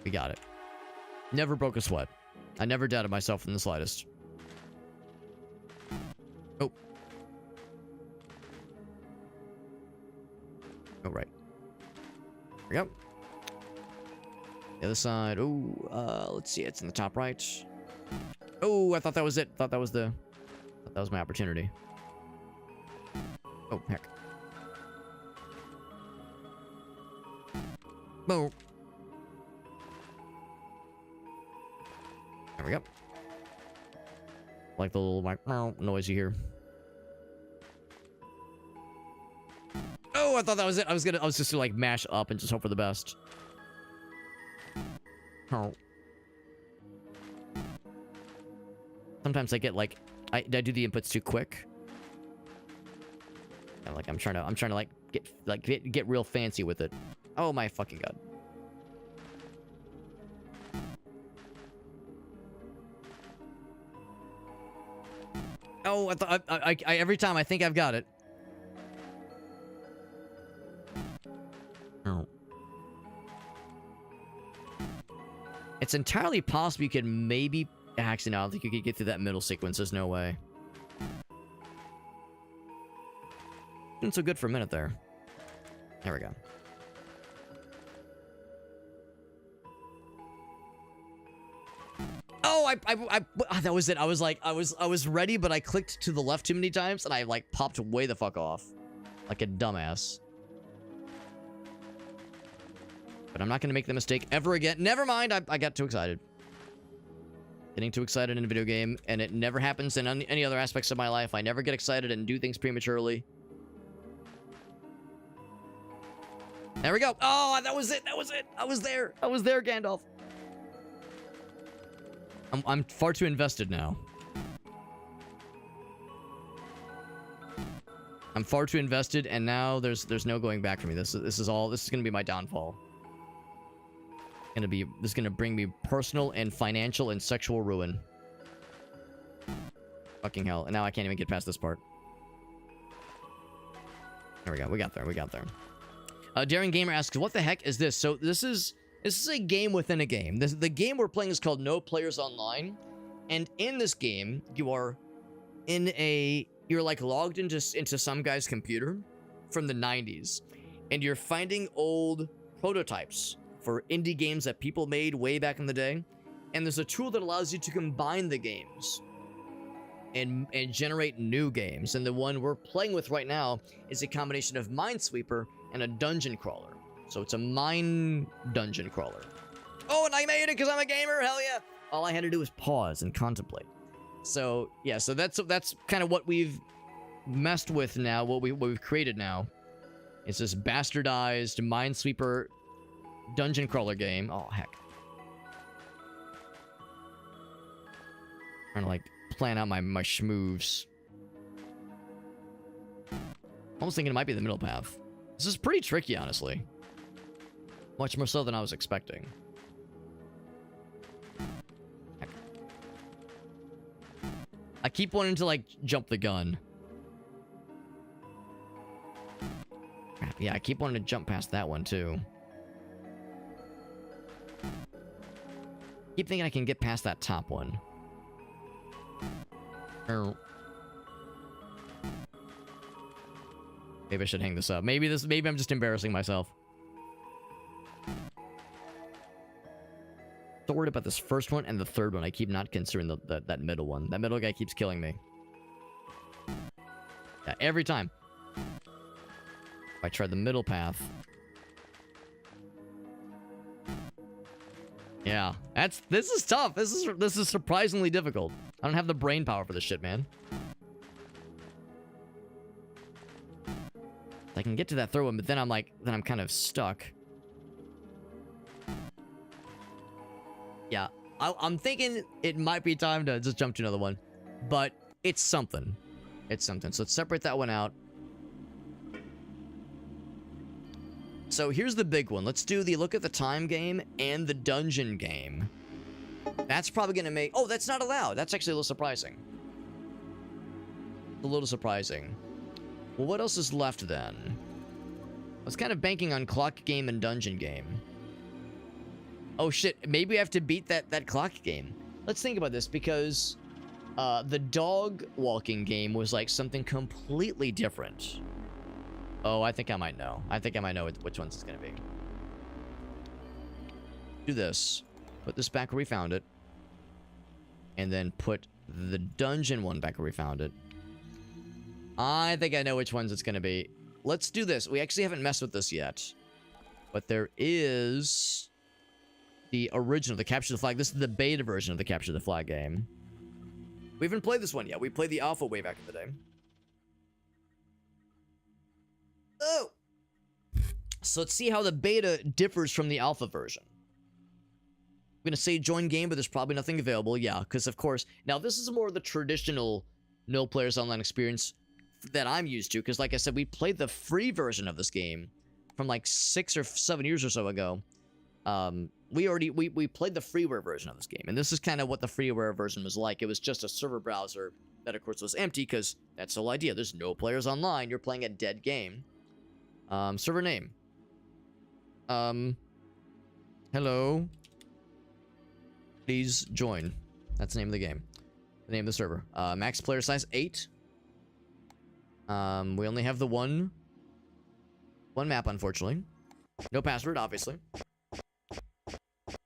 We got it. Never broke a sweat. I never doubted myself in the slightest. Oh. Oh, right. There we go. The other side. Oh, let's see. It's in the top right. Oh, I thought that was it. Thought that was my opportunity. Oh, heck. Boom. There we go. Like the little like noise you hear. Oh, I thought that was it. I was just gonna like mash up and just hope for the best. Oh. Sometimes I get like I do the inputs too quick. And like I'm trying to like get real fancy with it. Oh my fucking god. Oh, I thought I every time I think I've got it. Oh. It's entirely possible you could maybe... Actually, no, I don't think you could get through that middle sequence. There's no way. Been so good for a minute there. There we go. Oh, that was it. I was like, I was ready, but I clicked to the left too many times, and I like popped way the fuck off, like a dumbass. But I'm not gonna make the mistake ever again. Never mind. I got too excited. Getting too excited in a video game, and it never happens in any other aspects of my life. I never get excited and do things prematurely. There we go. Oh, that was it. That was it. I was there. I was there, Gandalf. I'm far too invested now. I'm far too invested, and now there's no going back for me. This is gonna be my downfall. This is gonna bring me personal and financial and sexual ruin. Fucking hell. And now I can't even get past this part. There we go. We got there. We got there. Daring Gamer asks, what the heck is this? So this is a game within a game. The game we're playing is called No Players Online. And in this game, you're like logged into some guy's computer from the 90s. And you're finding old prototypes for indie games that people made way back in the day. And there's a tool that allows you to combine the games and generate new games. And the one we're playing with right now is a combination of Minesweeper and a dungeon crawler. So it's a mine dungeon crawler. Oh, and I made it because I'm a gamer. Hell yeah. All I had to do was pause and contemplate. So yeah, so that's kind of what we've messed with now. What we've created now. It's this bastardized Minesweeper dungeon crawler game. Oh heck. Trying to like plan out my schmoves. Almost thinking it might be the middle path. This is pretty tricky, honestly. Much more so than I was expecting. Heck. I keep wanting to like jump the gun. Crap, yeah, I keep wanting to jump past that one too. Keep thinking I can get past that top one. Maybe I should hang this up. Maybe I'm just embarrassing myself. so worried about this first one and the third one. I keep not considering that middle one. That middle guy keeps killing me. Yeah, every time. If I try the middle path. Yeah, this is tough. This is surprisingly difficult. I don't have the brain power for this shit, man. I can get to that third one, but then I'm kind of stuck. Yeah, I'm thinking it might be time to just jump to another one, but it's something. It's something. So let's separate that one out. So here's the big one. Let's do the look at the time game and the dungeon game. That's probably going to make... Oh, that's not allowed. That's actually a little surprising. A little surprising. Well, what else is left then? I was kind of banking on clock game and dungeon game. Oh shit, maybe I have to beat that clock game. Let's think about this, because the dog walking game was like something completely different. Oh, I think I might know. I think I might know which ones it's gonna be. Do this. Put this back where we found it. And then put the dungeon one back where we found it. I think I know which ones it's gonna be. Let's do this. We actually haven't messed with this yet. But there is... the original, the Capture the Flag. This is the beta version of the Capture the Flag game. We haven't played this one yet. We played the alpha way back in the day. Oh! So let's see how the beta differs from the alpha version. I'm going to say join game, but there's probably nothing available. Yeah, because of course... Now, this is more the traditional no players online experience that I'm used to. Because like I said, we played the free version of this game from like 6 or 7 years or so ago. We played the freeware version of this game, and this is kind of what the freeware version was like. It was just a server browser that, of course, was empty, because that's the whole idea. There's no players online. You're playing a dead game. Server name. Hello. Please join. That's the name of the game. The name of the server. Max player size 8. We only have the one map, unfortunately. No password, obviously.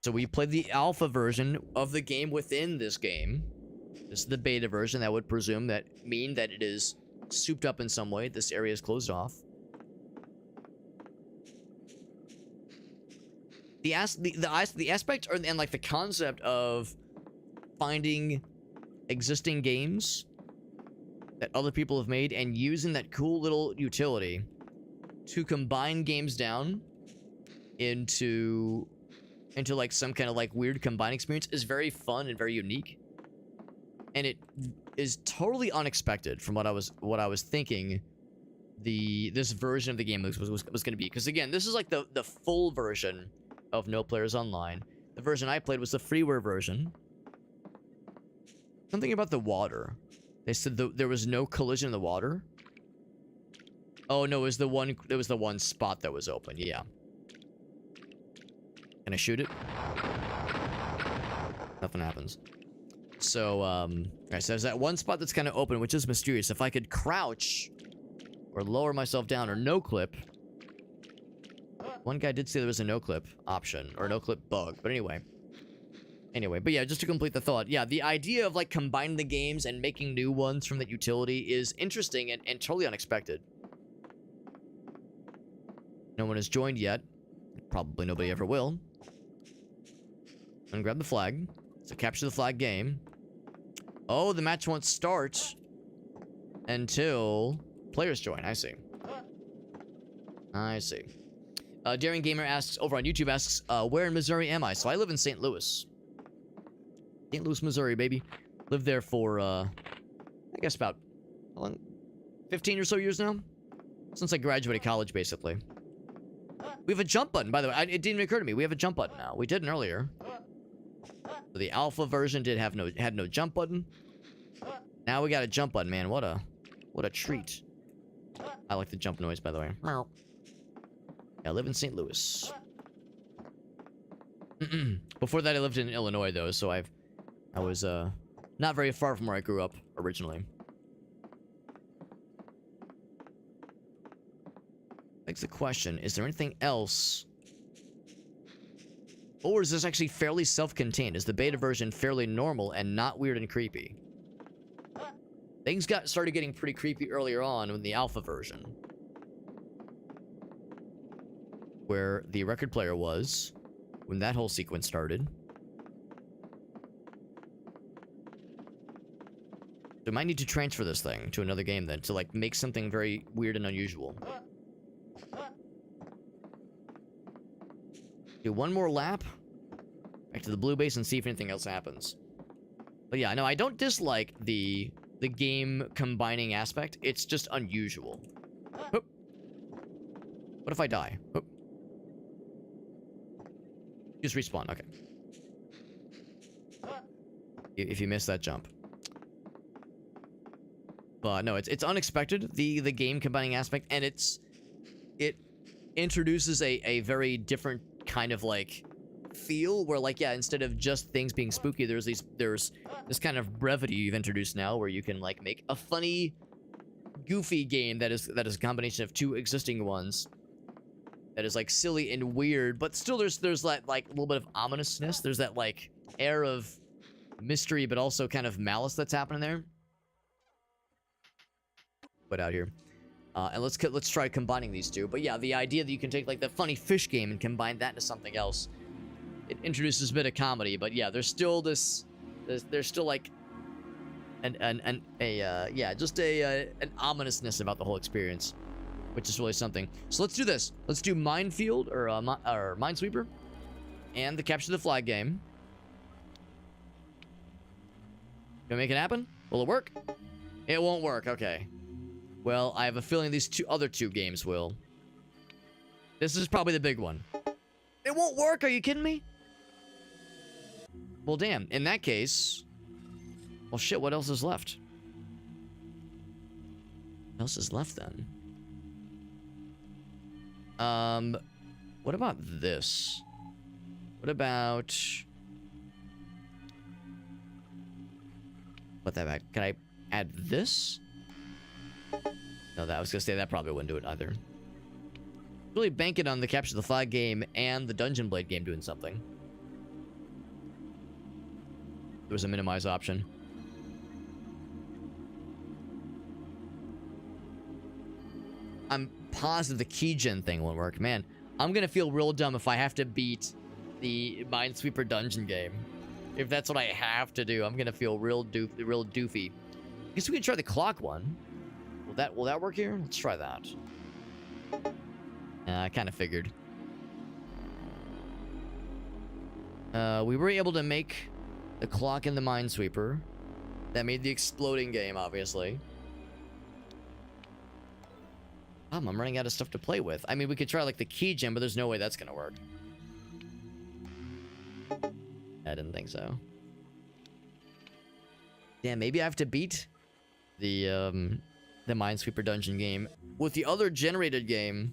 So we played the alpha version of the game within this game. This is the beta version. That would mean that it is souped up in some way. This area is closed off. The aspect and like the concept of finding existing games that other people have made and using that cool little utility to combine games down into like some kind of like weird combined experience is very fun and very unique. And it is totally unexpected from what I was thinking this version of the game was going to be. Because again, this is like the full version of No Players Online. The version I played was the freeware version. Something about the water. They said there was no collision in the water. Oh no, it was the one spot that was open. Yeah. Can I shoot it? Nothing happens. So, alright, so there's that one spot that's kind of open, which is mysterious. If I could crouch, or lower myself down, or no-clip. One guy did say there was a no-clip option, or no-clip bug, but anyway. But yeah, just to complete the thought, yeah, the idea of, like, combining the games and making new ones from that utility is interesting and totally unexpected. No one has joined yet. Probably nobody ever will. And grab the flag. It's a Capture the Flag game. Oh, the match won't start until players join. I see. Daring Gamer asks, over on YouTube asks, where in Missouri am I? So I live in St. Louis. St. Louis, Missouri, baby. Lived there for, I guess about 15 or so years now. Since I graduated college, basically. We have a jump button, by the way. It didn't even occur to me. We have a jump button now. We didn't earlier. So the alpha version had no jump button. Now we got a jump button, man. What a treat. I like the jump noise, by the way. Yeah, I live in St. Louis. Before that, I lived in Illinois, though, so I was not very far from where I grew up originally. Begs the question, is there anything else Or is this actually fairly self-contained? Is the beta version fairly normal and not weird and creepy? Things started getting pretty creepy earlier on in the alpha version, where the record player was when that whole sequence started. So I might need to transfer this thing to another game then to like make something very weird and unusual. Do one more lap back to the blue base and see if anything else happens. But yeah, no, I don't dislike the game combining aspect. It's just unusual. Oop. What if I die? Oop. Just respawn. Okay. If you miss that jump. But no, it's unexpected, the game combining aspect, and it introduces a very different kind of like feel where like, yeah, instead of just things being spooky, there's this kind of brevity you've introduced now where you can like make a funny, goofy game that is a combination of two existing ones that is like silly and weird, but still there's that like a little bit of ominousness. There's that like air of mystery, but also kind of malice that's happening there. Put out here. And let's try combining these two. But yeah, the idea that you can take like the funny fish game and combine that into something else, it introduces a bit of comedy. But yeah, there's still there's still like an ominousness about the whole experience, which is really something. So let's do this. Let's do Minefield or Minesweeper and the Capture the Flag game. Can we make it happen? Will it work? It won't work. Okay. Well, I have a feeling these other two games will. This is probably the big one. It won't work. Are you kidding me? Well, damn. In that case, well, shit. What else is left? What else is left then? What about this? What about? Put that back. Can I add this? No, I was gonna say that probably wouldn't do it either. Really bank it on the Capture the Flag game and the Dungeon Blade game doing something. There was a minimize option. I'm positive the keygen thing won't work. Man, I'm gonna feel real dumb if I have to beat the Minesweeper dungeon game. If that's what I have to do, I'm gonna feel real doofy. I guess we can try the clock one. Will that work here? Let's try that. I kind of figured. We were able to make the clock in the Minesweeper. That made the exploding game, obviously. I'm running out of stuff to play with. I mean, we could try like the key gem, but there's no way that's gonna work. I didn't think so. Damn, maybe I have to beat the Minesweeper dungeon game with the other generated game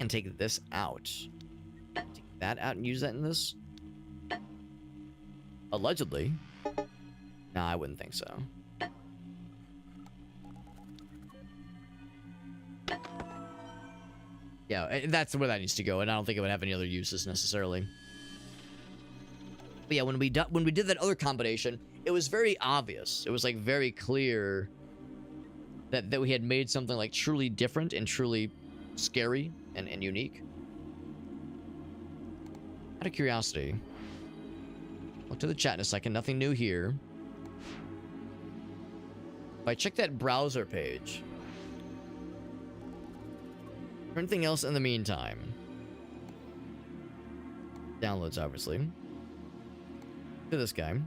and take this out. Take that out and use that in this? Allegedly. Nah, I wouldn't think so. Yeah, that's where that needs to go, and I don't think it would have any other uses necessarily. But yeah, when we did that other combination, it was very obvious. It was like very clear that we had made something like truly different and truly scary and unique. Out of curiosity, look to the chat in a second. Nothing new here. If I check that browser page, anything else in the meantime? Downloads, obviously. To this guy.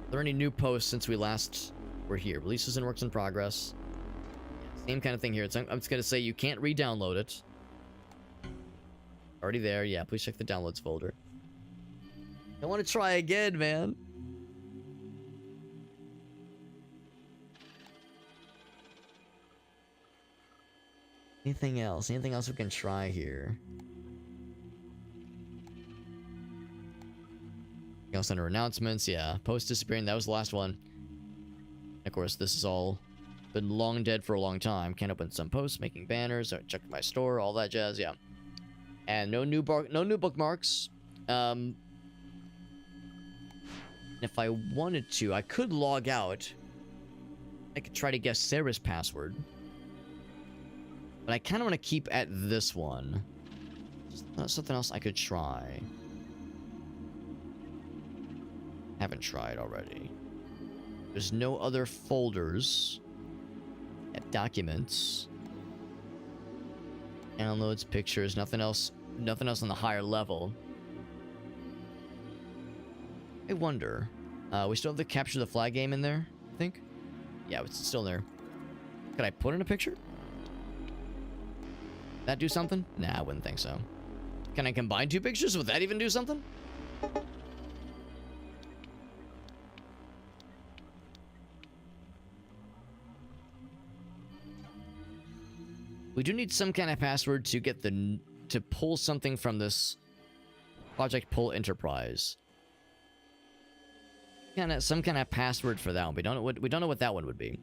Are there any new posts since we last were here? Releases and works in progress. Same kind of thing here. I'm just going to say you can't re-download it. Already there. Yeah, please check the downloads folder. I want to try again, man. Anything else? Anything else we can try here? Anything else under announcements? Yeah. Post disappearing. That was the last one. Of course, this is all Been long dead for a long time. Can't open some posts, making banners, or check my store, all that jazz. Yeah. And no new bookmarks. If I wanted to, I could log out. I could try to guess Sarah's password. But I kind of want to keep at this one. Just something else I could try. Haven't tried already. There's no other folders. At documents. Downloads, pictures, nothing else on the higher level. I wonder. We still have the capture the flag game in there, I think? Yeah, it's still there. Could I put in a picture? That do something? Nah, I wouldn't think so. Can I combine two pictures? Would that even do something? We do need some kind of password to get to pull something from this Project Pull Enterprise. Some kind of password for that one. We don't know what that one would be.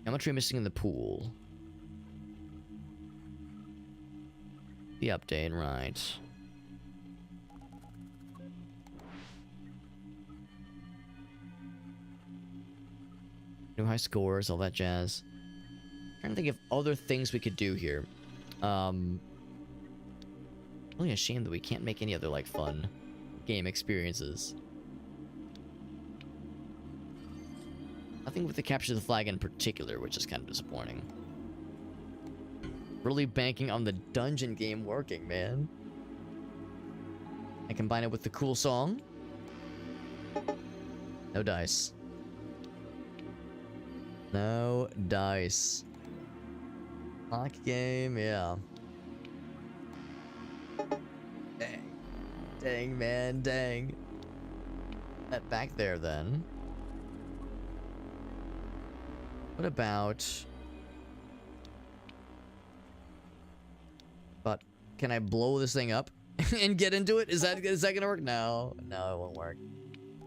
How much are we missing in the pool? The update, right. New high scores, all that jazz. Trying to think of other things we could do here. Really a shame that we can't make any other, like, fun game experiences. Nothing with the capture the flag in particular, which is kind of disappointing. Really banking on the dungeon game working, man. I combine it with the cool song. No dice. No dice. Lock game, yeah. Dang. Dang, man, dang. That back there, then. What about... But can I blow this thing up and get into it? Is that gonna work? No, no, it won't work.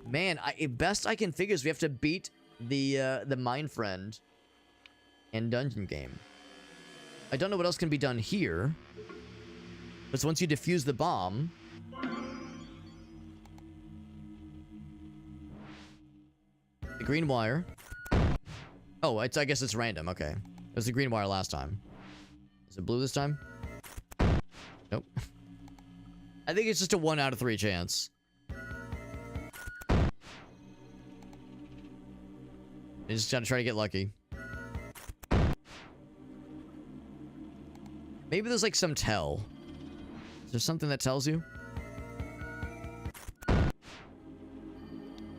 Man, best I can figure is we have to beat the Mind Friend in dungeon game. I don't know what else can be done here. But once you defuse the bomb... The green wire. Oh, I guess it's random. Okay. It was the green wire last time. Is it blue this time? Nope. I think it's just a 1 out of 3 chance. You just gotta try to get lucky. Maybe there's like some tell. Is there something that tells you?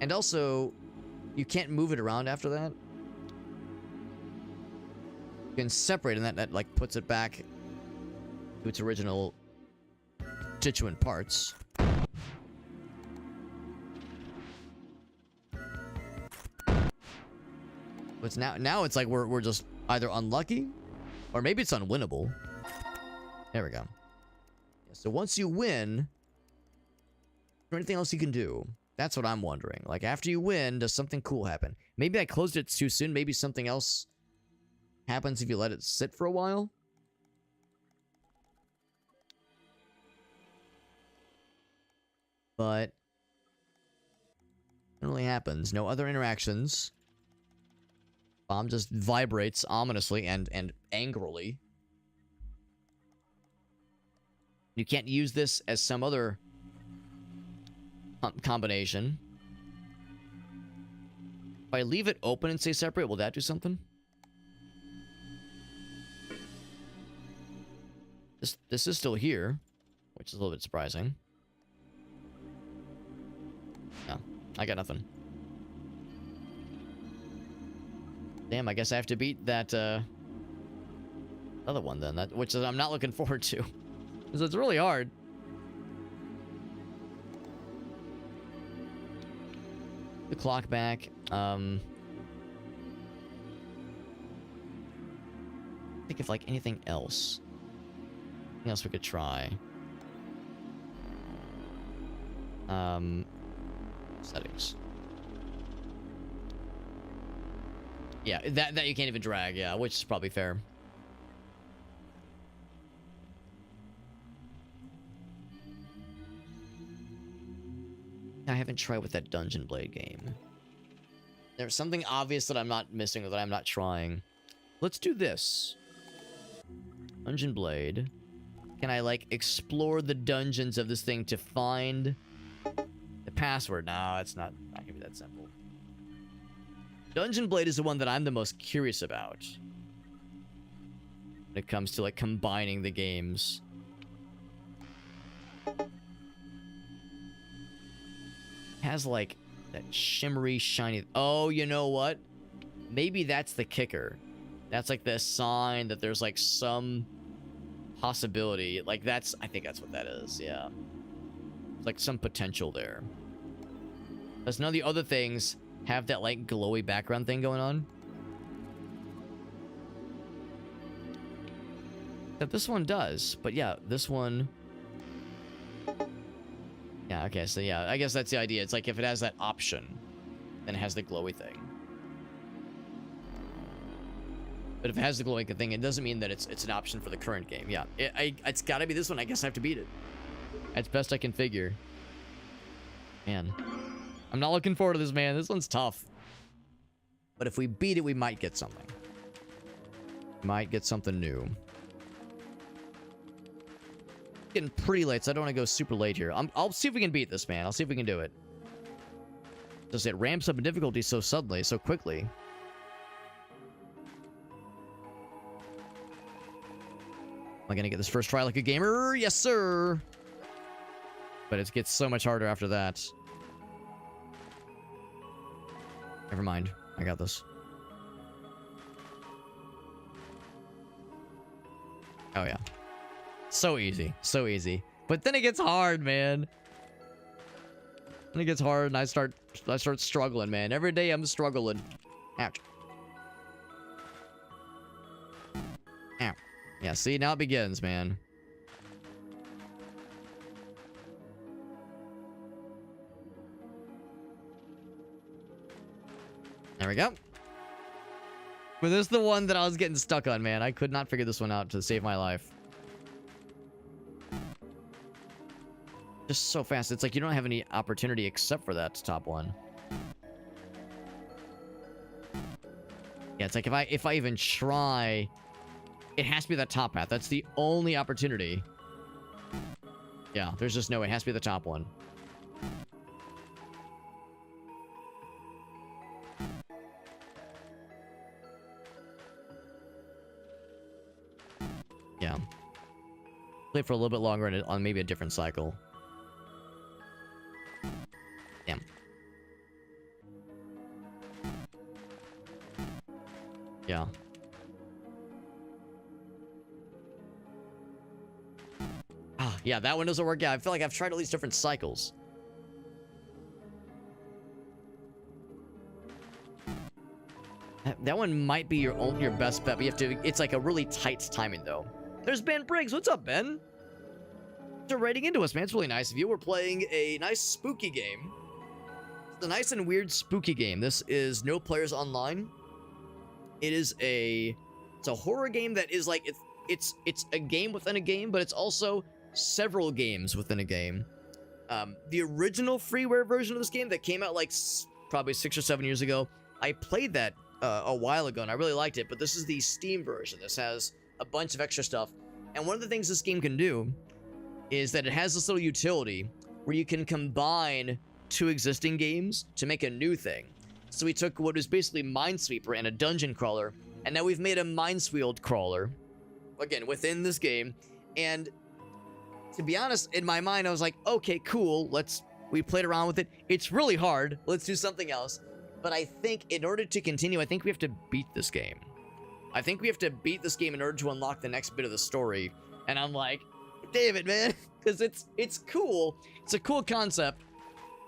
And also, you can't move it around after that. You can separate and that like puts it back to its original constituent parts. But now it's like we're just either unlucky or maybe it's unwinnable. There we go. So once you win, is there anything else you can do? That's what I'm wondering. Like, after you win, does something cool happen? Maybe I closed it too soon. Maybe something else happens if you let it sit for a while. But it really happens. No other interactions. Bomb just vibrates ominously and angrily. You can't use this as some other combination. If I leave it open and say separate, will that do something? This is still here, which is a little bit surprising. No, I got nothing. Damn, I guess I have to beat that other one then, which I'm not looking forward to. Because it's really hard. The clock back. Think of like anything else. Anything else we could try. Settings. Yeah, that you can't even drag, yeah, which is probably fair. I haven't tried with that Dungeon Blade game. There's something obvious that I'm not missing or that I'm not trying. Let's do this. Dungeon Blade. Can I, like, explore the dungeons of this thing to find the password? No, it's not gonna be that simple. Dungeon Blade is the one that I'm the most curious about when it comes to, like, combining the games. Has, like, that shimmery, shiny... Oh, you know what? Maybe that's the kicker. That's, like, the sign that there's, like, some possibility. Like, that's... I think that's what that is, yeah. It's, like, some potential there. Because none of the other things have that, like, glowy background thing going on. That this one does. But, yeah, this one... Yeah, okay, so yeah, I guess that's the idea. It's like if it has that option, then it has the glowy thing. But if it has the glowing thing, it doesn't mean that it's an option for the current game. Yeah, it's gotta be this one. I guess I have to beat it. That's best I can figure. Man, I'm not looking forward to this, man. This one's tough. But if we beat it, we might get something. Might get something new. Getting pretty late, so I don't want to go super late here. I'll see if we can beat this, man. I'll see if we can do it. Just it ramps up in difficulty so suddenly, so quickly. Am I gonna get this first try like a gamer? Yes, sir. But it gets so much harder after that. Never mind. I got this. Oh, yeah. So easy. So easy. But then it gets hard, man. Then it gets hard and I start struggling, man. Every day I'm struggling. Ouch. Ow. Yeah, see, now it begins, man. There we go. But this is the one that I was getting stuck on, man. I could not figure this one out to save my life. Just so fast. It's like you don't have any opportunity except for that top one. Yeah, it's like if I even try, it has to be that top path. That's the only opportunity. Yeah, there's just no way. It has to be the top one. Yeah. Play for a little bit longer on maybe a different cycle. Damn. Yeah. Ah, yeah, that one doesn't work out. I feel like I've tried all these different cycles. That one might be your best bet, but you have to... It's like a really tight timing, though. There's Ben Briggs. What's up, Ben? Thanks for writing into us, man. It's really nice of you. We're playing a nice spooky game. It's a nice and weird spooky game. This is No Players Online. It is it's a horror game that is like it's a game within a game, but it's also several games within a game. The original freeware version of this game that came out like probably 6 or 7 years ago, I played that a while ago and I really liked it, but this is the Steam version. This has a bunch of extra stuff, and one of the things this game can do is that it has this little utility where you can combine two existing games to make a new thing. So we took what was basically Minesweeper and a dungeon crawler, and now we've made a Minesweeper crawler, again, within this game. And to be honest, in my mind, I was like, okay, cool, we played around with it. It's really hard. Let's do something else. But I think in order to continue, I think we have to beat this game. I think we have to beat this game in order to unlock the next bit of the story. And I'm like, damn it, man. Because it's cool. It's a cool concept.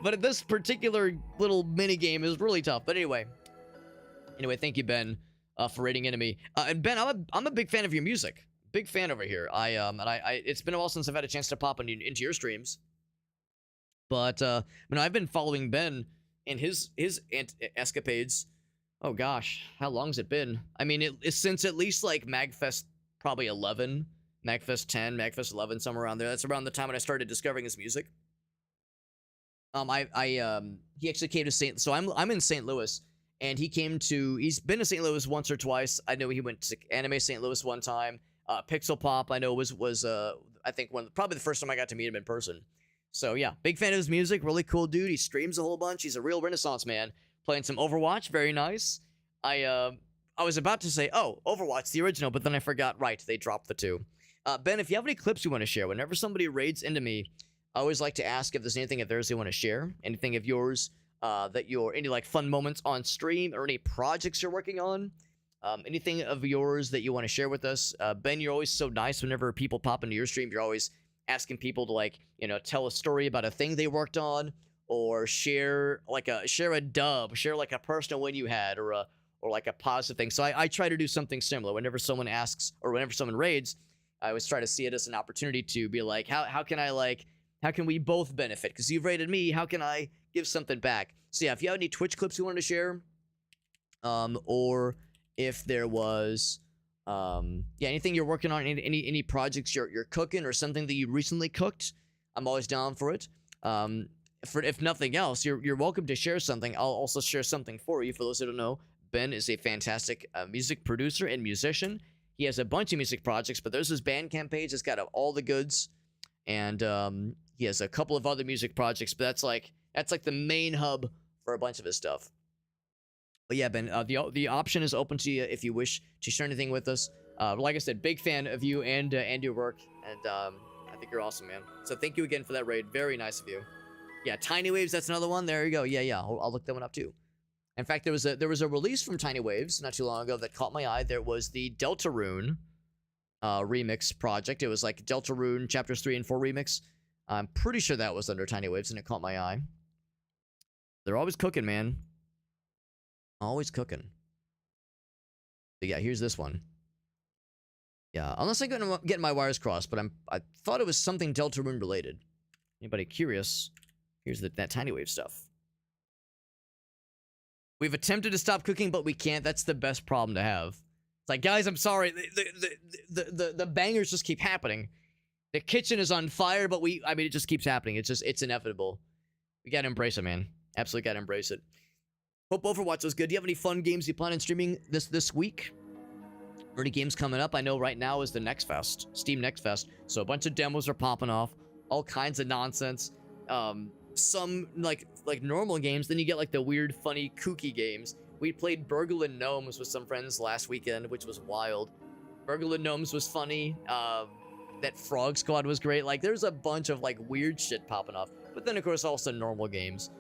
But this particular little mini game is really tough. But anyway, thank you, Ben, for rating into me. And Ben, I'm a big fan of your music. Big fan over here. It's been a while since I've had a chance to pop into your streams. But I've been following Ben and his escapades Oh gosh, how long's it been? I mean, it's since at least like MagFest probably 11, MagFest 10, MagFest 11, somewhere around there. That's around the time when I started discovering his music. He actually came to St. So I'm in St. Louis, and he's been to St. Louis once or twice. I know he went to Anime St. Louis one time. Pixel Pop, I know was I think probably the first time I got to meet him in person. So yeah, big fan of his music, really cool dude. He streams a whole bunch. He's a real Renaissance man. Playing some Overwatch, very nice. I was about to say, oh, Overwatch, the original, but then I forgot. Right, they dropped the two. Ben, if you have any clips you want to share, whenever somebody raids into me, I always like to ask if there's anything of theirs they want to share, anything of yours any like fun moments on stream or any projects you're working on, anything of yours that you want to share with us. Ben, you're always so nice whenever people pop into your stream. You're always asking people to like, tell a story about a thing they worked on, or share a dub, share like a personal win you had, or like a positive thing. So I try to do something similar whenever someone asks or whenever someone raids. I always try to see it as an opportunity to be like, how can we both benefit? Because you've rated me, how can I give something back? So yeah, if you have any Twitch clips you wanted to share, or if there was, anything you're working on, any projects you're cooking, or something that you recently cooked, I'm always down for it. If nothing else, you're welcome to share something. I'll also share something for you. For those who don't know, Ben is a fantastic music producer and musician. He has a bunch of music projects, but there's his Bandcamp page. It's got all the goods, and he has a couple of other music projects, but that's like the main hub for a bunch of his stuff. But yeah, Ben, the option is open to you if you wish to share anything with us. Like I said, big fan of you and your work, and I think you're awesome, man. So thank you again for that raid. Very nice of you. Yeah, Tiny Waves, that's another one. There you go. Yeah, I'll look that one up too. In fact, there was a release from Tiny Waves not too long ago that caught my eye. There was the Deltarune remix project. It was like Deltarune chapters 3 and 4 remix. I'm pretty sure that was under Tiny Waves, and it caught my eye. They're always cooking, man. Always cooking. But yeah, here's this one. Yeah, unless I'm gonna get my wires crossed, but I thought it was something Deltarune related. Anybody curious? Here's that Tiny Wave stuff. We've attempted to stop cooking, but we can't. That's the best problem to have. It's like, guys, I'm sorry. The bangers just keep happening. The kitchen is on fire, but it just keeps happening. It's inevitable. We gotta embrace it, man. Absolutely gotta embrace it. Hope Overwatch was good. Do you have any fun games you plan on streaming this week? Or any games coming up? I know right now is the Next Fest, Steam Next Fest. So a bunch of demos are popping off. All kinds of nonsense. Some like normal games. Then you get like the weird, funny, kooky games. We played Burgle and Gnomes with some friends last weekend, which was wild. Burgle and Gnomes was funny. That Frog Squad was great. Like, there's a bunch of like weird shit popping off. But then of course also normal games.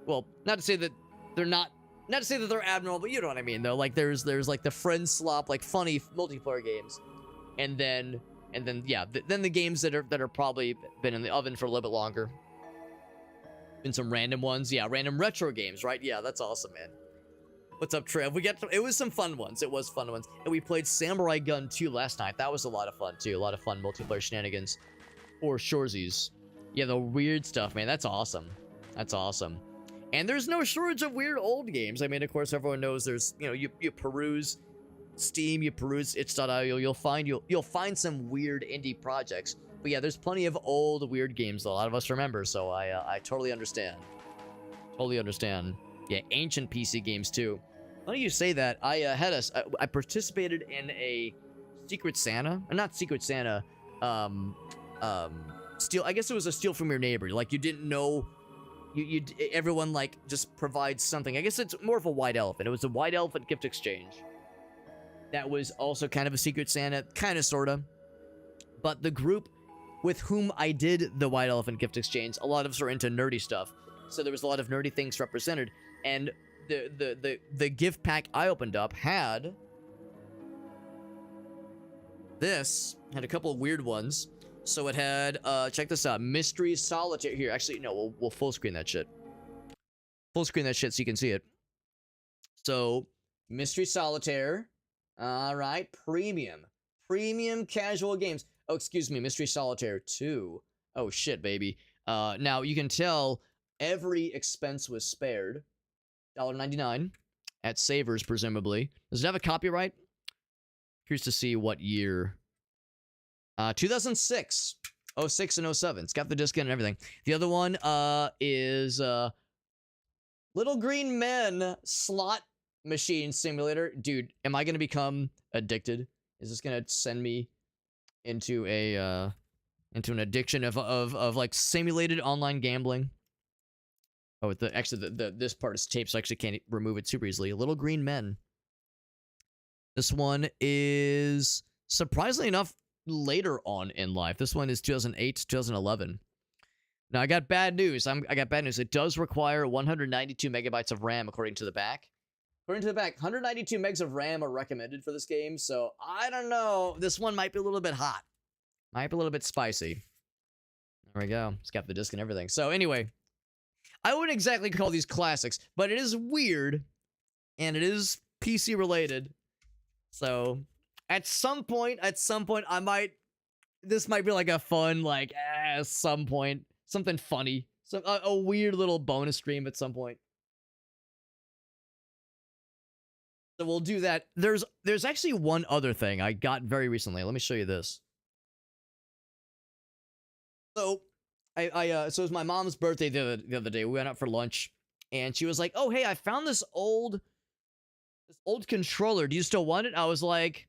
Well, not to say that they're not to say that they're abnormal, but you know what I mean though. Like there's like the friend slop, like funny multiplayer games, and then yeah, then the games that are probably been in the oven for a little bit longer. Been some random ones, yeah, random retro games, right? Yeah, that's awesome, man. What's up, Trev? It was some fun ones. It was fun ones. And we played Samurai Gun 2 last night. That was a lot of fun, too. A lot of fun multiplayer shenanigans. Or shoresies. Yeah, the weird stuff, man. That's awesome. That's awesome. And there's no shortage of weird old games. I mean, of course, everyone knows there's, you peruse Steam, you peruse itch.io, you'll find some weird indie projects. But yeah, there's plenty of old weird games that a lot of us remember, so I totally understand. Totally understand. Yeah, ancient PC games too. Funny you say that. I participated in a Secret Santa, not Secret Santa, steal. I guess it was a steal from your neighbor. Like you didn't know, everyone like just provides something. I guess it's more of a white elephant. It was a white elephant gift exchange. That was also kind of a Secret Santa, kind of sorta. But the group with whom I did the white elephant gift exchange, a lot of us are into nerdy stuff, so there was a lot of nerdy things represented. And the gift pack I opened up had this, had a couple of weird ones. So it had, check this out, Mystery Solitaire. Here, actually, no, we'll full screen that shit. Full screen that shit so you can see it. So, Mystery Solitaire. All right, premium casual games. Oh, excuse me, Mystery Solitaire 2. Oh, shit, baby. Now, you can tell every expense was spared. $1.99. at Savers, presumably. Does it have a copyright? Curious to see what year. 2006. 06 and 07. It's got the disc in and everything. The other one is Little Green Men Slot Machine Simulator. Dude, am I going to become addicted? Is this going to send me into a into an addiction of like simulated online gambling? Oh, actually this part is taped, so I actually can't remove it super easily. Little Green Men. This one is surprisingly enough later on in life. This one is 2008, 2011. Now I got bad news. I got bad news. It does require 192 megabytes of RAM according to the back. According to the back, 192 megs of RAM are recommended for this game, so I don't know. This one might be a little bit hot. Might be a little bit spicy. There we go. It's got the disc and everything. So anyway, I wouldn't exactly call these classics, but it is weird, and it is PC related. So at some point, this might be like a fun, like, at some point, something funny, a weird little bonus stream at some point. So we'll do that. There's actually one other thing I got very recently. Let me show you this. So so it was my mom's birthday the other day. We went out for lunch, and she was like, "Oh, hey, I found this old controller. Do you still want it?" I was like,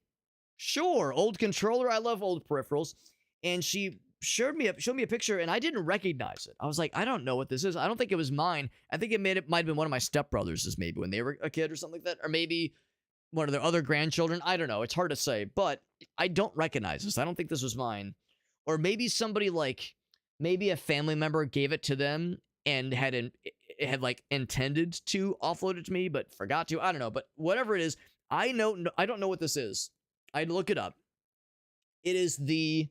"Sure, old controller. I love old peripherals." And she showed me a picture, and I didn't recognize it. I was like, "I don't know what this is. I don't think it was mine. I think it might have been one of my stepbrothers, maybe when they were a kid or something like that, or maybe one of their other grandchildren. I don't know. It's hard to say, but I don't recognize this. I don't think this was mine, or maybe somebody maybe a family member gave it to them and had like intended to offload it to me, but forgot to. I don't know, but whatever it is, I don't know what this is. I'd look it up. It's the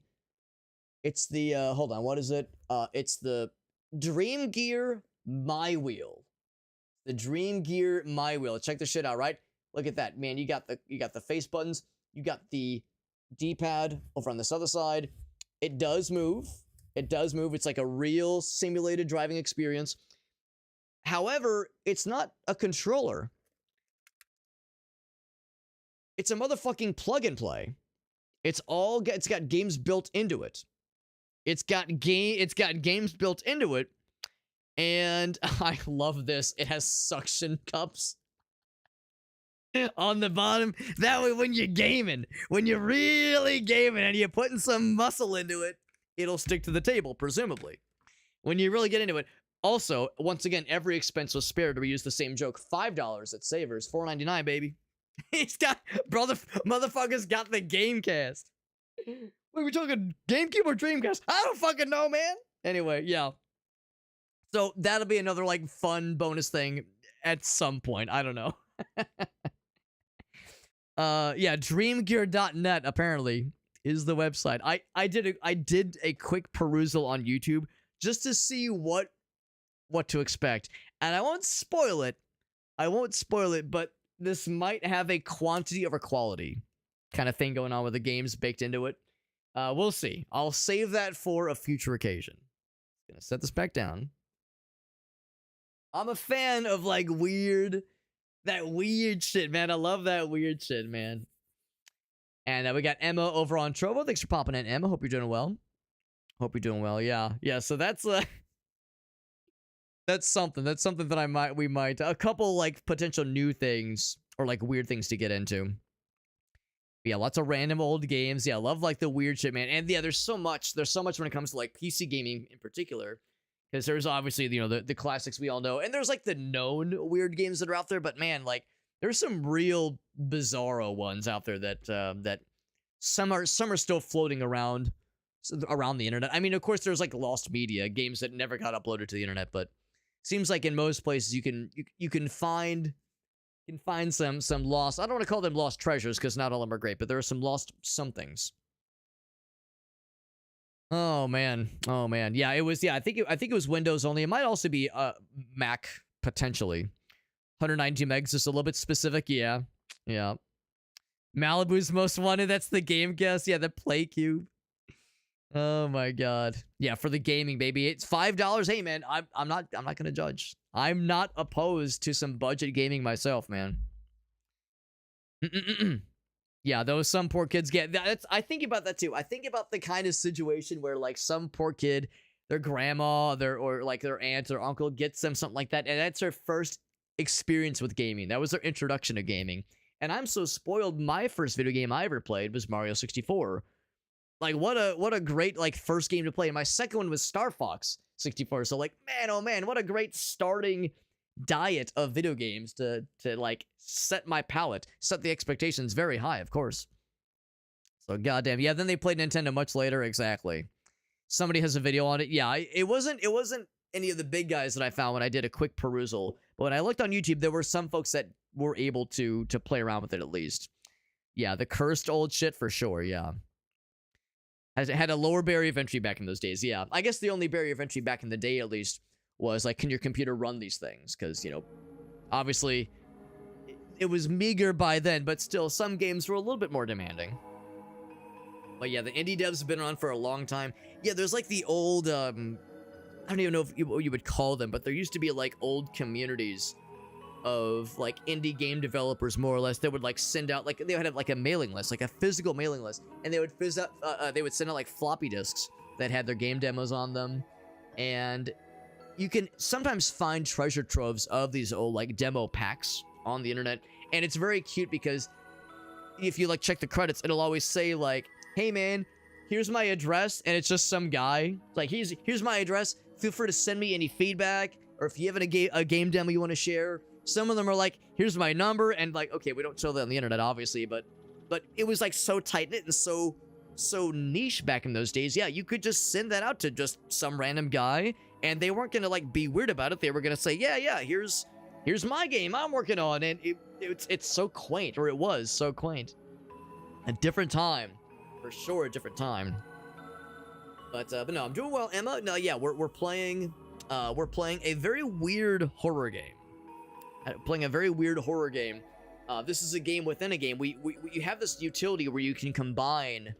hold on, what is it? It's the Dream Gear My Wheel. The Dream Gear My Wheel. Check this shit out, right? Look at that, man. You got the face buttons. You got the D-pad over on this other side. It does move. It's like a real simulated driving experience. However, it's not a controller. It's a motherfucking plug and play. It's got games built into it. It's got games built into it. And I love this. It has suction cups on the bottom. That way when you're really gaming and you're putting some muscle into it, it'll stick to the table, presumably. When you really get into it. Also, once again, every expense was spared to reuse the same joke. $5 at Savers, $4.99, baby. He's got, motherfuckers got the Gamecast. Wait, we talking GameCube or Dreamcast? I don't fucking know, man. Anyway, yeah. So that'll be another like fun bonus thing at some point. I don't know. Yeah, dreamgear.net apparently is the website. I did a quick perusal on YouTube just to see what to expect. And I won't spoil it. But this might have a quantity over quality kind of thing going on with the games baked into it. We'll see. I'll save that for a future occasion. Gonna set this back down. I'm a fan of like that weird shit, man. I love that weird shit, man. And we got Emma over on Trovo. Thanks for popping in, Emma. Hope you're doing well. Yeah. So that's something. That's something that we might a couple like potential new things or like weird things to get into. Yeah, lots of random old games. Yeah, I love like the weird shit, man. And yeah, there's so much when it comes to like PC gaming in particular. Because there's obviously, you know, the classics we all know. And there's like the known weird games that are out there. But man, like there's some real bizarro ones out there that some are still floating around the internet. I mean, of course, there's like lost media, games that never got uploaded to the internet. But seems like in most places you can find some lost. I don't want to call them lost treasures because not all of them are great. But there are some lost somethings. Oh man. Yeah, it was. Yeah, I think it was Windows only. It might also be Mac potentially. 192 megs, just a little bit specific. Yeah. Malibu's Most Wanted. That's the game guess. Yeah, the Play Cube. Oh my god. Yeah, for the gaming, baby. It's $5. Hey man, I'm not gonna judge. I'm not opposed to some budget gaming myself, man. Yeah, those some poor kids get. I think about that too. I think about the kind of situation where like some poor kid, their grandma, or like their aunt or uncle gets them something like that, and that's their first experience with gaming. That was their introduction to gaming. And I'm so spoiled. My first video game I ever played was Mario 64. Like what a great like first game to play. And my second one was Star Fox 64. So like man, oh man, what a great starting diet of video games to like set my palate, set the expectations very high, of course. So goddamn, yeah. Then they played Nintendo much later. Exactly. Somebody has a video on it. Yeah, it wasn't any of the big guys that I found when I did a quick perusal. But when I looked on YouTube, there were some folks that were able to play around with it at least. Yeah, the cursed old shit for sure. Yeah. Had a lower barrier of entry back in those days. Yeah, I guess the only barrier of entry back in the day, at least, was like, can your computer run these things? Because, you know, obviously, it was meager by then, but still, some games were a little bit more demanding. But yeah, the indie devs have been around for a long time. Yeah, there's like the old, I don't even know what you would call them, but there used to be like old communities of like indie game developers, more or less, that would like send out, like they would have like a mailing list, like a physical mailing list, and they would they would send out like floppy disks that had their game demos on them. And you can sometimes find treasure troves of these old like demo packs on the internet, and it's very cute because if you like check the credits, it'll always say like, hey man, here's my address, and it's just some guy like, here's my address, feel free to send me any feedback, or if you have a game demo you want to share. Some of them are like, here's my number, and like, okay, we don't show that on the internet, obviously, but it was like so tight-knit and so niche back in those days. Yeah, you could just send that out to just some random guy, and they weren't gonna like be weird about it. They were gonna say, yeah, here's my game I'm working on, and it's so quaint, or it was so quaint. A different time, for sure, a different time. But no, I'm doing well, Emma. No, yeah, we're playing a very weird horror game. Playing a very weird horror game. This is a game within a game. You have this utility where you can combine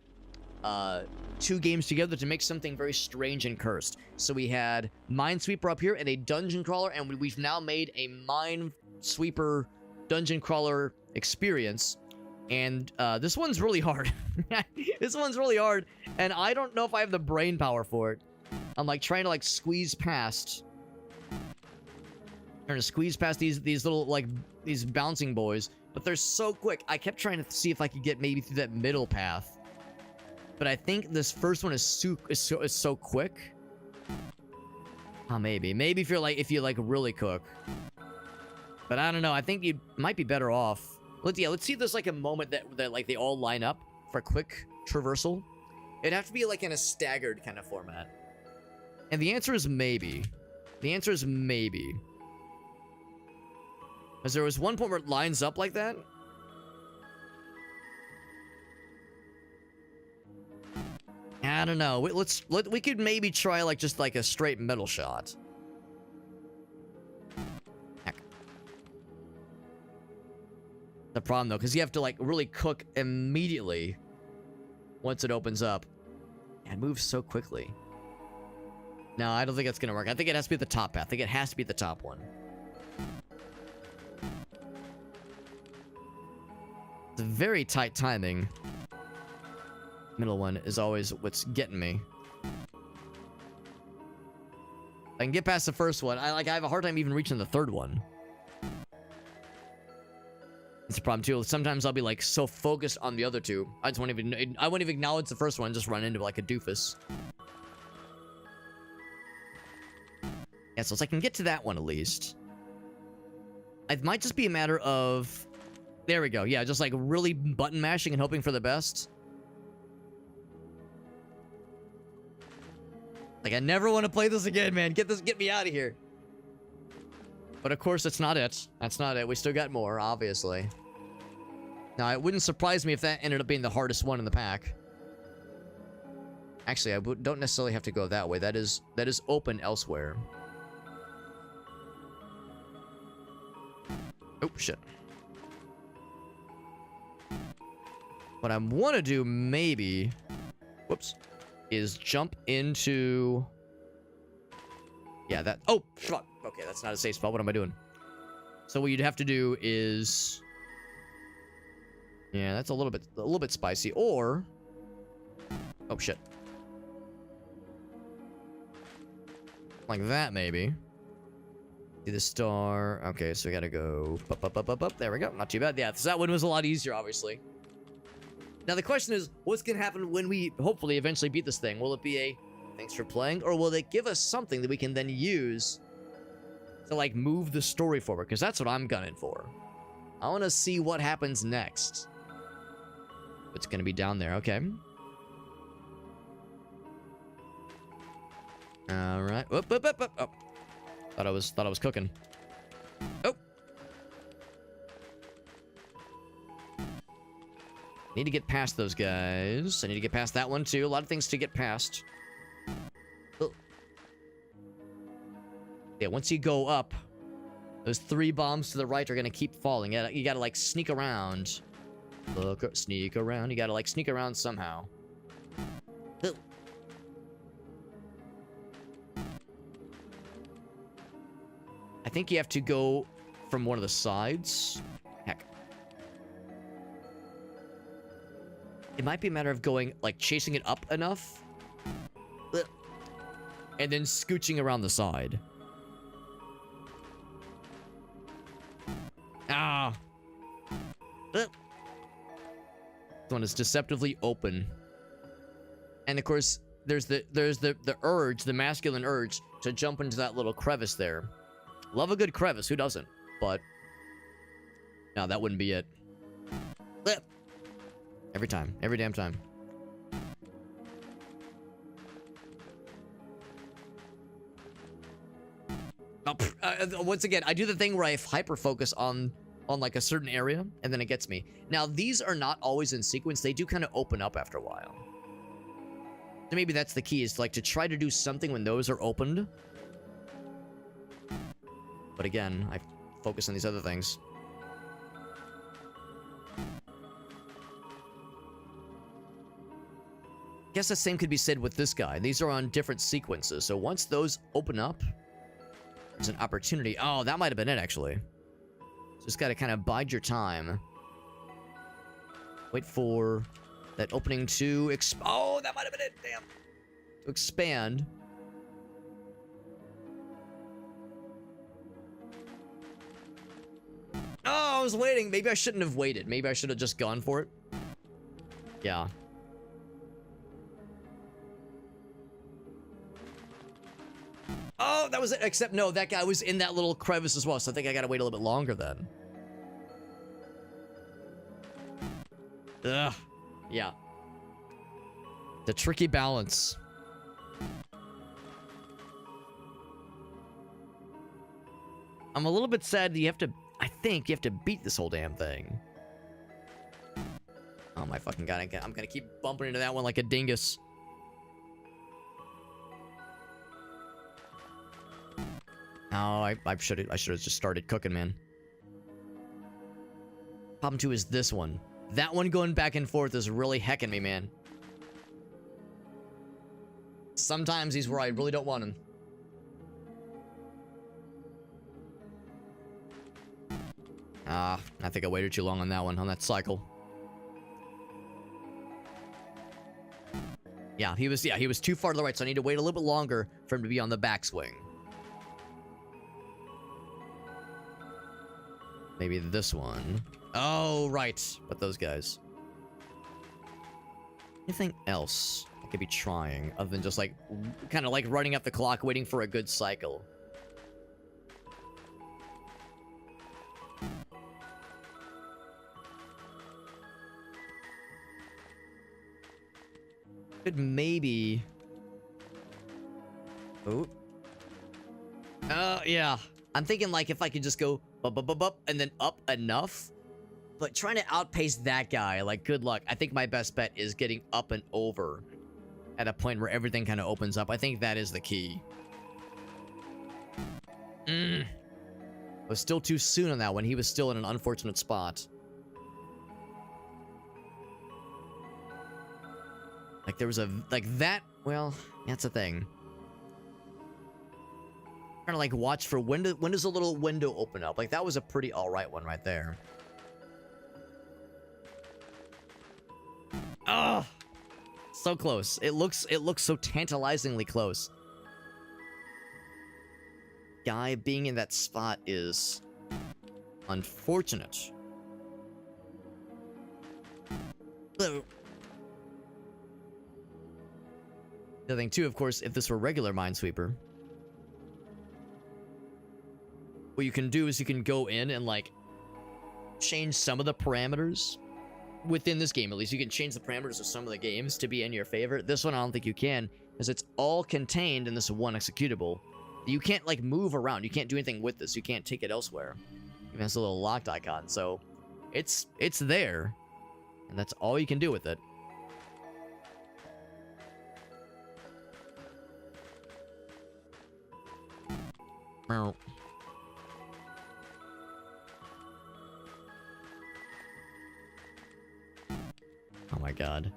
two games together to make something very strange and cursed. So we had Minesweeper up here and a dungeon crawler, and we've now made a Minesweeper dungeon crawler experience. And this one's really hard. This one's really hard, and I don't know if I have the brain power for it. I'm like trying to like squeeze past these little like these bouncing boys, but they're so quick. I kept trying to see if I could get maybe through that middle path, but I think this first one is so quick. Oh, maybe if you like really cook, but I don't know. I think you might be better off. Let's see if there's like a moment that like they all line up for a quick traversal. It'd have to be like in a staggered kind of format, and the answer is maybe. The answer is maybe. Because there was one point where it lines up like that. I don't know. We could maybe try like just like a straight middle shot. Heck. The problem though, because you have to like really cook immediately once it opens up. And it moves so quickly. No, I don't think that's gonna work. I think it has to be the top path. I think it has to be the top one. It's very tight timing. Middle one is always what's getting me. I can get past the first one. I have a hard time even reaching the third one. It's a problem too. Sometimes I'll be like so focused on the other two, I won't even acknowledge the first one. Just run into like a doofus. Yeah, so it's like I can get to that one at least. It might just be a matter of. There we go. Yeah, just like really button mashing and hoping for the best. Like, I never want to play this again, man. Get me out of here. But of course, that's not it. That's not it. We still got more, obviously. Now, it wouldn't surprise me if that ended up being the hardest one in the pack. Actually, I don't necessarily have to go that way. That is open elsewhere. Oh, shit. What I want to do, maybe... Whoops. Is jump into... Yeah, that... Oh, fuck. Okay, that's not a safe spot. What am I doing? So what you'd have to do is... Yeah, that's a little bit spicy. Or, oh shit, like that maybe. See the star. Okay, so we gotta go up. There we go. Not too bad. Yeah, so that one was a lot easier, obviously. Now the question is, what's gonna happen when we hopefully eventually beat this thing? Will it be a thanks for playing, or will it give us something that we can then use to like move the story forward? Because that's what I'm gunning for. I want to see what happens next. It's gonna be down there. Okay. All right. Oh. Thought I was cooking. Oh. Need to get past those guys. I need to get past that one too. A lot of things to get past. Oh. Yeah, once you go up, those 3 bombs to the right are gonna keep falling. You gotta like sneak around. Look, sneak around. You gotta like sneak around somehow. Oh. I think you have to go from one of the sides. Heck. It might be a matter of going, like, chasing it up enough. And then scooching around the side. Ah. This one is deceptively open. And of course, there's the urge, the masculine urge, to jump into that little crevice there. Love a good crevice, who doesn't? But no, that wouldn't be it. Every time, every damn time. Oh, once again, I do the thing where I hyper focus on like a certain area, and then it gets me. Now, these are not always in sequence. They do kind of open up after a while. So maybe that's the key, is like to try to do something when those are opened. But again, I focus on these other things. I guess the same could be said with this guy. These are on different sequences. So once those open up, there's an opportunity. Oh, that might have been it, actually. Just gotta kind of bide your time. Wait for that opening to oh, that might have been it. Damn. To expand. Oh, I was waiting. Maybe I shouldn't have waited. Maybe I should have just gone for it. Yeah. Oh, that was it. Except, no, that guy was in that little crevice as well, so I think I gotta wait a little bit longer then. Ugh. Yeah. The tricky balance. I'm a little bit sad that you have to... I think you have to beat this whole damn thing. Oh my fucking god, I'm gonna keep bumping into that one like a dingus. Oh, I should have just started cooking, man. Problem 2 is this one. That one going back and forth is really hecking me, man. Sometimes he's where I really don't want him. I think I waited too long on that one, on that cycle. Yeah, he was too far to the right, so I need to wait a little bit longer for him to be on the backswing. Maybe this one. Oh, right. But those guys. Anything else I could be trying other than just like, kind of like running up the clock, waiting for a good cycle? Could maybe... Oh. Yeah. I'm thinking like if I could just go up and then up enough. But trying to outpace that guy, like, good luck. I think my best bet is getting up and over at a point where everything kind of opens up. I think that is the key. Was still too soon on that one. He was still in an unfortunate spot. Like, there was a... Like, that... Well, that's the thing. Trying to, like, watch for when does a little window open up. Like, that was a pretty alright one right there. Oh, so close. It looks so tantalizingly close. Guy being in that spot is unfortunate. The other thing too, of course, if this were regular Minesweeper, what you can do is you can go in and like change some of the parameters within this game. At least you can change the parameters of some of the games to be in your favor. This one I don't think you can, because it's all contained in this one executable. You can't like move around. You can't do anything with this. You can't take it elsewhere. Even has a little locked icon, so it's there, and that's all you can do with it. Meow. Oh my god.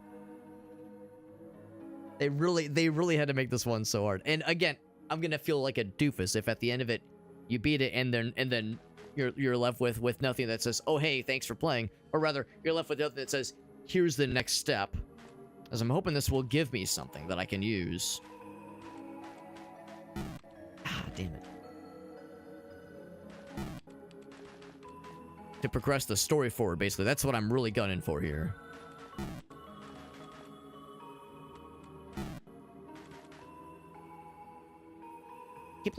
They really had to make this one so hard. And again, I'm gonna feel like a doofus if at the end of it you beat it and then you're left with nothing that says, oh hey, thanks for playing. Or rather, you're left with nothing that says, here's the next step. As I'm hoping this will give me something that I can use. Ah, damn it. To progress the story forward, basically. That's what I'm really gunning for here.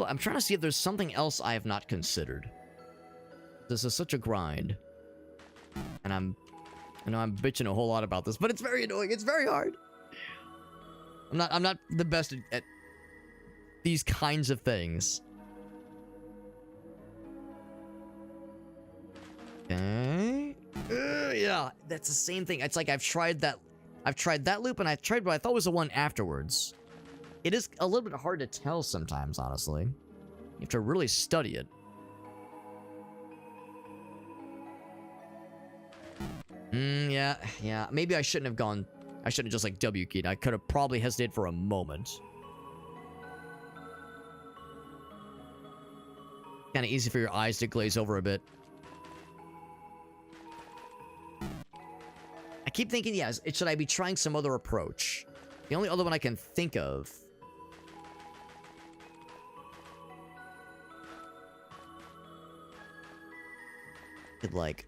I'm trying to see if there's something else I have not considered. This is such a grind. And I know I'm bitching a whole lot about this, but it's very annoying. It's very hard. I'm not the best at these kinds of things. Okay. Yeah, that's the same thing. It's like I've tried that loop, and I tried what I thought was the one afterwards. It is a little bit hard to tell sometimes, honestly. You have to really study it. Yeah. Maybe I shouldn't have gone... I shouldn't have just, like, W-keyed. I could have probably hesitated for a moment. Kind of easy for your eyes to glaze over a bit. I keep thinking, yes, should I be trying some other approach? The only other one I can think of... like...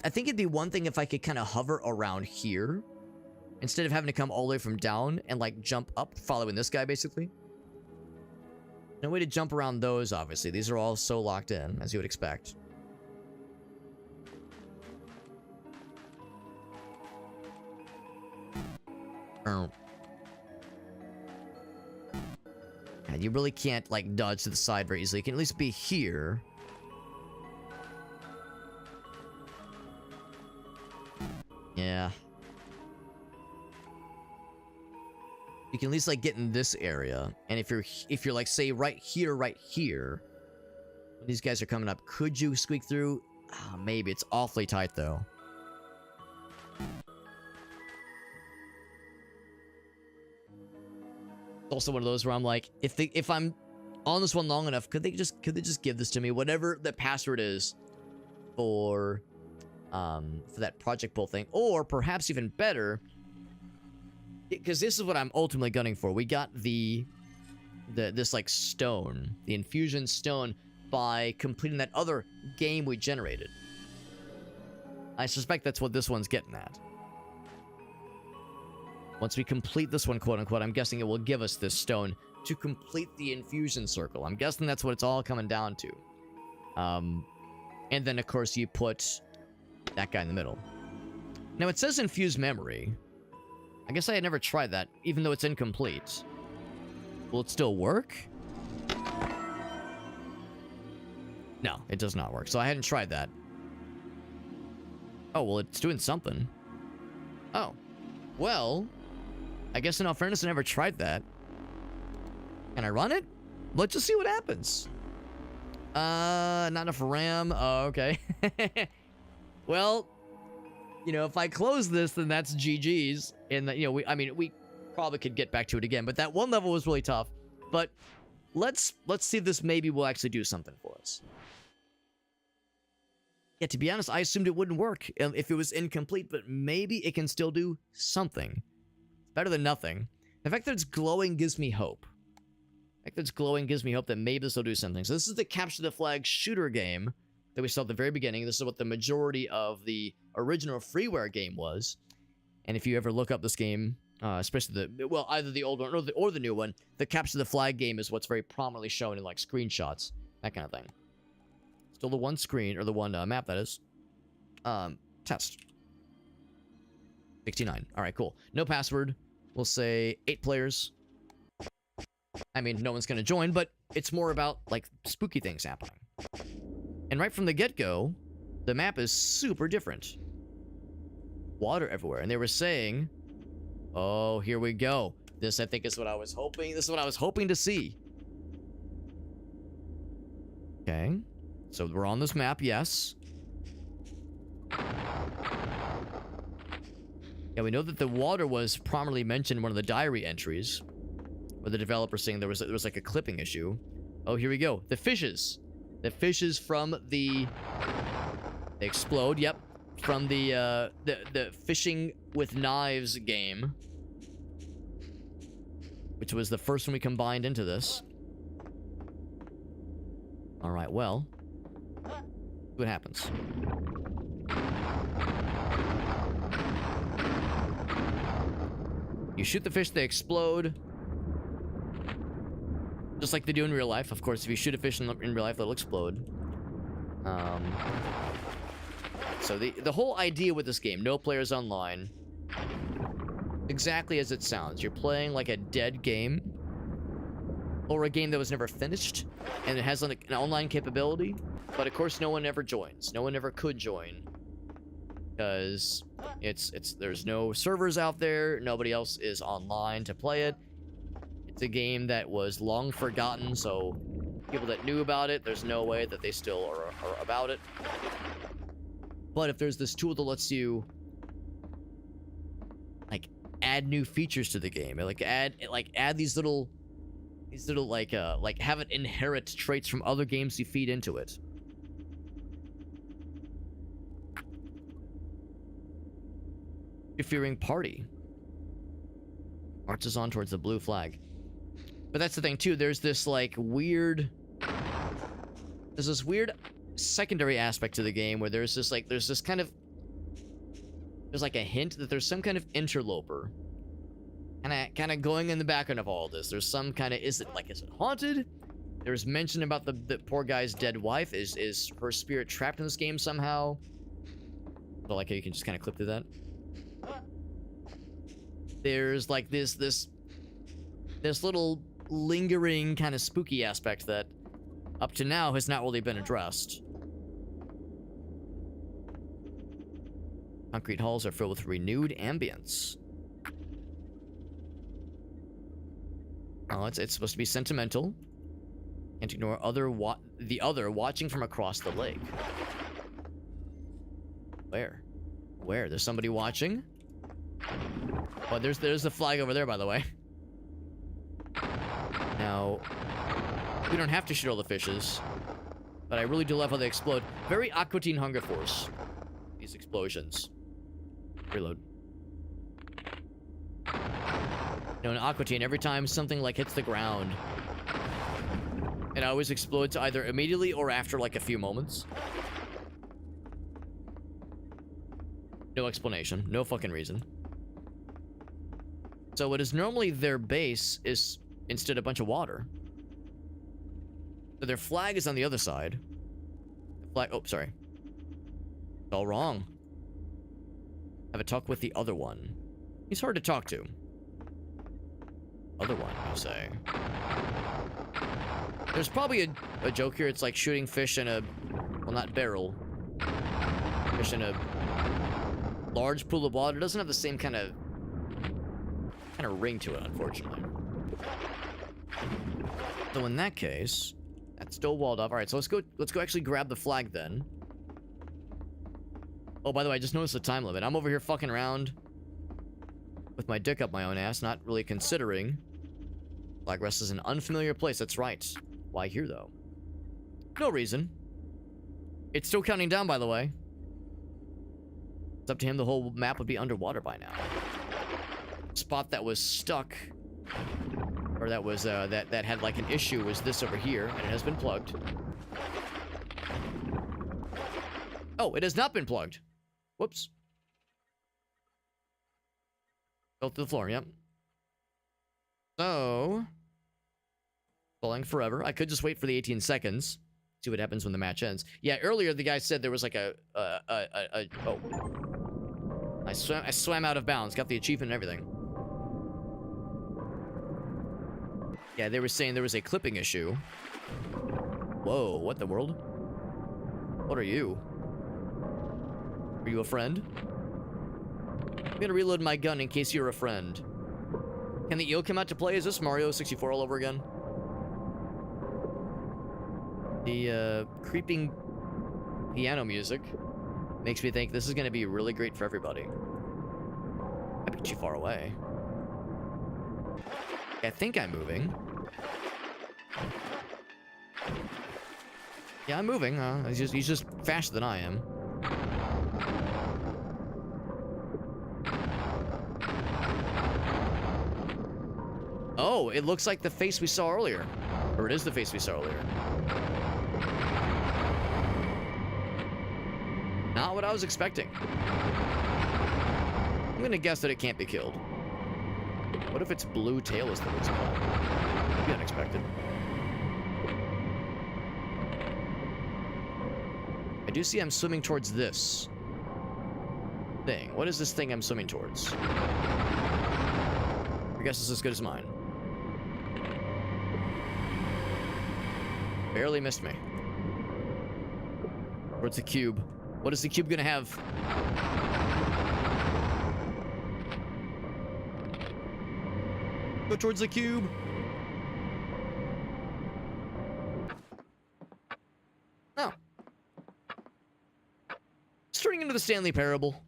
I think it'd be one thing if I could kind of hover around here instead of having to come all the way from down and like jump up following this guy, basically. No way to jump around those, obviously. These are all so locked in, as you would expect. And you really can't like dodge to the side very easily. You can at least be here. Yeah. You can at least like get in this area. And if you're like say right here, when these guys are coming up, could you squeak through? Oh, maybe. It's awfully tight though. It's also one of those where I'm like, if I'm on this one long enough, could they just give this to me? Whatever the password is for that project pull thing, or perhaps even better, because this is what I'm ultimately gunning for. We got this like stone, the infusion stone, by completing that other game we generated. I suspect that's what this one's getting at. Once we complete this one, quote unquote, I'm guessing it will give us this stone to complete the infusion circle. I'm guessing that's what it's all coming down to. And then of course you put that guy in the middle. Now it says infuse memory. I guess I had never tried that, even though it's incomplete. Will it still work? No, it does not work. So I hadn't tried that. Oh, well, it's doing something. Oh. Well, I guess in all fairness, I never tried that. Can I run it? Let's just see what happens. Not enough RAM. Oh, okay. Well, you know, if I close this, then that's GG's. And, you know, we probably could get back to it again. But that one level was really tough. But let's see if this maybe will actually do something for us. Yeah, to be honest, I assumed it wouldn't work if it was incomplete, but maybe it can still do something. It's better than nothing. The fact that it's glowing gives me hope. The fact that it's glowing gives me hope that maybe this will do something. So this is the Capture the Flag shooter game that we saw at the very beginning. This is what the majority of the original freeware game was. And if you ever look up this game, especially either the old one or the new one, the Capture the Flag game is what's very prominently shown in like screenshots, that kind of thing. Still the one screen, or the one map, that is. Test. 69. Alright, cool. No password. We'll say 8 players. I mean, no one's gonna join, but it's more about, like, spooky things happening. And right from the get-go, the map is super different. Water everywhere. And they were saying, oh, here we go. This, I think, is what I was hoping. This is what I was hoping to see. Okay. So we're on this map, yes. Yeah, we know that the water was prominently mentioned in one of the diary entries, where the developer saying there was like a clipping issue. Oh, here we go. The fishes. The fishes from the... They explode, yep. From the fishing with knives game, which was the first one we combined into this. Alright, well... what happens. You shoot the fish, they explode. Just like they do in real life. Of course, if you shoot a fish in real life, they'll explode. So the whole idea with this game, no players online, exactly as it sounds. You're playing like a dead game, or a game that was never finished, and it has an online capability. But of course, no one ever joins. No one ever could join, because there's no servers out there. Nobody else is online to play it. It's a game that was long forgotten, so people that knew about it, there's no way that they still are about it. But if there's this tool that lets you like add new features to the game, like add these little like have it inherit traits from other games you feed into it. Interfering party marches on towards the blue flag. But that's the thing too, there's this weird secondary aspect to the game where there's like a hint that there's some kind of interloper kind of going in the background of all this. There's some kind of, is it haunted? There's mention about the poor guy's dead wife. Is her spirit trapped in this game somehow? I like how you can just kind of clip through that. There's like this little lingering kind of spooky aspect that up to now has not really been addressed. Concrete halls are filled with renewed ambience. Oh, it's supposed to be sentimental. Can't ignore the other watching from across the lake. Where? There's somebody watching? Oh, there's the flag over there, by the way. Now, we don't have to shoot all the fishes, but I really do love how they explode. Very Aqua Teen Hunger Force, these explosions. Reload. In Aqua Teen, every time something hits the ground, it always explodes either immediately or after a few moments. No explanation, no fucking reason. So what is normally their base is instead a bunch of water. So their flag is on the other side. The flag, oh, sorry. It's all wrong. Have a talk with the other one. He's hard to talk to. Other one, you say. There's probably a joke here. It's like shooting fish in a, well, not barrel. Fish in a large pool of water. It doesn't have the same kind of ring to it, unfortunately. So in that case, that's still walled up. All right, so let's go actually grab the flag then. Oh, by the way, I just noticed the time limit. I'm over here fucking around with my dick up my own ass, not really considering. Flag rest is an unfamiliar place. That's right. Why here, though? No reason. It's still counting down, by the way. It's up to him. The whole map would be underwater by now. Spot that was stuck, or that was that had like an issue, was this over here, and it has been plugged. Oh, it has not been plugged. Whoops. Fell through the floor. Yep. So, falling forever. I could just wait for the 18 seconds. See what happens when the match ends. Yeah, earlier the guy said there was like oh. I swam out of bounds. Got the achievement and everything. Yeah, they were saying there was a clipping issue. Whoa, what the world? What are you? Are you a friend? I'm gonna reload my gun in case you're a friend. Can the eel come out to play? Is this Mario 64 all over again? The creeping piano music makes me think this is gonna be really great for everybody. I bet you far away. I think I'm moving. Yeah, I'm moving. He's just faster than I am. Oh, it looks like the face we saw earlier. Or it is the face we saw earlier. Not what I was expecting. I'm gonna guess that it can't be killed. What if its blue tail is the weak spot? That'd be unexpected. I do see I'm swimming towards this thing. What is this thing I'm swimming towards? Your guess is as good as mine. Barely missed me. Towards the cube. What is the cube gonna have? Go towards the cube. No. It's turning into the Stanley Parable.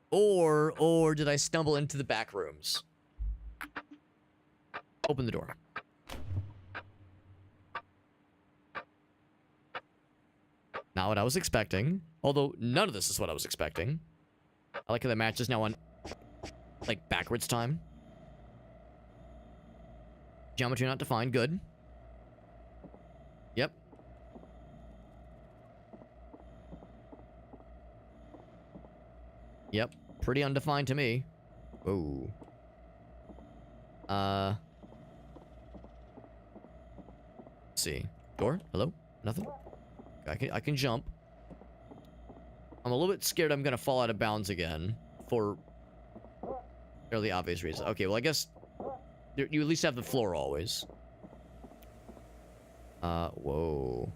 Or did I stumble into the back rooms? Open the door. Not what I was expecting. Although none of this is what I was expecting. I like how the match is now on, like, backwards time. Geometry not defined. Good. Yep. Yep. Pretty undefined to me. Ooh. Let's see. Door? Hello? Nothing? I can jump. I'm a little bit scared I'm gonna fall out of bounds again for fairly obvious reasons. Okay, well I guess you at least have the floor always. Whoa.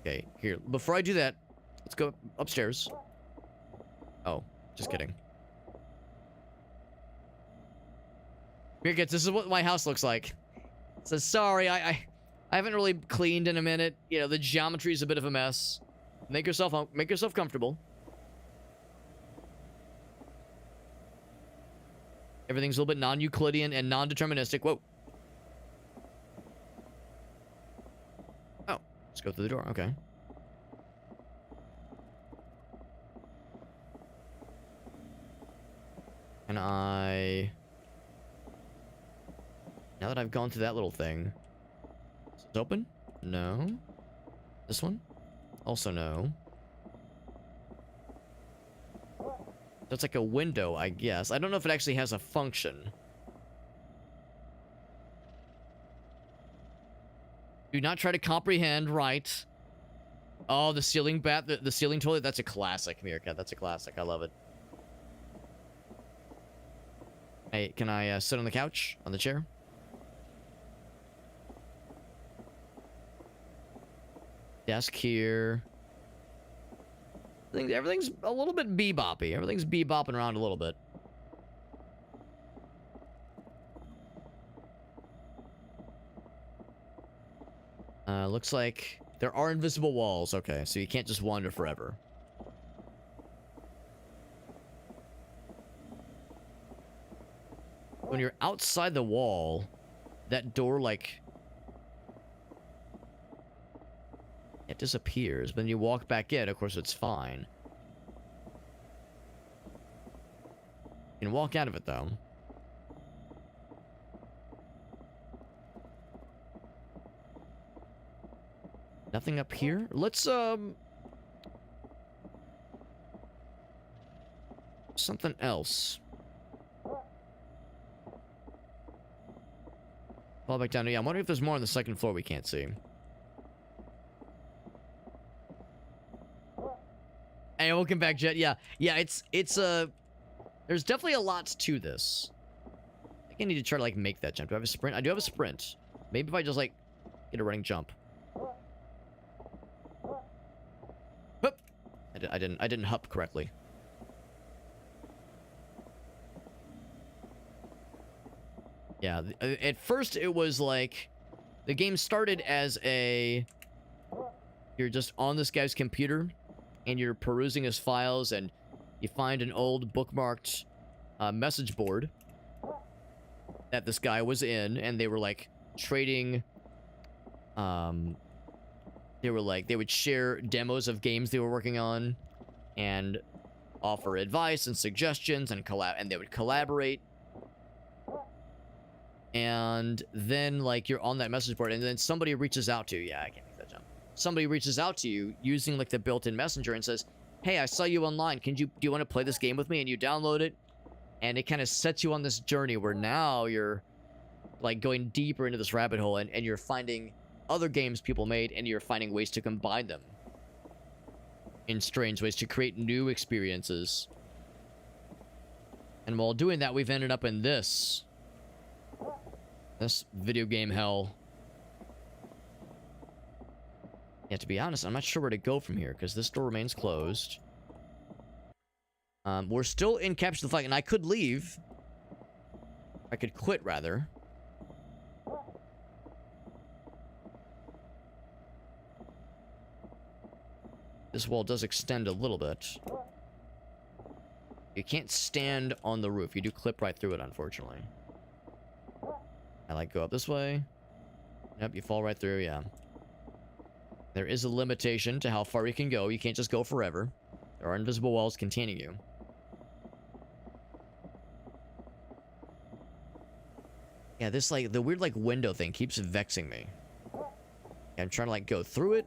Okay, here. Before I do that, let's go upstairs. Oh, just kidding. Here, kids, this is what my house looks like. It says, sorry, I haven't really cleaned in a minute. You know, the geometry is a bit of a mess. Make yourself comfortable. Everything's a little bit non-Euclidean and non-deterministic. Whoa. Oh, let's go through the door. Okay. And now that I've gone through that little thing, is it open? No. This one? Also no. That's like a window, I guess. I don't know if it actually has a function. Do not try to comprehend, right? Oh, the ceiling the ceiling toilet, that's a classic, Meerkat. That's a classic. I love it. Hey, can I sit on the couch? On the chair? Desk here. Everything's a little bit beboppy. Everything's bebopping around a little bit. Looks like there are invisible walls. Okay, so you can't just wander forever. When you're outside the wall, that door, like, it disappears. But then you walk back in, of course, it's fine. You can walk out of it, though. Nothing up here? Let's, something else. Fall back down. Yeah, I'm wondering if there's more on the second floor we can't see. Hey, welcome back, Jet. Yeah, it's there's definitely a lot to this. I think I need to try to, like, make that jump. Do I have a sprint? I do have a sprint. Maybe if I just, like, get a running jump. Hup! I didn't hup correctly. Yeah, at first it was like the game started as you're just on this guy's computer and you're perusing his files and you find an old bookmarked message board that this guy was in, and they were like trading. They would share demos of games they were working on and offer advice and suggestions and they would collaborate. And then, like, you're on that message board, and then somebody reaches out to you. Yeah, I can't make that jump. Somebody reaches out to you using, like, the built-in messenger and says, hey, I saw you online. Do you want to play this game with me? And you download it, and it kind of sets you on this journey where now you're, like, going deeper into this rabbit hole, and you're finding other games people made, and you're finding ways to combine them in strange ways to create new experiences. And while doing that, we've ended up in this video game hell. Yeah, to be honest, I'm not sure where to go from here, because this door remains closed. We're still in Capture the Flag, and I could leave. I could quit, rather. This wall does extend a little bit. You can't stand on the roof. You do clip right through it, unfortunately. I like go up this way. Yep, you fall right through, yeah. There is a limitation to how far you can go. You can't just go forever. There are invisible walls containing you. Yeah, this, like, the weird, like, window thing keeps vexing me. I'm trying to, like, go through it.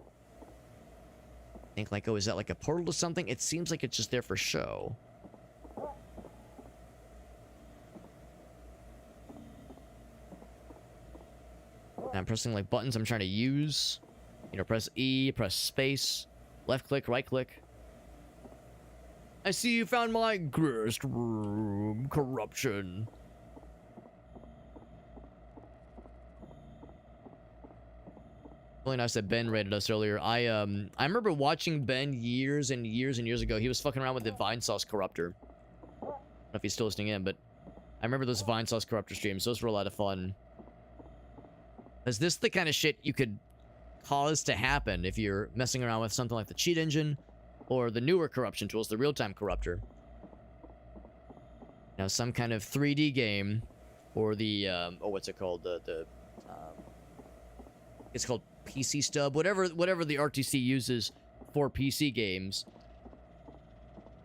Think, like, oh, is that, like, a portal to something? It seems like it's just there for show. I'm pressing, like, buttons I'm trying to use. You know, press E, press space, left click, right click. I see you found my guest room. Corruption. Really nice that Ben rated us earlier. I remember watching Ben years and years and years ago. He was fucking around with the Vine Sauce Corruptor. I don't know if he's still listening in, but I remember those Vine Sauce Corruptor streams. Those were a lot of fun. Is this the kind of shit you could cause to happen if you're messing around with something like the cheat engine or the newer corruption tools, the real-time corruptor? Now, some kind of 3D game, or the oh, what's it called? It's called PC Stub, whatever the RTC uses for PC games.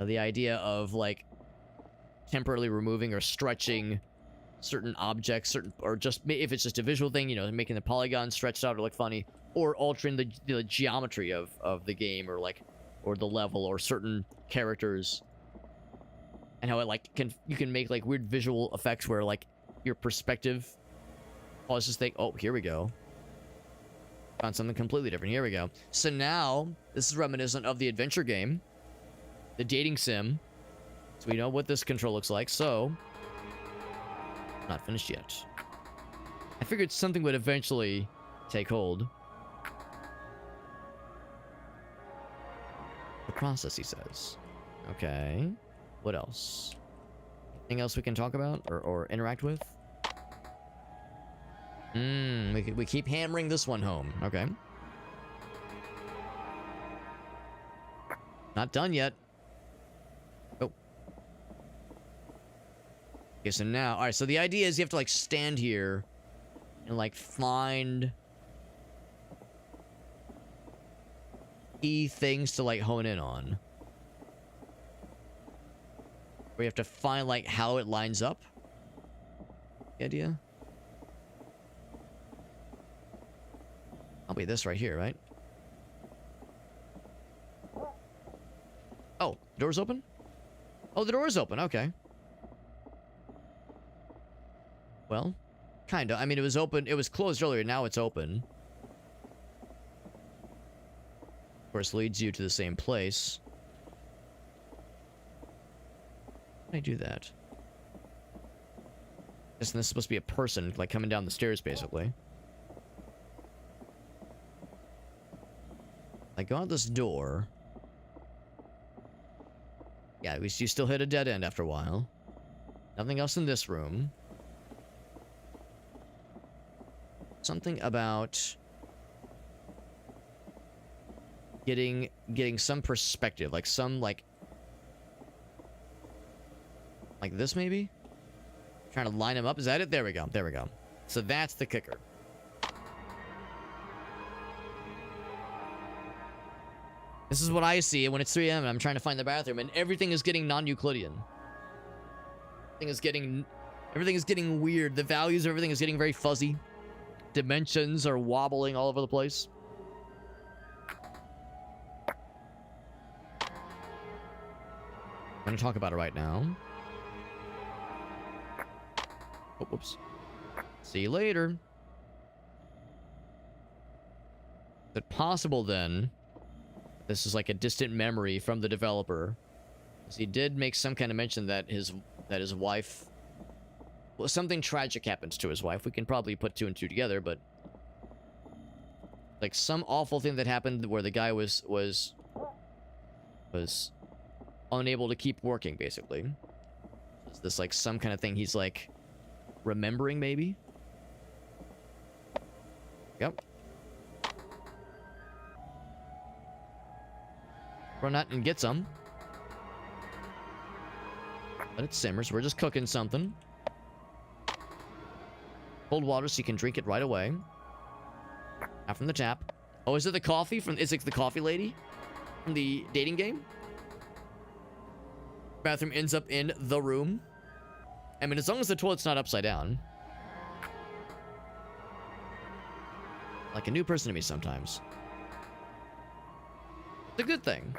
The idea of, like, temporarily removing or stretching certain objects, or just if it's just a visual thing, you know, making the polygons stretched out or look funny, or altering the geometry of the game, or the level, or certain characters, and how it, like, you can make, like, weird visual effects where, like, your perspective causes things. Oh, here we go. Found something completely different. Here we go. So now this is reminiscent of the adventure game, the dating sim. So we know what this control looks like. So not finished yet. I figured something would eventually take hold. The process, he says. Okay. What else? Anything else we can talk about or interact with? We keep hammering this one home. Okay. Not done yet. Oh. Okay, so now, all right, so the idea is you have to, like, stand here and like find key things to like hone in on. We have to find like how it lines up. The idea? I'll be this right here, right? Oh, the door's open? Oh, the door is open. Okay. Well, kind of. I mean, it was open. It was closed earlier. Now it's open. Of course, leads you to the same place. How do I do that? Guess this is supposed to be a person, like, coming down the stairs, basically. I go out this door. Yeah, you still hit a dead end after a while. Nothing else in this room. Something about getting some perspective, like some like this maybe? Trying to line them up. Is that it? There we go. There we go. So that's the kicker. This is what I see when it's 3 a.m. and I'm trying to find the bathroom, and everything is getting non-Euclidean. Everything is getting weird. The values of everything is getting very fuzzy. Dimensions are wobbling all over the place. I'm gonna talk about it right now. Oh, whoops. See you later. Is it possible then this is like a distant memory from the developer? Because he did make some kind of mention that his wife, well, something tragic happens to his wife. We can probably put 2 and 2 together, but like some awful thing that happened where the guy was unable to keep working, basically. Is this like some kind of thing he's like remembering, maybe? Yep. Run out and get some. Let it simmers. We're just cooking something. Cold water so you can drink it right away. Not from the tap. Oh, is it the coffee from... Is it the coffee lady? From the dating game? Bathroom ends up in the room. I mean, as long as the toilet's not upside down. Like a new person to me sometimes. It's a good thing.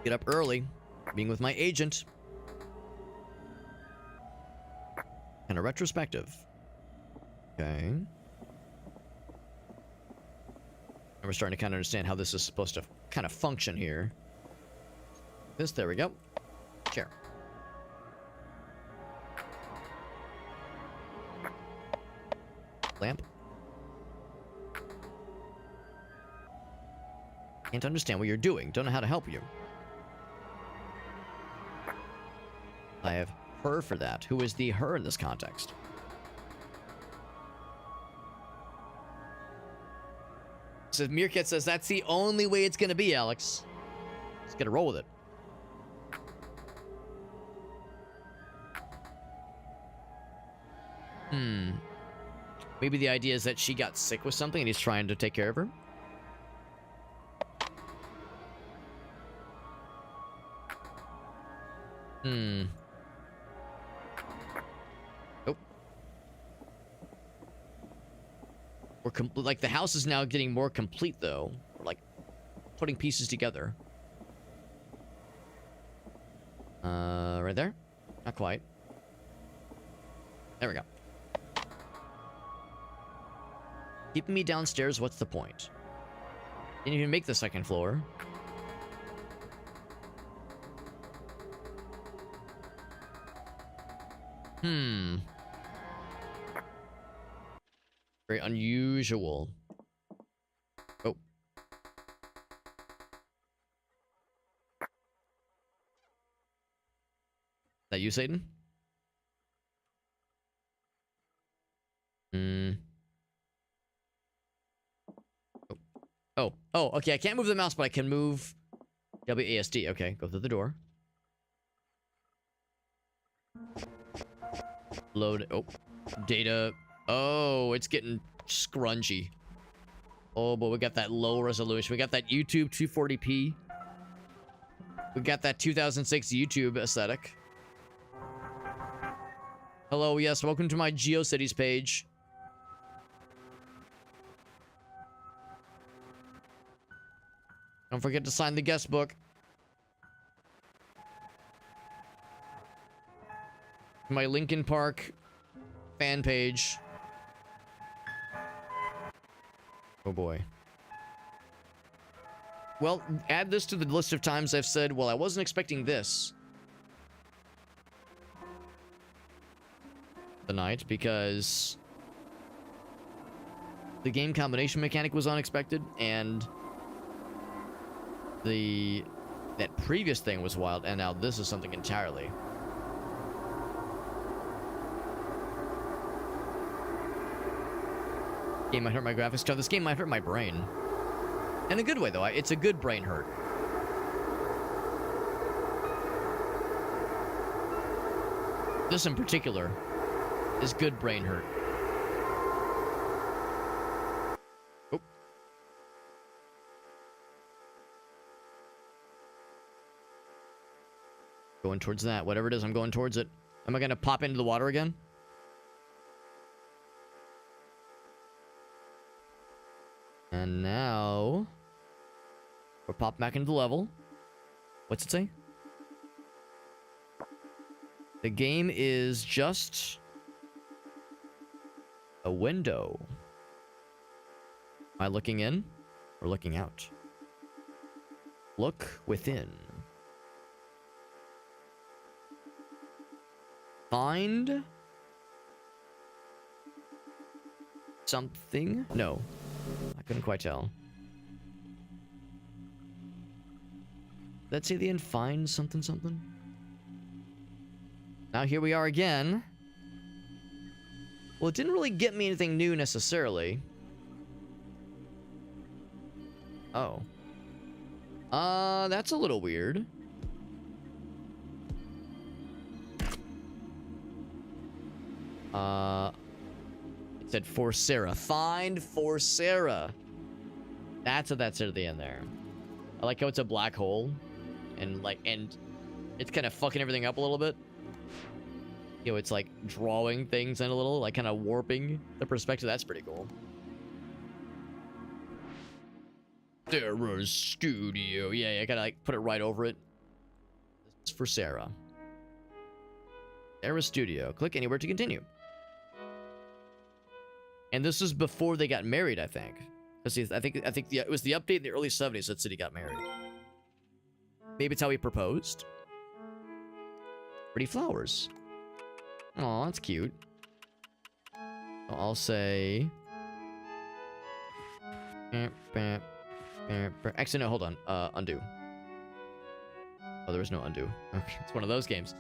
Get up early. Being with my agent. And a retrospective. Okay. And we're starting to kind of understand how this is supposed to kind of function here. There we go. Chair. Lamp. Can't understand what you're doing. Don't know how to help you. I have her for that. Who is the her in this context? So Meerkat says that's the only way it's gonna be, Alex. Just gotta roll with it. Maybe the idea is that she got sick with something and he's trying to take care of her. Oh. We're like the house is now getting more complete though. We're like putting pieces together. Right there? Not quite. There we go. Keeping me downstairs, what's the point? Didn't even make the second floor. Very unusual. Oh. That you, Satan? Oh, okay, I can't move the mouse, but I can move... WASD. Okay, go through the door. Load. Oh, data. Oh, it's getting scrungy. Oh, but we got that low resolution. We got that YouTube 240p. We got that 2006 YouTube aesthetic. Hello, yes, welcome to my GeoCities page. Don't forget to sign the guest book. My Linkin Park fan page. Oh boy. Well, add this to the list of times I've said, well, I wasn't expecting this tonight, because the game combination mechanic was unexpected, and that previous thing was wild, and now this is something entirely. Game might hurt my graphics card. This game might hurt my brain. In a good way, though. It's a good brain hurt. This in particular is good brain hurt. Oh. Going towards that. Whatever it is, I'm going towards it. Am I going to pop into the water again? And now we're popping back into the level. What's it say? The game is just a window. Am I looking in or looking out? Look within. Find something? No. I couldn't quite tell. Let's say the end. Find something something. Now here we are again. Well, it didn't really get me anything new necessarily. Oh. That's a little weird. It said for Sarah. Find for Sarah. That's what that said at the end there. I like how it's a black hole. And it's kind of fucking everything up a little bit. You know, it's like drawing things in a little, like kind of warping the perspective. That's pretty cool. Sarah's studio. Yeah, I gotta like put it right over it. This is for Sarah. Sarah's studio. Click anywhere to continue. And this is before they got married, I think. I think it was the update in the early 70s that said he got married. Maybe it's how he proposed. Pretty flowers. Aw, that's cute. I'll say... Actually, no, hold on. Undo. Oh, there was no undo. Okay, it's one of those games.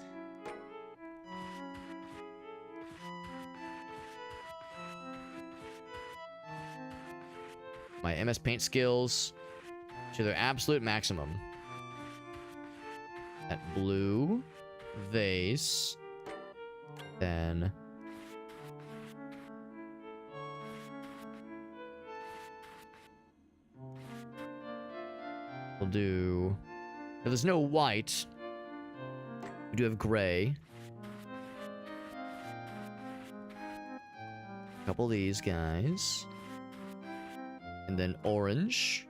My MS Paint skills to their absolute maximum. That blue vase. Then... we'll do... now, there's no white. We do have gray. A couple of these guys. And then orange.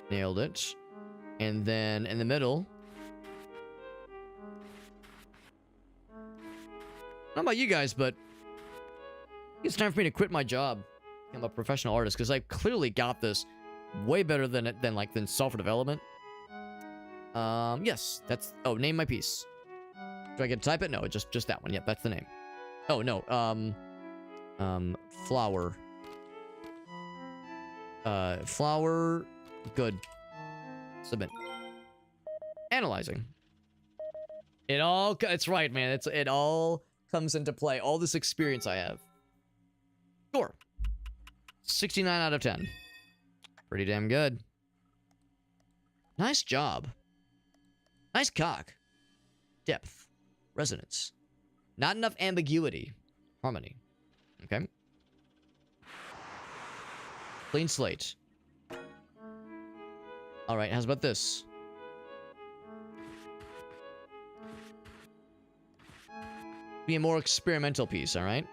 Nailed it. And then in the middle. I don't know about you guys, but it's time for me to quit my job. I'm a professional artist because I clearly got this way better than software development. Yes, that's... oh, name my piece. Do I get to type it? No, just that one. Yep, that's the name. Oh, no. Flower. Flower. Good. Submit. Analyzing. It's right, man. It all comes into play. All this experience I have. Sure. 69 out of 10. Pretty damn good. Nice job. Nice cock. Depth. Resonance. Not enough ambiguity. Harmony. Okay. Clean slate. Alright, how's about this? Be a more experimental piece, alright?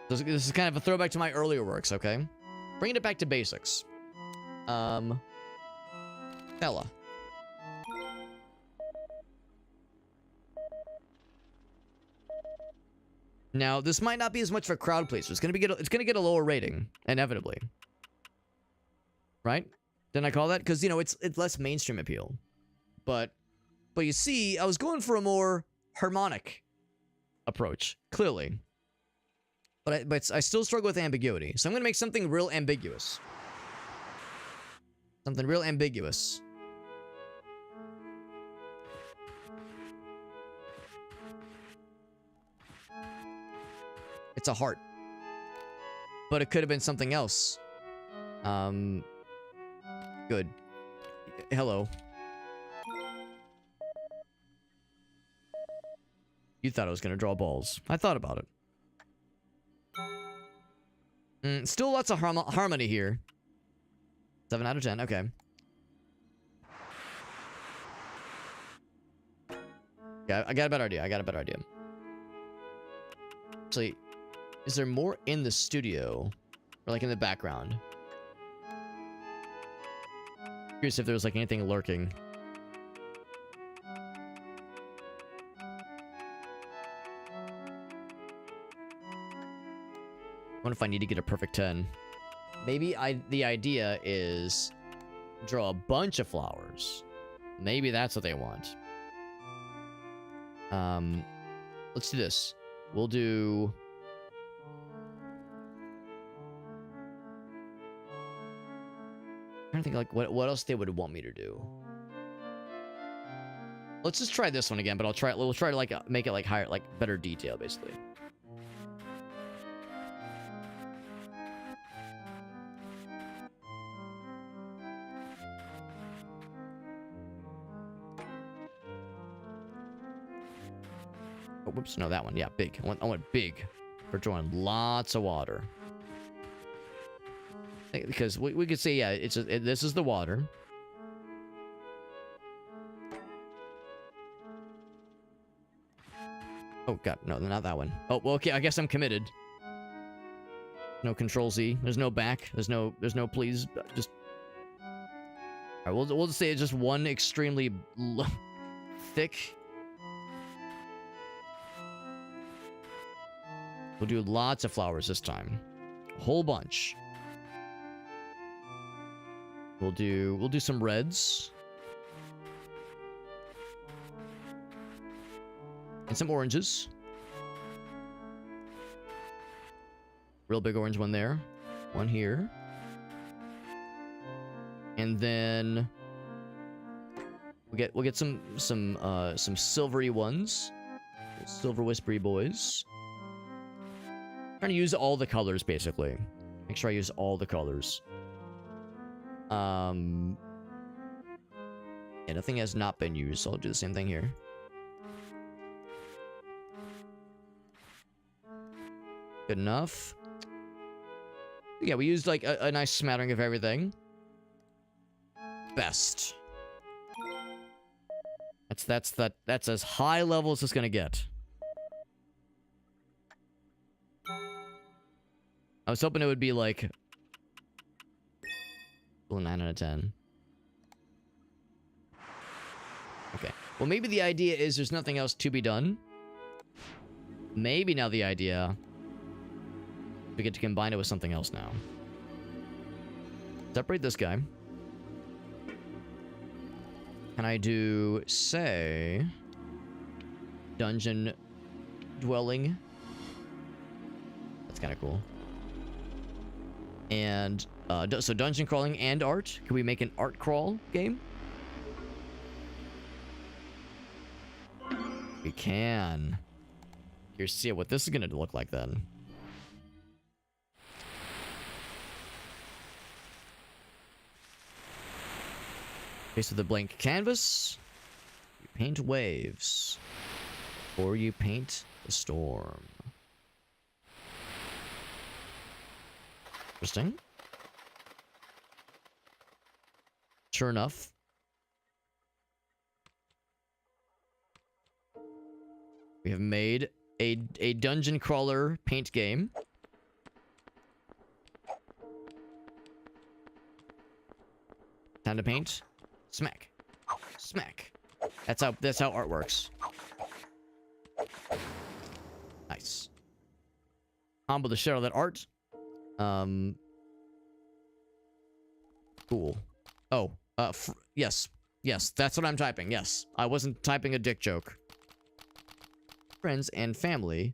This is kind of a throwback to my earlier works, okay? Bringing it back to basics. Ella. Now, this might not be as much of a crowd pleaser. It's gonna get a lower rating, inevitably. Right? Didn't I call that? Because, you know, it's less mainstream appeal. But you see, I was going for a more harmonic approach, clearly. But I still struggle with ambiguity. So I'm going to make something real ambiguous. Something real ambiguous. It's a heart. But it could have been something else. Good. Hello. You thought I was going to draw balls. I thought about it. Still lots of harmony here. 7 out of 10. Okay. Yeah, I got a better idea. Actually, is there more in the studio? Or like in the background? Curious if there was like anything lurking. I wonder if I need to get a perfect 10. Maybe the idea is draw a bunch of flowers. Maybe that's what they want. Let's do this. We'll do... I'm trying to think like what else they would want me to do. Let's just try this one again, but we'll try to like make it like higher, like better detail basically. Oh, whoops, no, that one. Yeah, big. I want big for drawing lots of water. Because we could say, yeah, this is the water. Oh, God, no, not that one. Oh, well, okay, I guess I'm committed. No Control Z. There's no back. There's no please. Just... Alright, we'll just say it's just one extremely thick... We'll do lots of flowers this time. A whole bunch. We'll do some reds. And some oranges. Real big orange one there. One here. And then we'll get some silvery ones. Silver whispery boys. Trying to use all the colors, basically. Make sure I use all the colors. Yeah, nothing has not been used, so I'll do the same thing here. Good enough. Yeah, we used like a nice smattering of everything. Best. That's as high level as it's gonna get. I was hoping it would be like... Well, 9 out of 10. Okay. Well, maybe the idea is there's nothing else to be done. Maybe now the idea... We get to combine it with something else now. Separate this guy. Can I do, say... Dungeon dwelling? That's kind of cool. And, so dungeon crawling and art. Can we make an art crawl game? can. Here's see what this is gonna look like then. Face of the blank canvas. You paint waves. Or you paint the storm. Interesting. Sure enough. We have made a dungeon crawler paint game. Time to paint. Smack. Smack. That's how art works. Nice. Combo the shit out of that art. Cool. Oh, yes. Yes, that's what I'm typing. Yes. I wasn't typing a dick joke. Friends and family.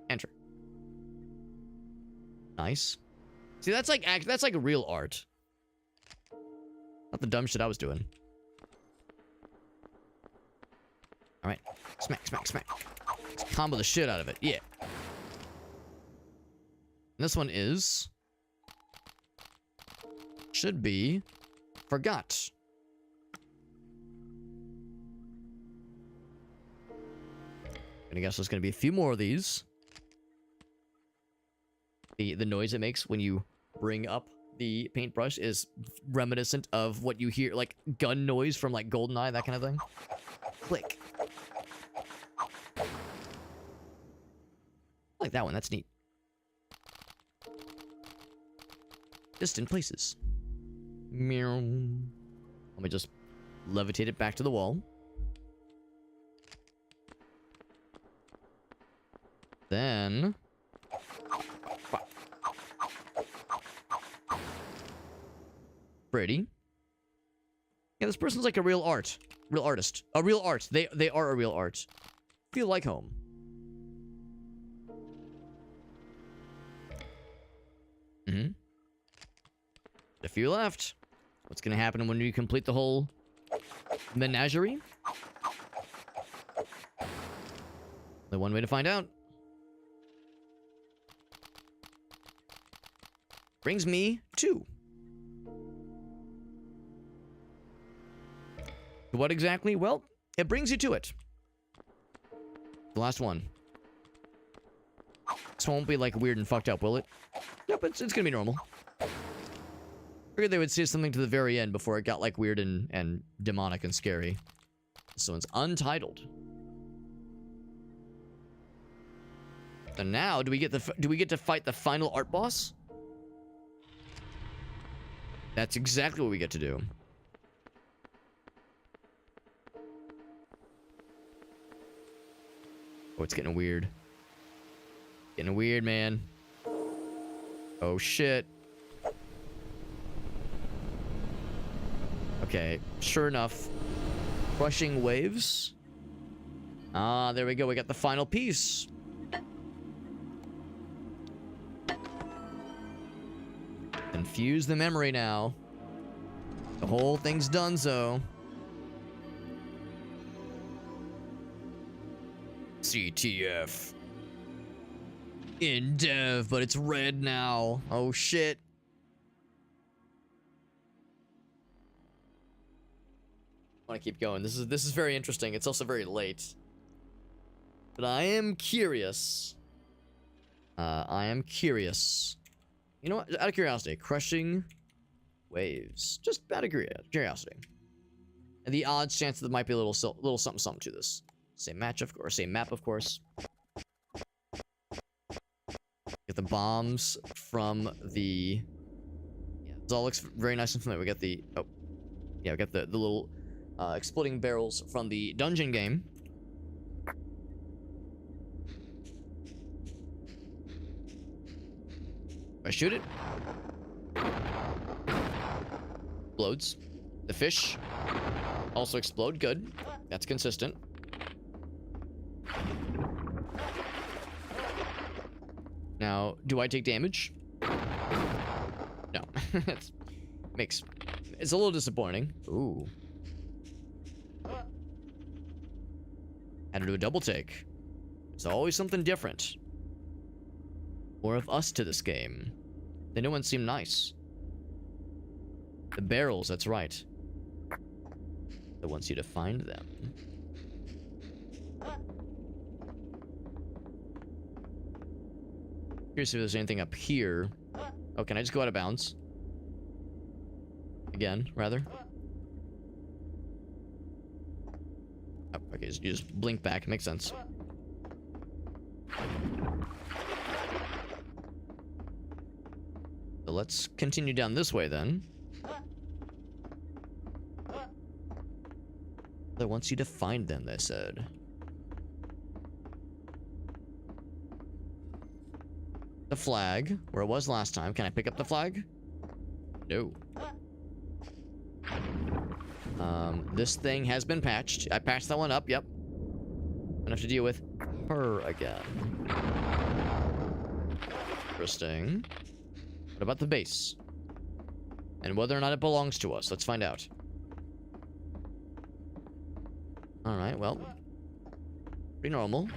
Enter. Nice. See, that's like real art. Not the dumb shit I was doing. All right. Smack, smack, smack. Let's combo the shit out of it. Yeah. And this one is... should be... forgot. And I guess there's going to be a few more of these. The noise it makes when you bring up the paintbrush is reminiscent of what you hear, like gun noise from like GoldenEye, that kind of thing. Click. I like that one, that's neat. Distant places. Meow. Let me just levitate it back to the wall. Then... pretty. Yeah, this person's like a real artist. A real art. They are a real art. Feel like home. Mm-hmm. A few left. What's gonna happen when you complete the whole menagerie? The one way to find out. Brings me to... what exactly? Well, it brings you to it. The last one. This won't be like weird and fucked up, will it? Nope, it's gonna be normal. Figured they would say something to the very end before it got like weird and demonic and scary. This one's untitled. So now, do we get to fight the final art boss? That's exactly what we get to do. Oh, it's getting weird. Getting weird, man. Oh, shit. Okay, sure enough. Crushing waves. Ah, there we go. We got the final piece. Infuse the memory now. The whole thing's donezo. CTF. In dev, but it's red now. Oh shit. I want to keep going. This is very interesting. It's also very late. But I am curious. I am curious. You know what? Out of curiosity, crushing waves. Just out of curiosity. And the odds chance that there might be a little something to this. Same match, of course. Same map, of course. Get the bombs from the... yeah, this all looks very nice and familiar. We got the... oh. Yeah, we got the little exploding barrels from the dungeon game. I shoot it. Explodes. The fish also explode. Good. That's consistent. Now, do I take damage? No. It's a little disappointing. Ooh. Had to do a double take. There's always something different. More of us to this game. The new ones seem nice. The barrels, that's right. It wants you to find them. Curious if there's anything up here. Oh, can I just go out of bounds? Again, rather. Oh, okay, you just blink back. Makes sense. So let's continue down this way then. That wants you to find them, they said. The flag, where it was last time. Can I pick up the flag? No. This thing has been patched. I patched that one up, yep. Gonna have to deal with her again. Interesting. What about the base? And whether or not it belongs to us. Let's find out. Alright, well. Pretty normal.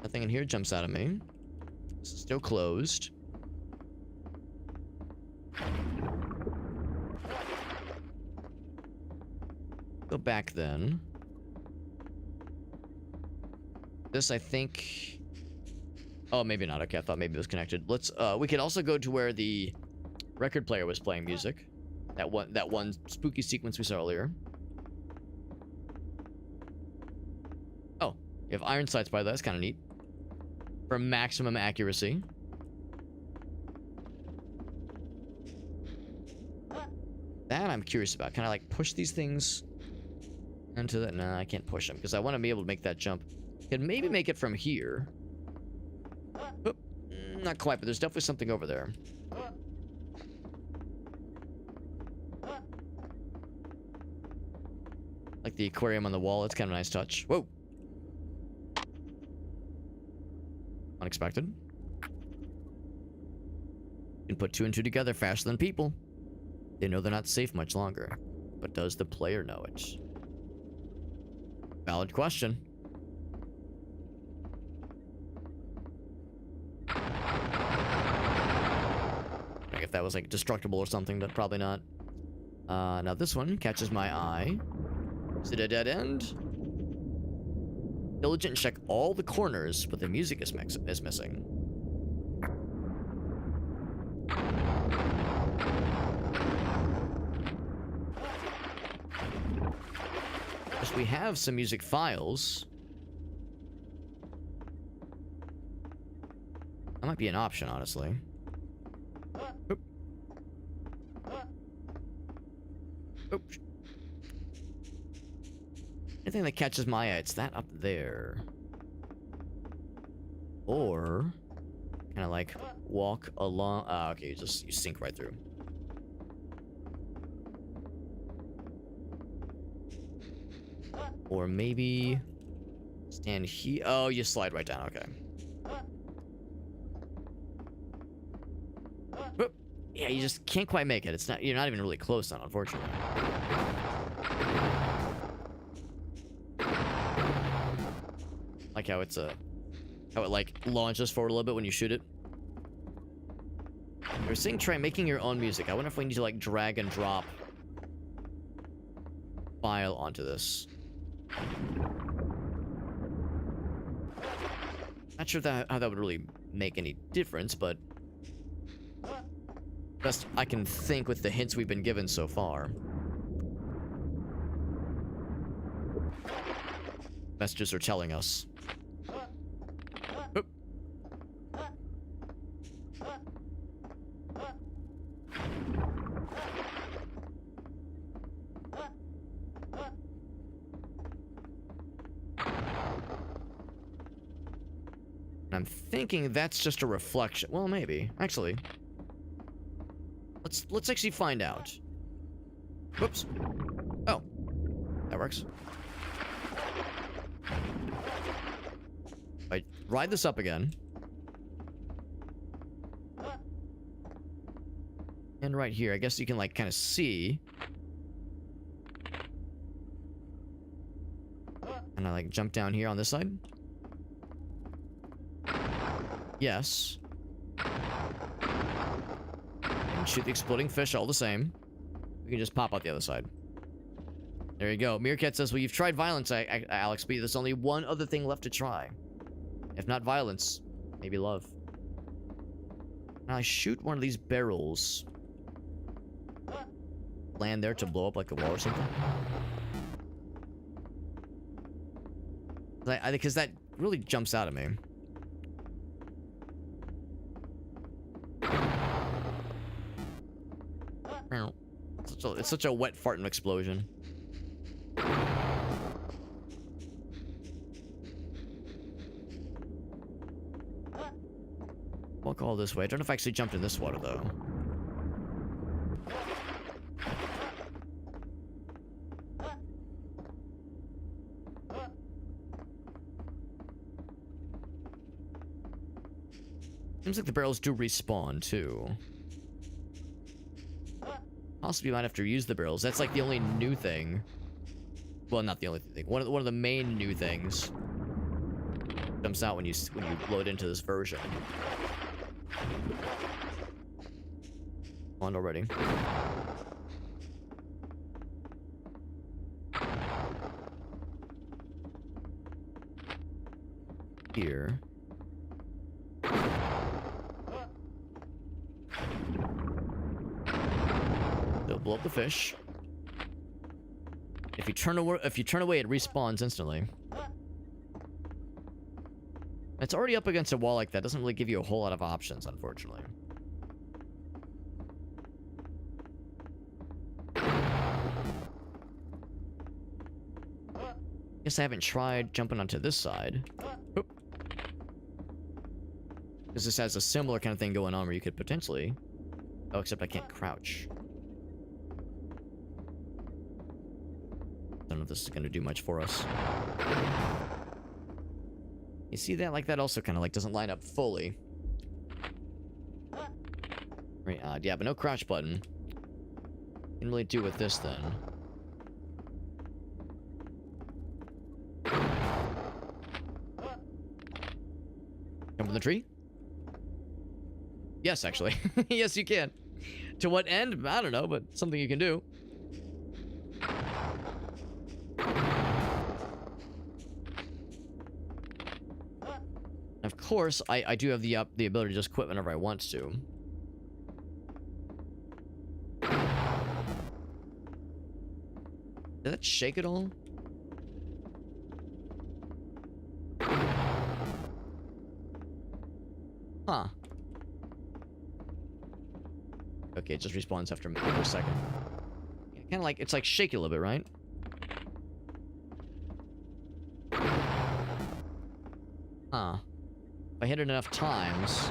Nothing in here jumps out at me. This is still closed. Go back then. This, I think... Oh, maybe not. Okay, I thought maybe it was connected. Let's, we could also go to where the record player was playing music. That one spooky sequence we saw earlier. Oh, you have iron sights by that. That's kind of neat. For maximum accuracy. That I'm curious about. Can I, like, push these things into that? Nah, I can't push them because I want to be able to make that jump. Could maybe make it from here. Oop, not quite, but there's definitely something over there. Like the aquarium on the wall. It's kind of a nice touch. Whoa. Unexpected. You can put two and two together faster than people. They know they're not safe much longer. But does the player know it? Valid question. Like if that was like destructible or something, but probably not. Now this one catches my eye. Is it a dead end? Diligent check all the corners, but the music is missing. Yes, we have some music files. That might be an option, honestly. Oop. Oop. Anything that catches my eye, it's that up there. Or kind of like walk along. Ah, okay, you sink right through. Or maybe stand here. Oh, you slide right down. Okay. Whoop. Yeah, you just can't quite make it. It's not. You're not even really close on, unfortunately. Like how it's how it like launches forward a little bit when you shoot it. They're saying try making your own music. I wonder if we need to like drag and drop file onto this. Not sure how that would really make any difference, but best I can think with the hints we've been given so far. Messages are telling us. Oop. I'm thinking that's just a reflection. Well, maybe. Actually. Let's actually find out. Whoops. Oh. That works. I ride this up again. And right here, I guess you can like kind of see. Can I like jump down here on this side? Yes. And shoot the exploding fish all the same. We can just pop out the other side. There you go. Meerkat says, well, you've tried violence, Alex, but there's only one other thing left to try. If not violence, maybe love. Now I shoot one of these barrels. Land there to blow up like a wall or something. Because that really jumps out at me. It's such a wet fart and explosion. Walk all this way. I don't know if I actually jumped in this water, though. Seems like the barrels do respawn, too. Possibly you might have to use the barrels. That's like the only new thing. Well, not the only thing. One of the main new things jumps out when you load into this version. On already. Here. They'll blow up the fish. If you turn away, it respawns instantly. It's already up against a wall like that. Doesn't really give you a whole lot of options, unfortunately. Guess I haven't tried jumping onto this side. Because this has a similar kind of thing going on where you could potentially... Oh, except I can't crouch. Don't know if this is going to do much for us. You see that? Like, that also kind of, like, doesn't line up fully. Very odd. Yeah, but no crouch button. Can really do with this, then. Jump in the tree? Yes, actually. Yes, you can. To what end? I don't know, but something you can do. Of course, I do have the ability to just quit whenever I want to. Did that shake at all? Huh. Okay, it just respawns after a second. Yeah, kind of like, it's like shaky a little bit, right? Huh. If I hit it enough times...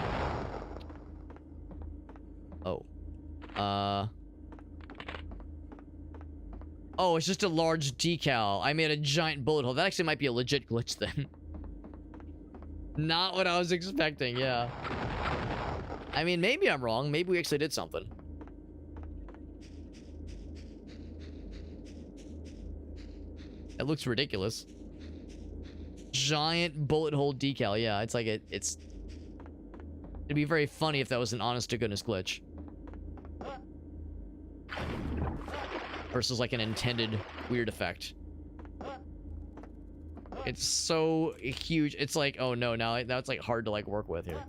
Oh. Oh, it's just a large decal. I made a giant bullet hole. That actually might be a legit glitch then. Not what I was expecting, yeah. I mean, maybe I'm wrong. Maybe we actually did something. It looks ridiculous. Giant bullet hole decal. Yeah, it's like it's... It'd be very funny if that was an honest-to-goodness glitch. Versus like an intended weird effect. It's so huge. It's like, oh no, now it's like hard to like work with here.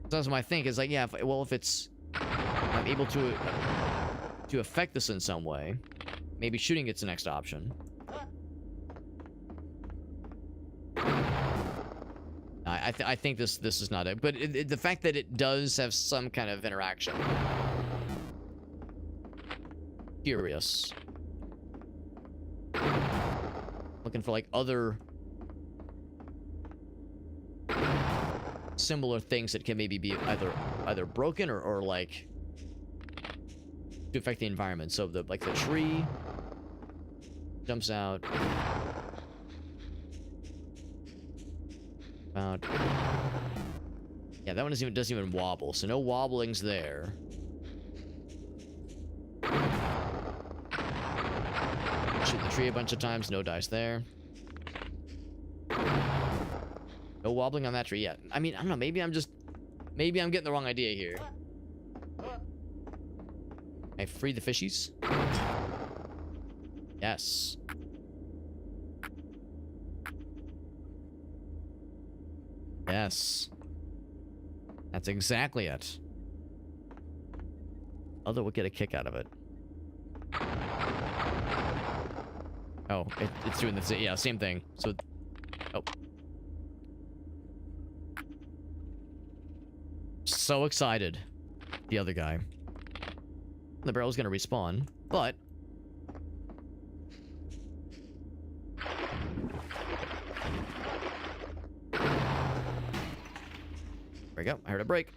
That's my thing. Is like, yeah, if it's... I'm able to affect this in some way. Maybe shooting it's the next option. I think this is not it. But the fact that it does have some kind of interaction. Curious. Looking for like other similar things that can maybe be either broken or like to affect the environment. So the tree jumps out. About... Yeah, that one doesn't even wobble, so no wobblings there. tree a bunch of times. No dice there. No wobbling on that tree yet. I mean, I don't know. Maybe I'm getting the wrong idea here. I free the fishies. Yes. Yes. That's exactly it. Other would get a kick out of it. Oh, it's doing the yeah, same thing. So, oh. So excited. The other guy. The barrel's gonna respawn, but there we go. I heard a break.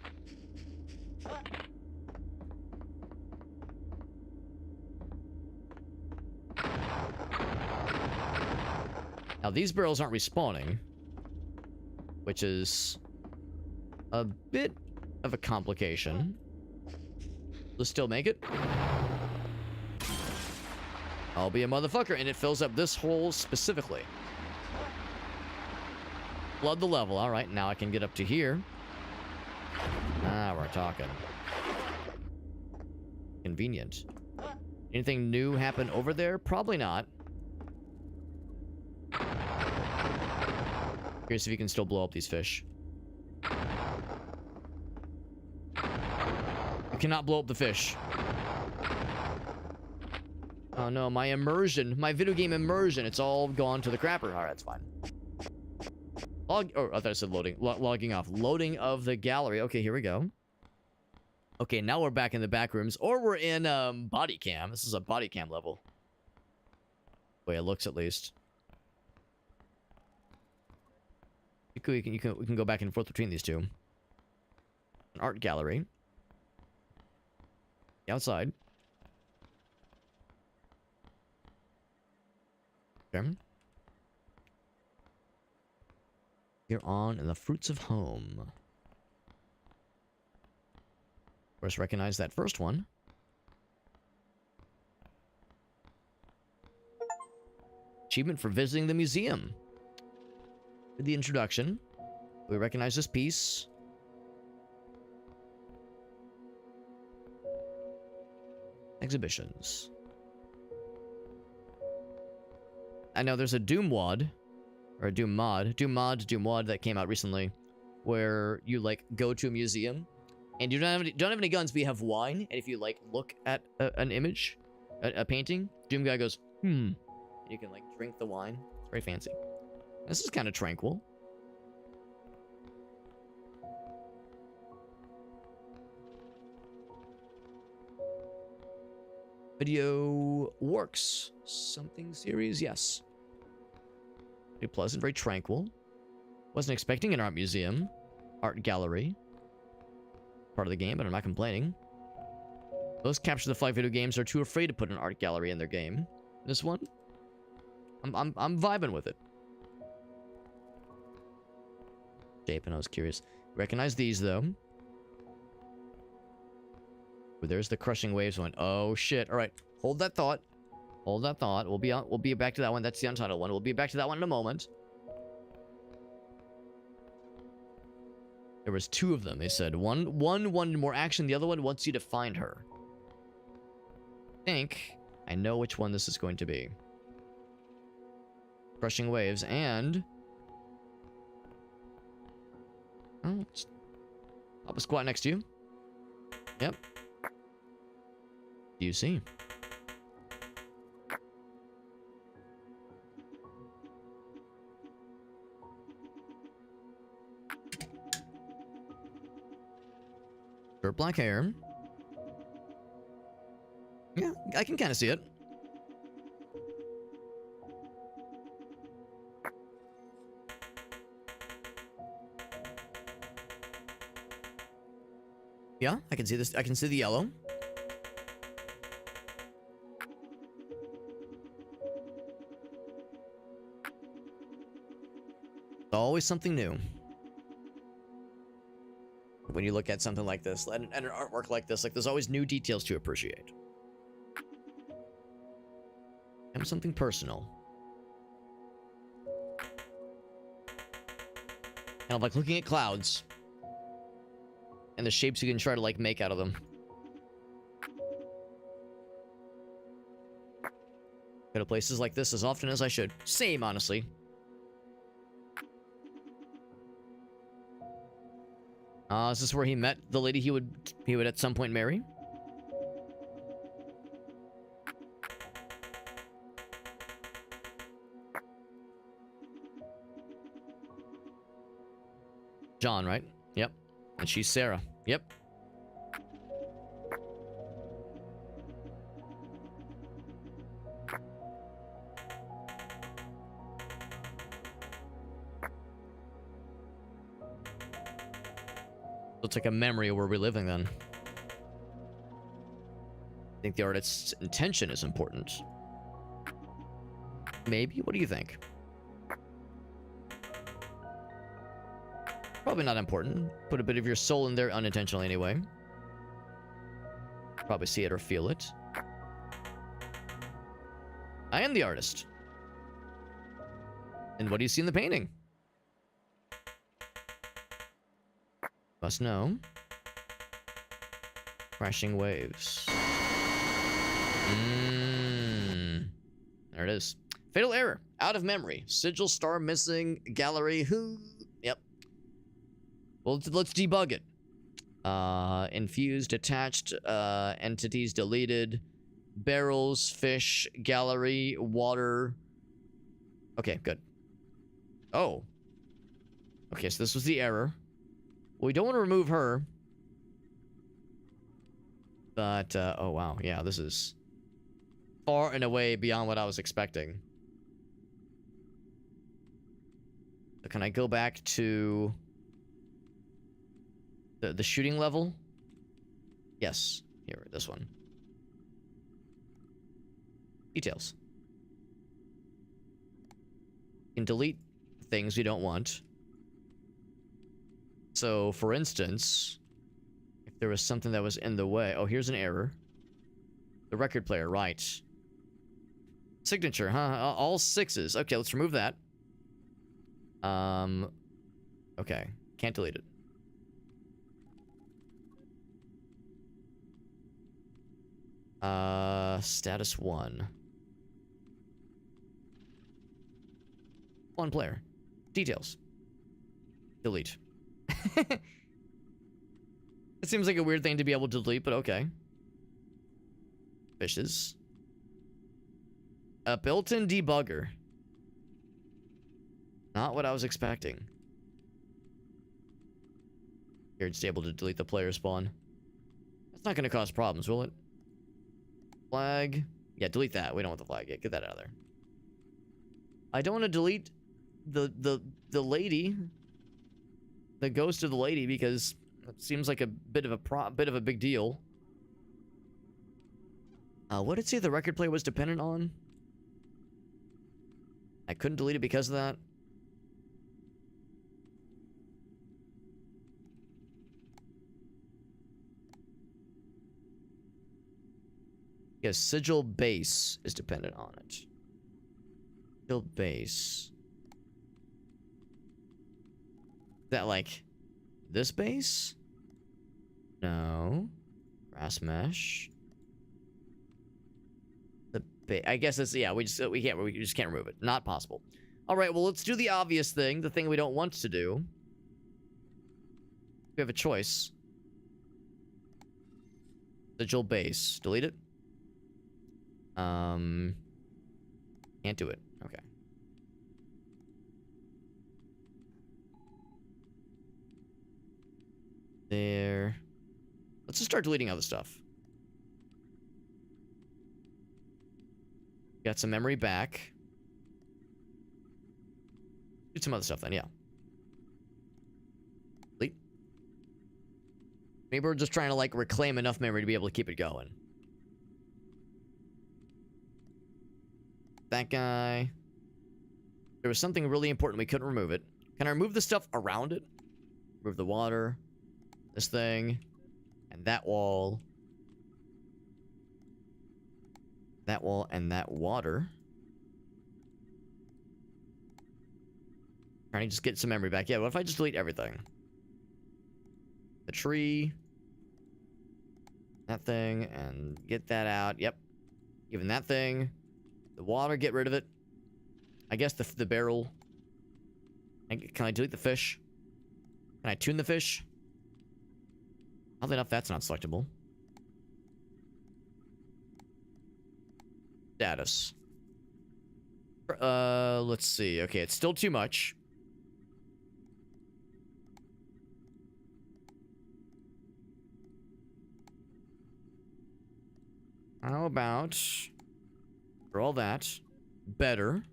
Now these barrels aren't respawning, which is a bit of a complication. Let's still make it. I'll be a motherfucker, and it fills up this hole specifically. Flood the level. All right, now I can get up to here. Ah, we're talking. Convenient. Anything new happen over there? Probably not. Curious if you can still blow up these fish. You cannot blow up the fish. Oh no, my immersion, my video game immersion, it's all gone to the crapper. Alright, that's fine. Oh, I thought I said loading. Logging off. Loading of the gallery. Okay, here we go. Okay, now we're back in the back rooms. Or we're in body cam. This is a body cam level. The way it looks, at least. We can go back and forth between these two. An art gallery. The outside. Okay. You're on in the fruits of home. Of course, recognize that first one. Achievement for visiting the museum. With the introduction, we recognize this piece. Exhibitions. I know there's a Doom WOD, or a Doom mod, Doom WOD that came out recently, where you like go to a museum, and you don't have any guns, but you have wine, and if you like look at an image, a painting, Doom guy goes, and you can like drink the wine. It's very fancy. This is kind of tranquil. Video works. Something series, yes. Very pleasant, very tranquil. Wasn't expecting an art museum. Art gallery. Part of the game, but I'm not complaining. Most capture the flag video games are too afraid to put an art gallery in their game. This one, I'm vibing with it. Shape, and I was curious. Recognize these though. Ooh, there's the crushing waves one. Oh shit! All right, hold that thought. Hold that thought. We'll be back to that one. That's the untitled one. We'll be back to that one in a moment. There was two of them. They said one wanted more action. The other one wants you to find her. I think I know which one this is going to be. Crushing waves and. Oh, I'll squat next to you. Yep. Do you see? Short black hair. Yeah, I can kind of see it. Yeah, I can see this. I can see the yellow. Always something new. When you look at something like this, and an artwork like this, like there's always new details to appreciate. And something personal. Kind of like looking at clouds. And the shapes you can try to, like, make out of them. Go to places like this as often as I should. Same, honestly. Is this where he met the lady he would at some point marry? John, right? Yep. And she's Sarah. Yep. It's like a memory of where we're living then. I think the artist's intention is important. Maybe? What do you think? Probably not important. Put a bit of your soul in there unintentionally anyway. Probably see it or feel it. I am the artist. And what do you see in the painting? Must know. Crashing waves. There it is. Fatal error. Out of memory. Sigil, star missing. Gallery. Who? Yep. Well, let's debug it. Infused, attached, entities deleted. Barrels, fish, gallery, water. Okay, good. Oh. Okay, so this was the error. We don't want to remove her. But, oh wow, yeah, this is far and away beyond what I was expecting. So can I go back to the shooting level? Yes, here, this one. Details. You can delete things we don't want. So, for instance, if there was something that was in the way... Oh, here's an error. The record player, right. Signature, huh? All sixes. Okay, let's remove that. Okay. Can't delete it. Status 1. One player. Details. Delete. It seems like a weird thing to be able to delete, but okay. Fishes. A built-in debugger. Not what I was expecting. Here, it's able to delete the player spawn. That's not going to cause problems, will it? Flag. Yeah, delete that. We don't want the flag. Yeah, get that out of there. I don't want to delete the lady. The ghost of the lady, because it seems like a bit of a big deal. What did it say the record player was dependent on? I couldn't delete it because of that. Because Sigil base is dependent on it. Sigil base. Is that like this base? No. Grass mesh. I guess it's, yeah, we just can't remove it. Not possible. All right, well, let's do the obvious thing, the thing we don't want to do. We have a choice. Sigil base. Delete it. Can't do it. Okay. There. Let's just start deleting other stuff. Got some memory back. Do some other stuff then, yeah. Delete. Maybe we're just trying to, like, reclaim enough memory to be able to keep it going. That guy. There was something really important. We couldn't remove it. Can I remove the stuff around it? Remove the water. This thing. And that wall. That wall and that water. Trying to just get some memory back. Yeah, what if I just delete everything? The tree. That thing, and get that out. Yep. Even that thing. The water, get rid of it. I guess the barrel. Can I delete the fish? Can I tune the fish? Oddly enough, that's not selectable. Status. Let's see. Okay, it's still too much. How about for all that? Better.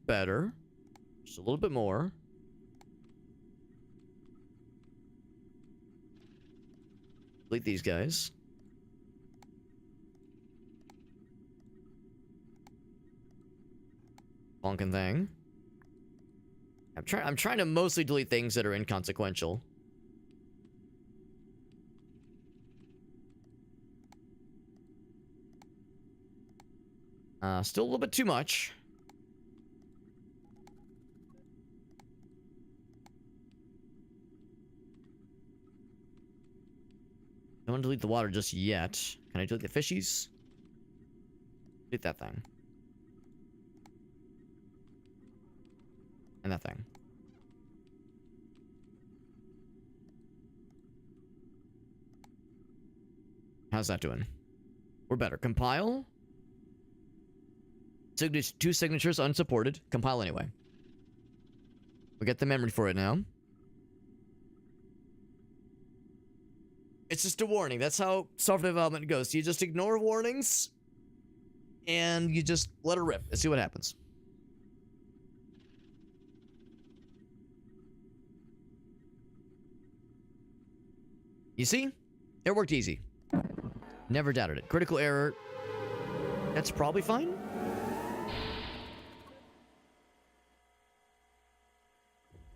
Just a little bit more. Delete these guys. Bonkin thing. I'm trying to mostly delete things that are inconsequential. Still a little bit too much. I don't want to delete the water just yet. Can I delete the fishies? Delete that thing. And that thing. How's that doing? We're better. Compile. Two signatures unsupported. Compile anyway. We get the memory for it now. It's just a warning. That's how software development goes. You just ignore warnings and you just let it rip and see what happens. You see? It worked easy. Never doubted it. Critical error. That's probably fine.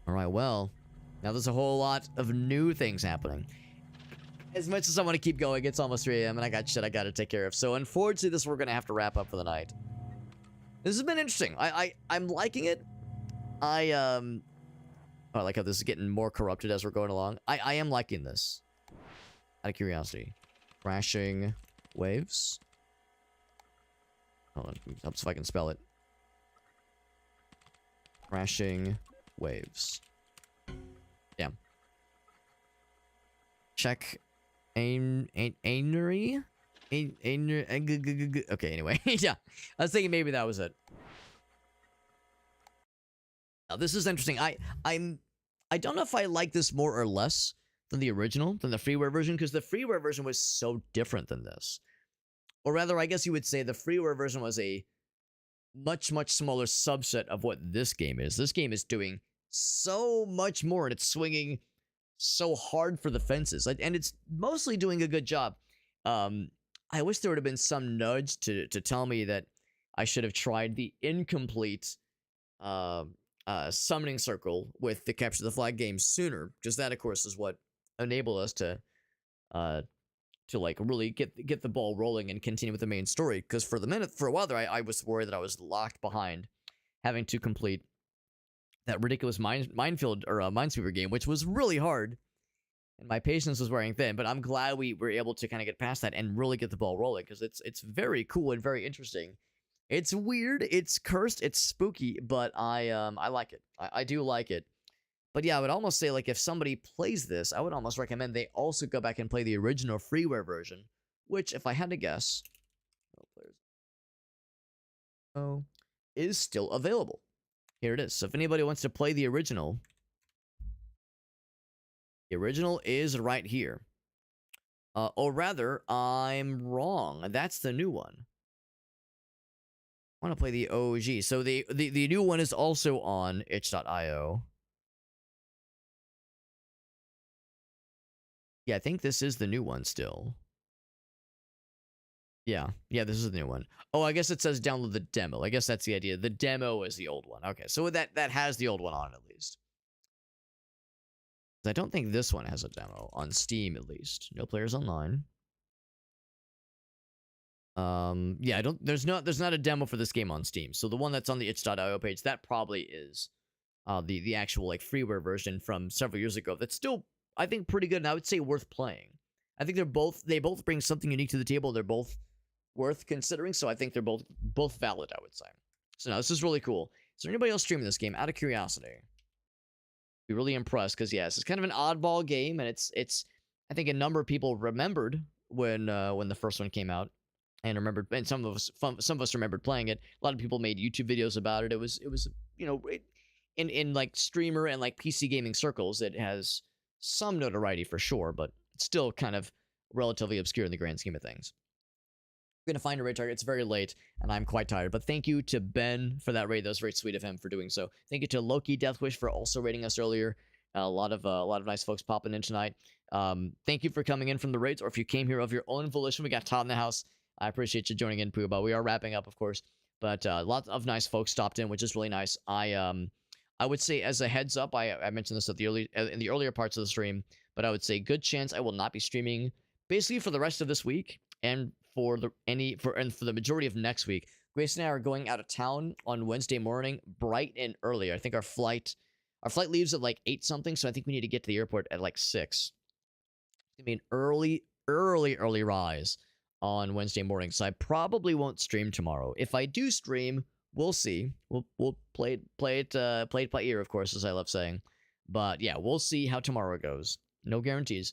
Alright, well. Now there's a whole lot of new things happening. As much as I want to keep going, it's almost 3 a.m. and I got shit I gotta take care of. So unfortunately, this we're gonna have to wrap up for the night. This has been interesting. I'm liking it. I like how this is getting more corrupted as we're going along. I am liking this. Out of curiosity. Crashing waves. Hold on, helps if I can spell it. Crashing waves. Yeah. Check Ainery? Okay, anyway. Yeah. I was thinking maybe that was it. Now, this is interesting. I don't know if I like this more or less than the original, than the freeware version, because the freeware version was so different than this. Or rather, I guess you would say the freeware version was a much, much smaller subset of what this game is. This game is doing so much more, and it's swinging so hard for the fences. And it's mostly doing a good job. I wish there would have been some nudge to tell me that I should have tried the incomplete summoning circle with the Capture the Flag game sooner, because that, of course, is what enabled us to like really get the ball rolling and continue with the main story. Because for a while there, I was worried that I was locked behind having to complete that ridiculous minefield or minesweeper game, which was really hard, and my patience was wearing thin. But I'm glad we were able to kind of get past that and really get the ball rolling, because it's very cool and very interesting. It's weird, it's cursed, it's spooky, but I like it. I do like it. But yeah, I would almost say, like, if somebody plays this, I would almost recommend they also go back and play the original freeware version, which, if I had to guess, is still available. Here it is. So if anybody wants to play the original is right here. Or rather, I'm wrong. That's the new one. I want to play the OG. So the new one is also on itch.io. Yeah, I think this is the new one still. Yeah, this is the new one. Oh, I guess it says download the demo. I guess that's the idea. The demo is the old one. Okay, so that has the old one on it, at least. I don't think this one has a demo on Steam, at least. No players online. Yeah, there's not a demo for this game on Steam. So the one that's on the itch.io page, that probably is the actual like freeware version from several years ago. That's still, I think, pretty good, and I would say worth playing. I think they both bring something unique to the table. They're both worth considering, so I think they're both valid, I would say. So now this is really cool. Is there anybody else streaming this game? Out of curiosity, be really impressed because yeah, it's kind of an oddball game, and it's I think a number of people remembered when the first one came out, and remembered, and some of us remembered playing it. A lot of people made YouTube videos about it. It was in like streamer and like PC gaming circles, it has some notoriety for sure, but it's still kind of relatively obscure in the grand scheme of things. I'm gonna find a raid target. It's very late, and I'm quite tired. But thank you to Ben for that raid. That was very sweet of him for doing so. Thank you to Loki Deathwish for also raiding us earlier. A lot of nice folks popping in tonight. Thank you for coming in from the raids, or if you came here of your own volition. We got Todd in the house. I appreciate you joining in, Pooba. We are wrapping up, of course, but lots of nice folks stopped in, which is really nice. I would say, as a heads up, I mentioned this at in the earlier parts of the stream, but I would say good chance I will not be streaming basically for the rest of this week, and for the majority of next week. Grace and I are going out of town on Wednesday morning, bright and early. I think our flight leaves at like 8 something, so I think we need to get to the airport at like 6. It's gonna be an early rise on Wednesday morning, so I probably won't stream tomorrow. If I do stream, we'll see. We'll play it by ear, of course, as I love saying. But yeah, we'll see how tomorrow goes. No guarantees.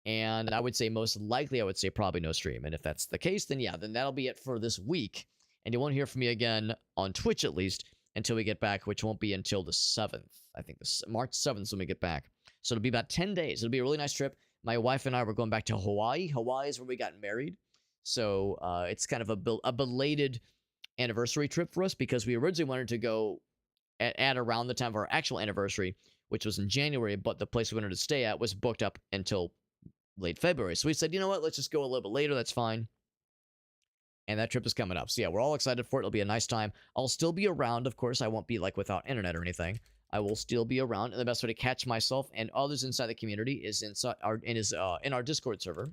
And I would say most likely, probably no stream. And if that's the case, then yeah, then that'll be it for this week. And you won't hear from me again on Twitch, at least, until we get back, which won't be until the 7th. I think this March 7th when we get back. So it'll be about 10 days. It'll be a really nice trip. My wife and I were going back to Hawaii. Hawaii is where we got married. So it's kind of a belated anniversary trip for us, because we originally wanted to go at around the time of our actual anniversary, which was in January, but the place we wanted to stay at was booked up until late February. So we said, you know what, let's just go a little bit later. That's fine. And that trip is coming up. So yeah, we're all excited for it. It'll be a nice time. I'll still be around, of course. I won't be like without internet or anything. I will still be around, and the best way to catch myself and others inside the community is in our Discord server.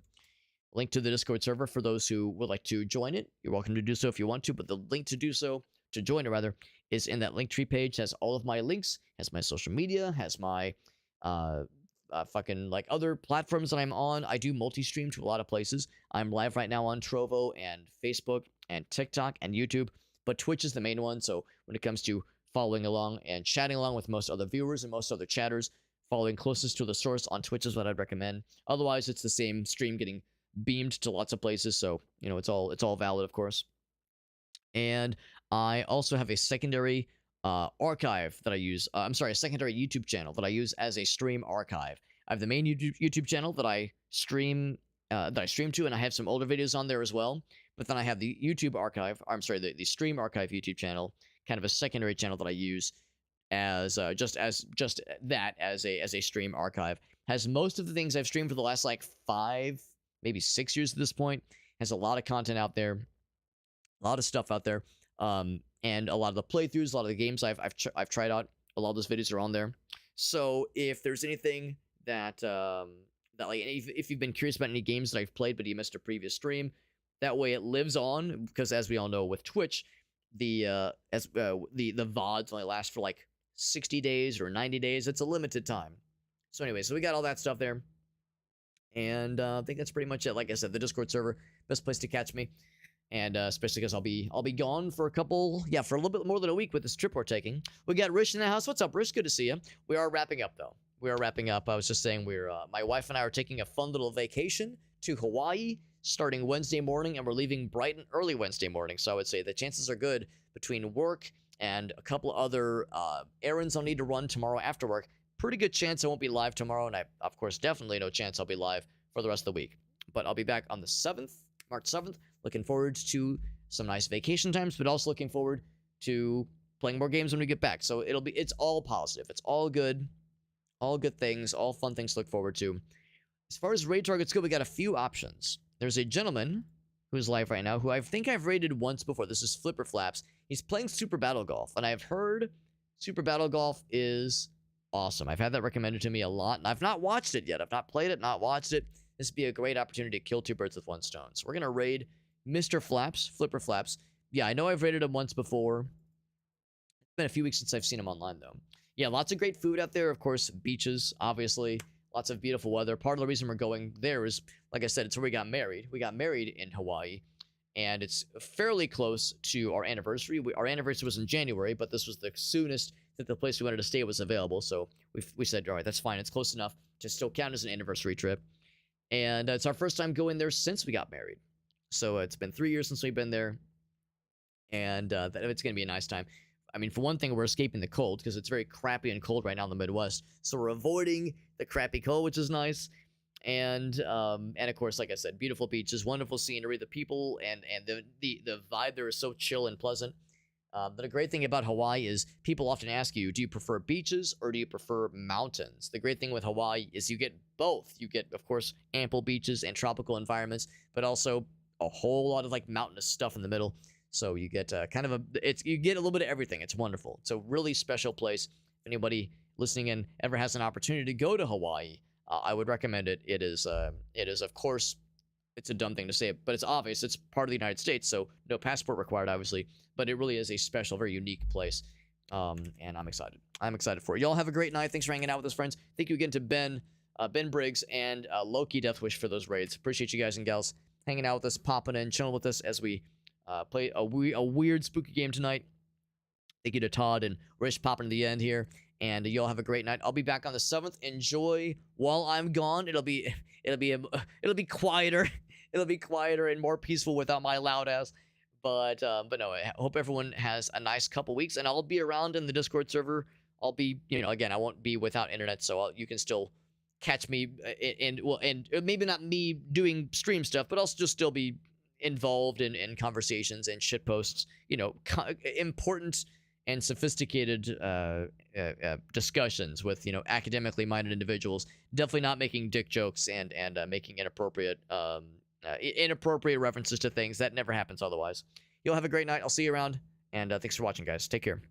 Link to the Discord server for those who would like to join it. You're welcome to do so if you want to, but the link to join it rather, is in that Linktree page. Has all of my links, has my social media, has my fucking like other platforms that I'm on. I do multi-stream to a lot of places. I'm live right now on Trovo and Facebook and TikTok and YouTube, but Twitch is the main one. So when it comes to following along and chatting along with most other viewers and most other chatters, following closest to the source on Twitch is what I'd recommend. Otherwise, it's the same stream getting beamed to lots of places, so it's all valid, of course. And I also have a secondary archive that I use. A secondary YouTube channel that I use as a stream archive. I have the main YouTube channel that I stream to, and I have some older videos on there as well. But then I have the YouTube archive. The stream archive YouTube channel, kind of a secondary channel that I use as just that as a stream archive. Has most of the things I've streamed for the last like 5, maybe 6 years at this point. Has a lot of content out there, a lot of stuff out there, and a lot of the playthroughs, a lot of the games I've tried out. A lot of those videos are on there. So if there's anything that if you've been curious about any games that I've played but you missed a previous stream, that way it lives on, because as we all know with Twitch, the VODs only last for like 60 days or 90 days. It's a limited time. So anyway, so we got all that stuff there. And I think that's pretty much it. Like I said, the Discord server, best place to catch me. And especially because I'll be gone for for a little bit more than a week with this trip we're taking. We got Rich in the house. What's up, Rich? Good to see you. We are wrapping up, though. We are wrapping up. I was just saying my wife and I are taking a fun little vacation to Hawaii starting Wednesday morning, and we're leaving bright and early Wednesday morning. So I would say the chances are good between work and a couple of other errands I'll need to run tomorrow after work. Pretty good chance I won't be live tomorrow, and I, of course, definitely no chance I'll be live for the rest of the week. But I'll be back on the 7th, March 7th. Looking forward to some nice vacation times, but also looking forward to playing more games when we get back. So it's all positive. It's all good things, all fun things to look forward to. As far as raid targets go, we got a few options. There's a gentleman who's live right now who I think I've raided once before. This is Flipper Flaps. He's playing Super Battle Golf, and I've heard Super Battle Golf is awesome. I've had that recommended to me a lot, and I've not watched it yet. I've not played it, not watched it. This would be a great opportunity to kill 2 birds with 1 stone. So we're going to raid Mr. Flaps, Flipper Flaps. Yeah, I know I've raided him once before. It's been a few weeks since I've seen him online, though. yeah, lots of great food out there. Of course, beaches, obviously, lots of beautiful weather. Part of the reason we're going there is, like I said, it's where we got married. We got married in Hawaii, and it's fairly close to our anniversary. Our anniversary was in January, but this was the soonest that the place we wanted to stay was available. So we said, all right, that's fine. It's close enough to still count as an anniversary trip. And it's our first time going there since we got married. So it's been 3 years since we've been there, and it's going to be a nice time. I mean, for one thing, we're escaping the cold because it's very crappy and cold right now in the Midwest. So we're avoiding the crappy cold, which is nice. And of course, like I said, beautiful beaches, wonderful scenery. The people and the vibe there is so chill and pleasant. But a great thing about Hawaii is people often ask you, do you prefer beaches or do you prefer mountains? The great thing with Hawaii is you get both. You get, of course, ample beaches and tropical environments, but also a whole lot of like mountainous stuff in the middle. So you get you get a little bit of everything. It's wonderful. It's a really special place. If anybody listening in ever has an opportunity to go to Hawaii, I would recommend it. It is, of course, it's a dumb thing to say, but it's obvious. It's part of the United States, so no passport required, obviously. But it really is a special, very unique place, and I'm excited. I'm excited for it. Y'all have a great night. Thanks for hanging out with us, friends. Thank you again to Ben Briggs, and Loki Deathwish for those raids. Appreciate you guys and gals hanging out with us, popping in, chilling with us as we play a weird, spooky game tonight. Thank you to Todd and Rich popping to the end here. And y'all have a great night. I'll be back on the 7th. Enjoy while I'm gone. It'll be quieter. It'll be quieter and more peaceful without my loud ass. But no, I hope everyone has a nice couple weeks. And I'll be around in the Discord server. I'll be, again, I won't be without internet, so you can still catch me and maybe not me doing stream stuff, but I'll just still be involved in conversations and shit posts. Important and sophisticated discussions with academically minded individuals. Definitely not making dick jokes and making inappropriate references to things. That never happens otherwise. You'll have a great night. I'll see you around, and thanks for watching, guys. Take care.